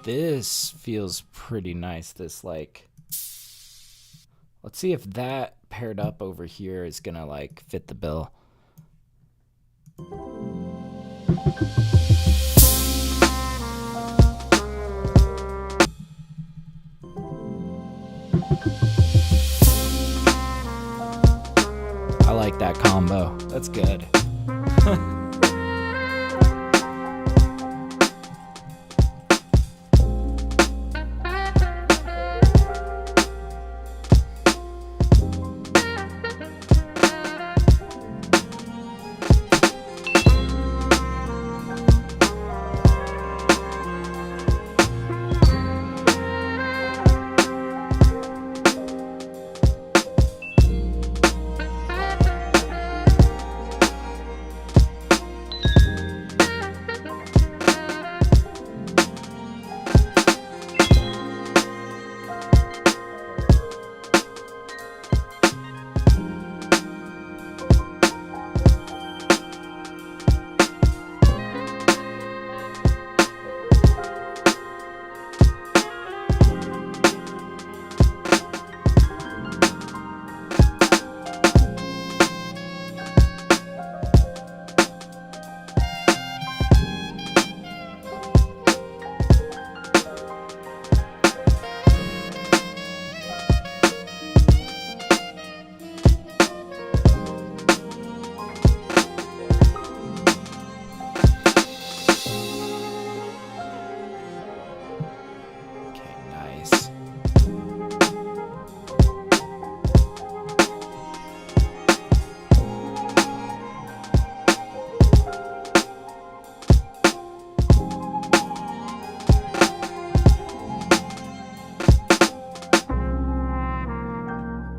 This feels pretty nice. This like, let's see if that paired up over here is gonna like fit the bill. I like that combo. That's good.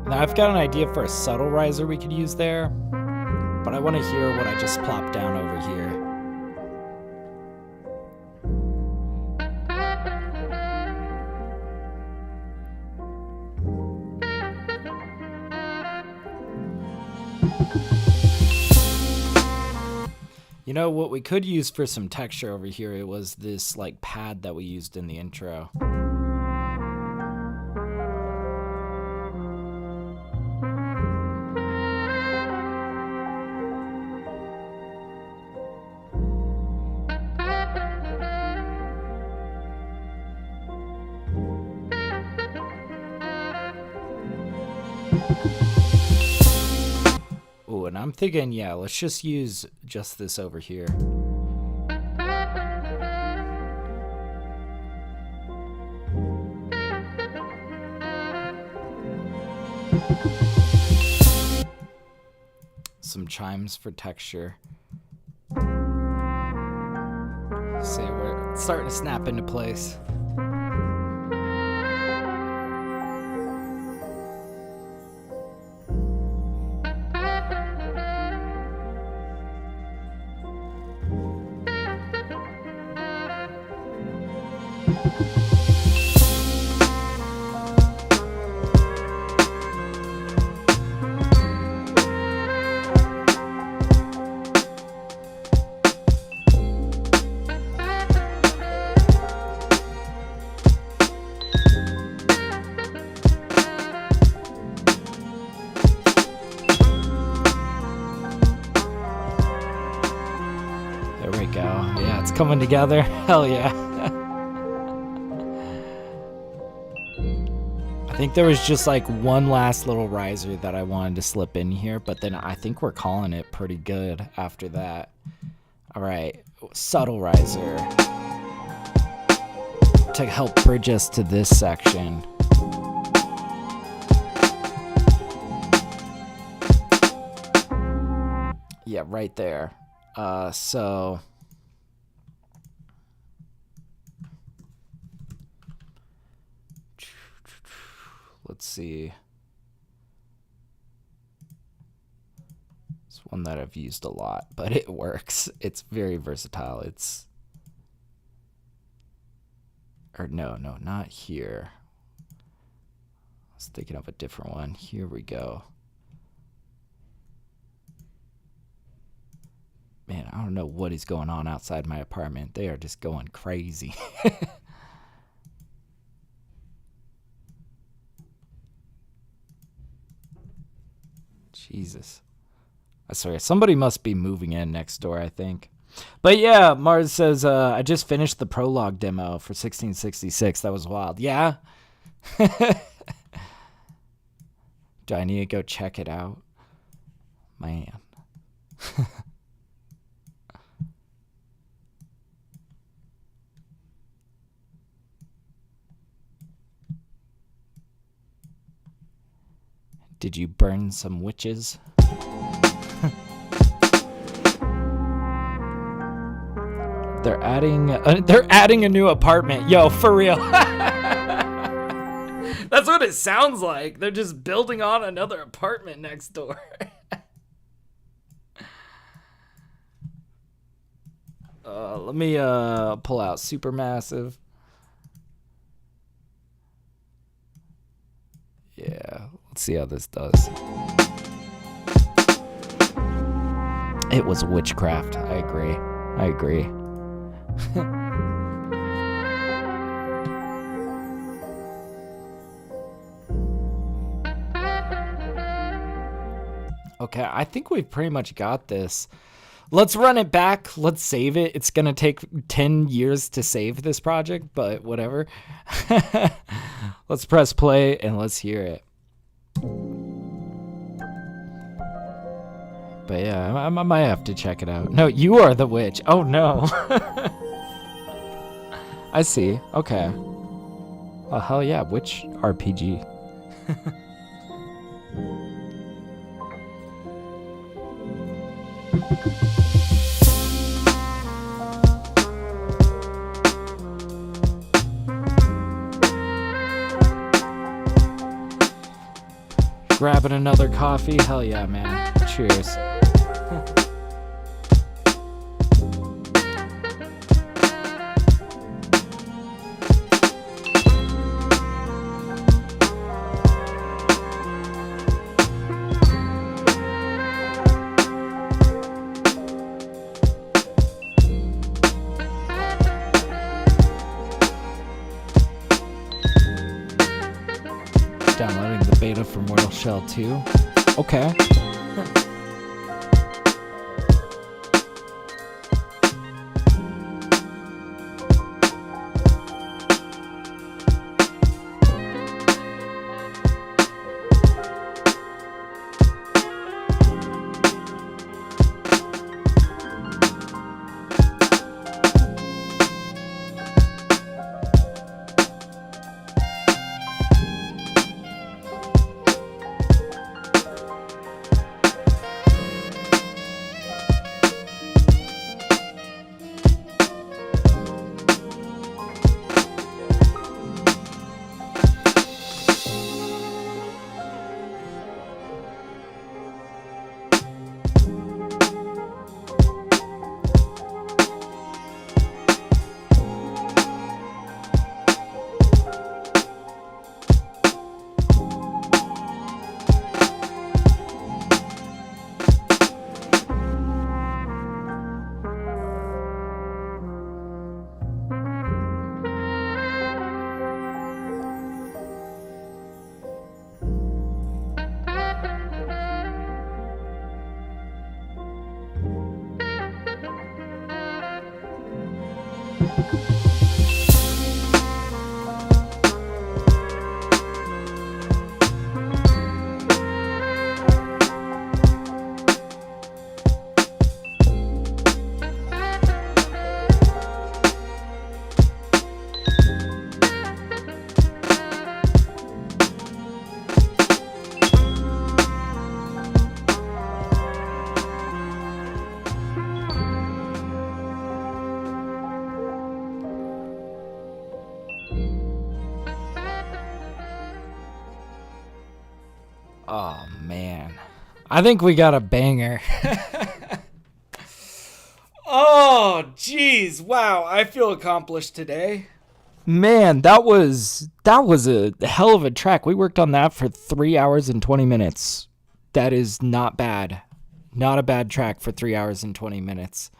Now I've got an idea for a subtle riser we could use there, but I want to hear what I just plopped down over here. You know what we could use for some texture over here? It was this like pad that we used in the intro. Oh, and I'm thinking, yeah, let's just use just this over here. Some chimes for texture. See, we're starting to snap into place. Coming together. Hell yeah. I think there was just like one last little riser that I wanted to slip in here, but then I think we're calling it pretty good after that. All right, subtle riser to help bridge us to this section. Yeah, right there. So let's see. It's one that I've used a lot, but it works. It's very versatile. It's, or no, not here. I was thinking of a different one. Here we go. Man, I don't know what is going on outside my apartment. They are just going crazy. Jesus. I swear, somebody must be moving in next door, I think. But yeah, Mars says, I just finished the prologue demo for 1666. That was wild. Yeah? Do I need to go check it out? Man. Did you burn some witches? They're adding a new apartment. Yo, for real. That's what it sounds like. They're just building on another apartment next door. Let me pull out Supermassive. Yeah, let's see how this does. It was witchcraft. I agree. Okay, I think we've pretty much got this. Let's run it back. Let's save it. It's going to take 10 years to save this project, but whatever. Let's press play and let's hear it. But yeah, I might have to check it out. No, you are the witch. Oh no. I see. Okay. Oh, hell yeah, witch RPG. Grabbing another coffee. Hell yeah, man. Cheers. Downloading the beta for Mortal Shell 2. Okay. Oh, man. I think we got a banger. Oh, jeez. Wow, I feel accomplished today. Man, that was a hell of a track. We worked on that for 3 hours and 20 minutes. That is not bad. Not a bad track for 3 hours and 20 minutes.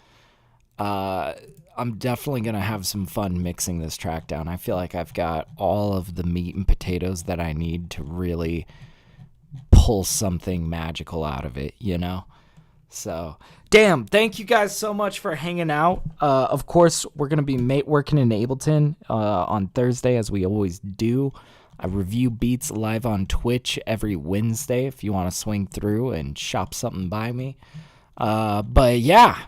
I'm definitely going to have some fun mixing this track down. I feel like I've got all of the meat and potatoes that I need to really pull something magical out of it, you know? So, damn, thank you guys so much for hanging out. Of course, we're going to be working in Ableton on Thursday, as we always do. I review beats live on Twitch every Wednesday if you want to swing through and shop something by me. But yeah,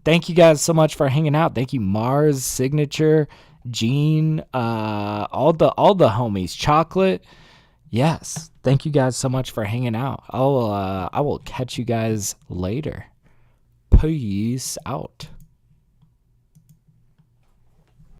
thank you guys so much for hanging out. Thank you, Mars, Signature, Gene, all the homies, Chocolate. Yes, thank you guys so much for hanging out. I will catch you guys later. Peace out.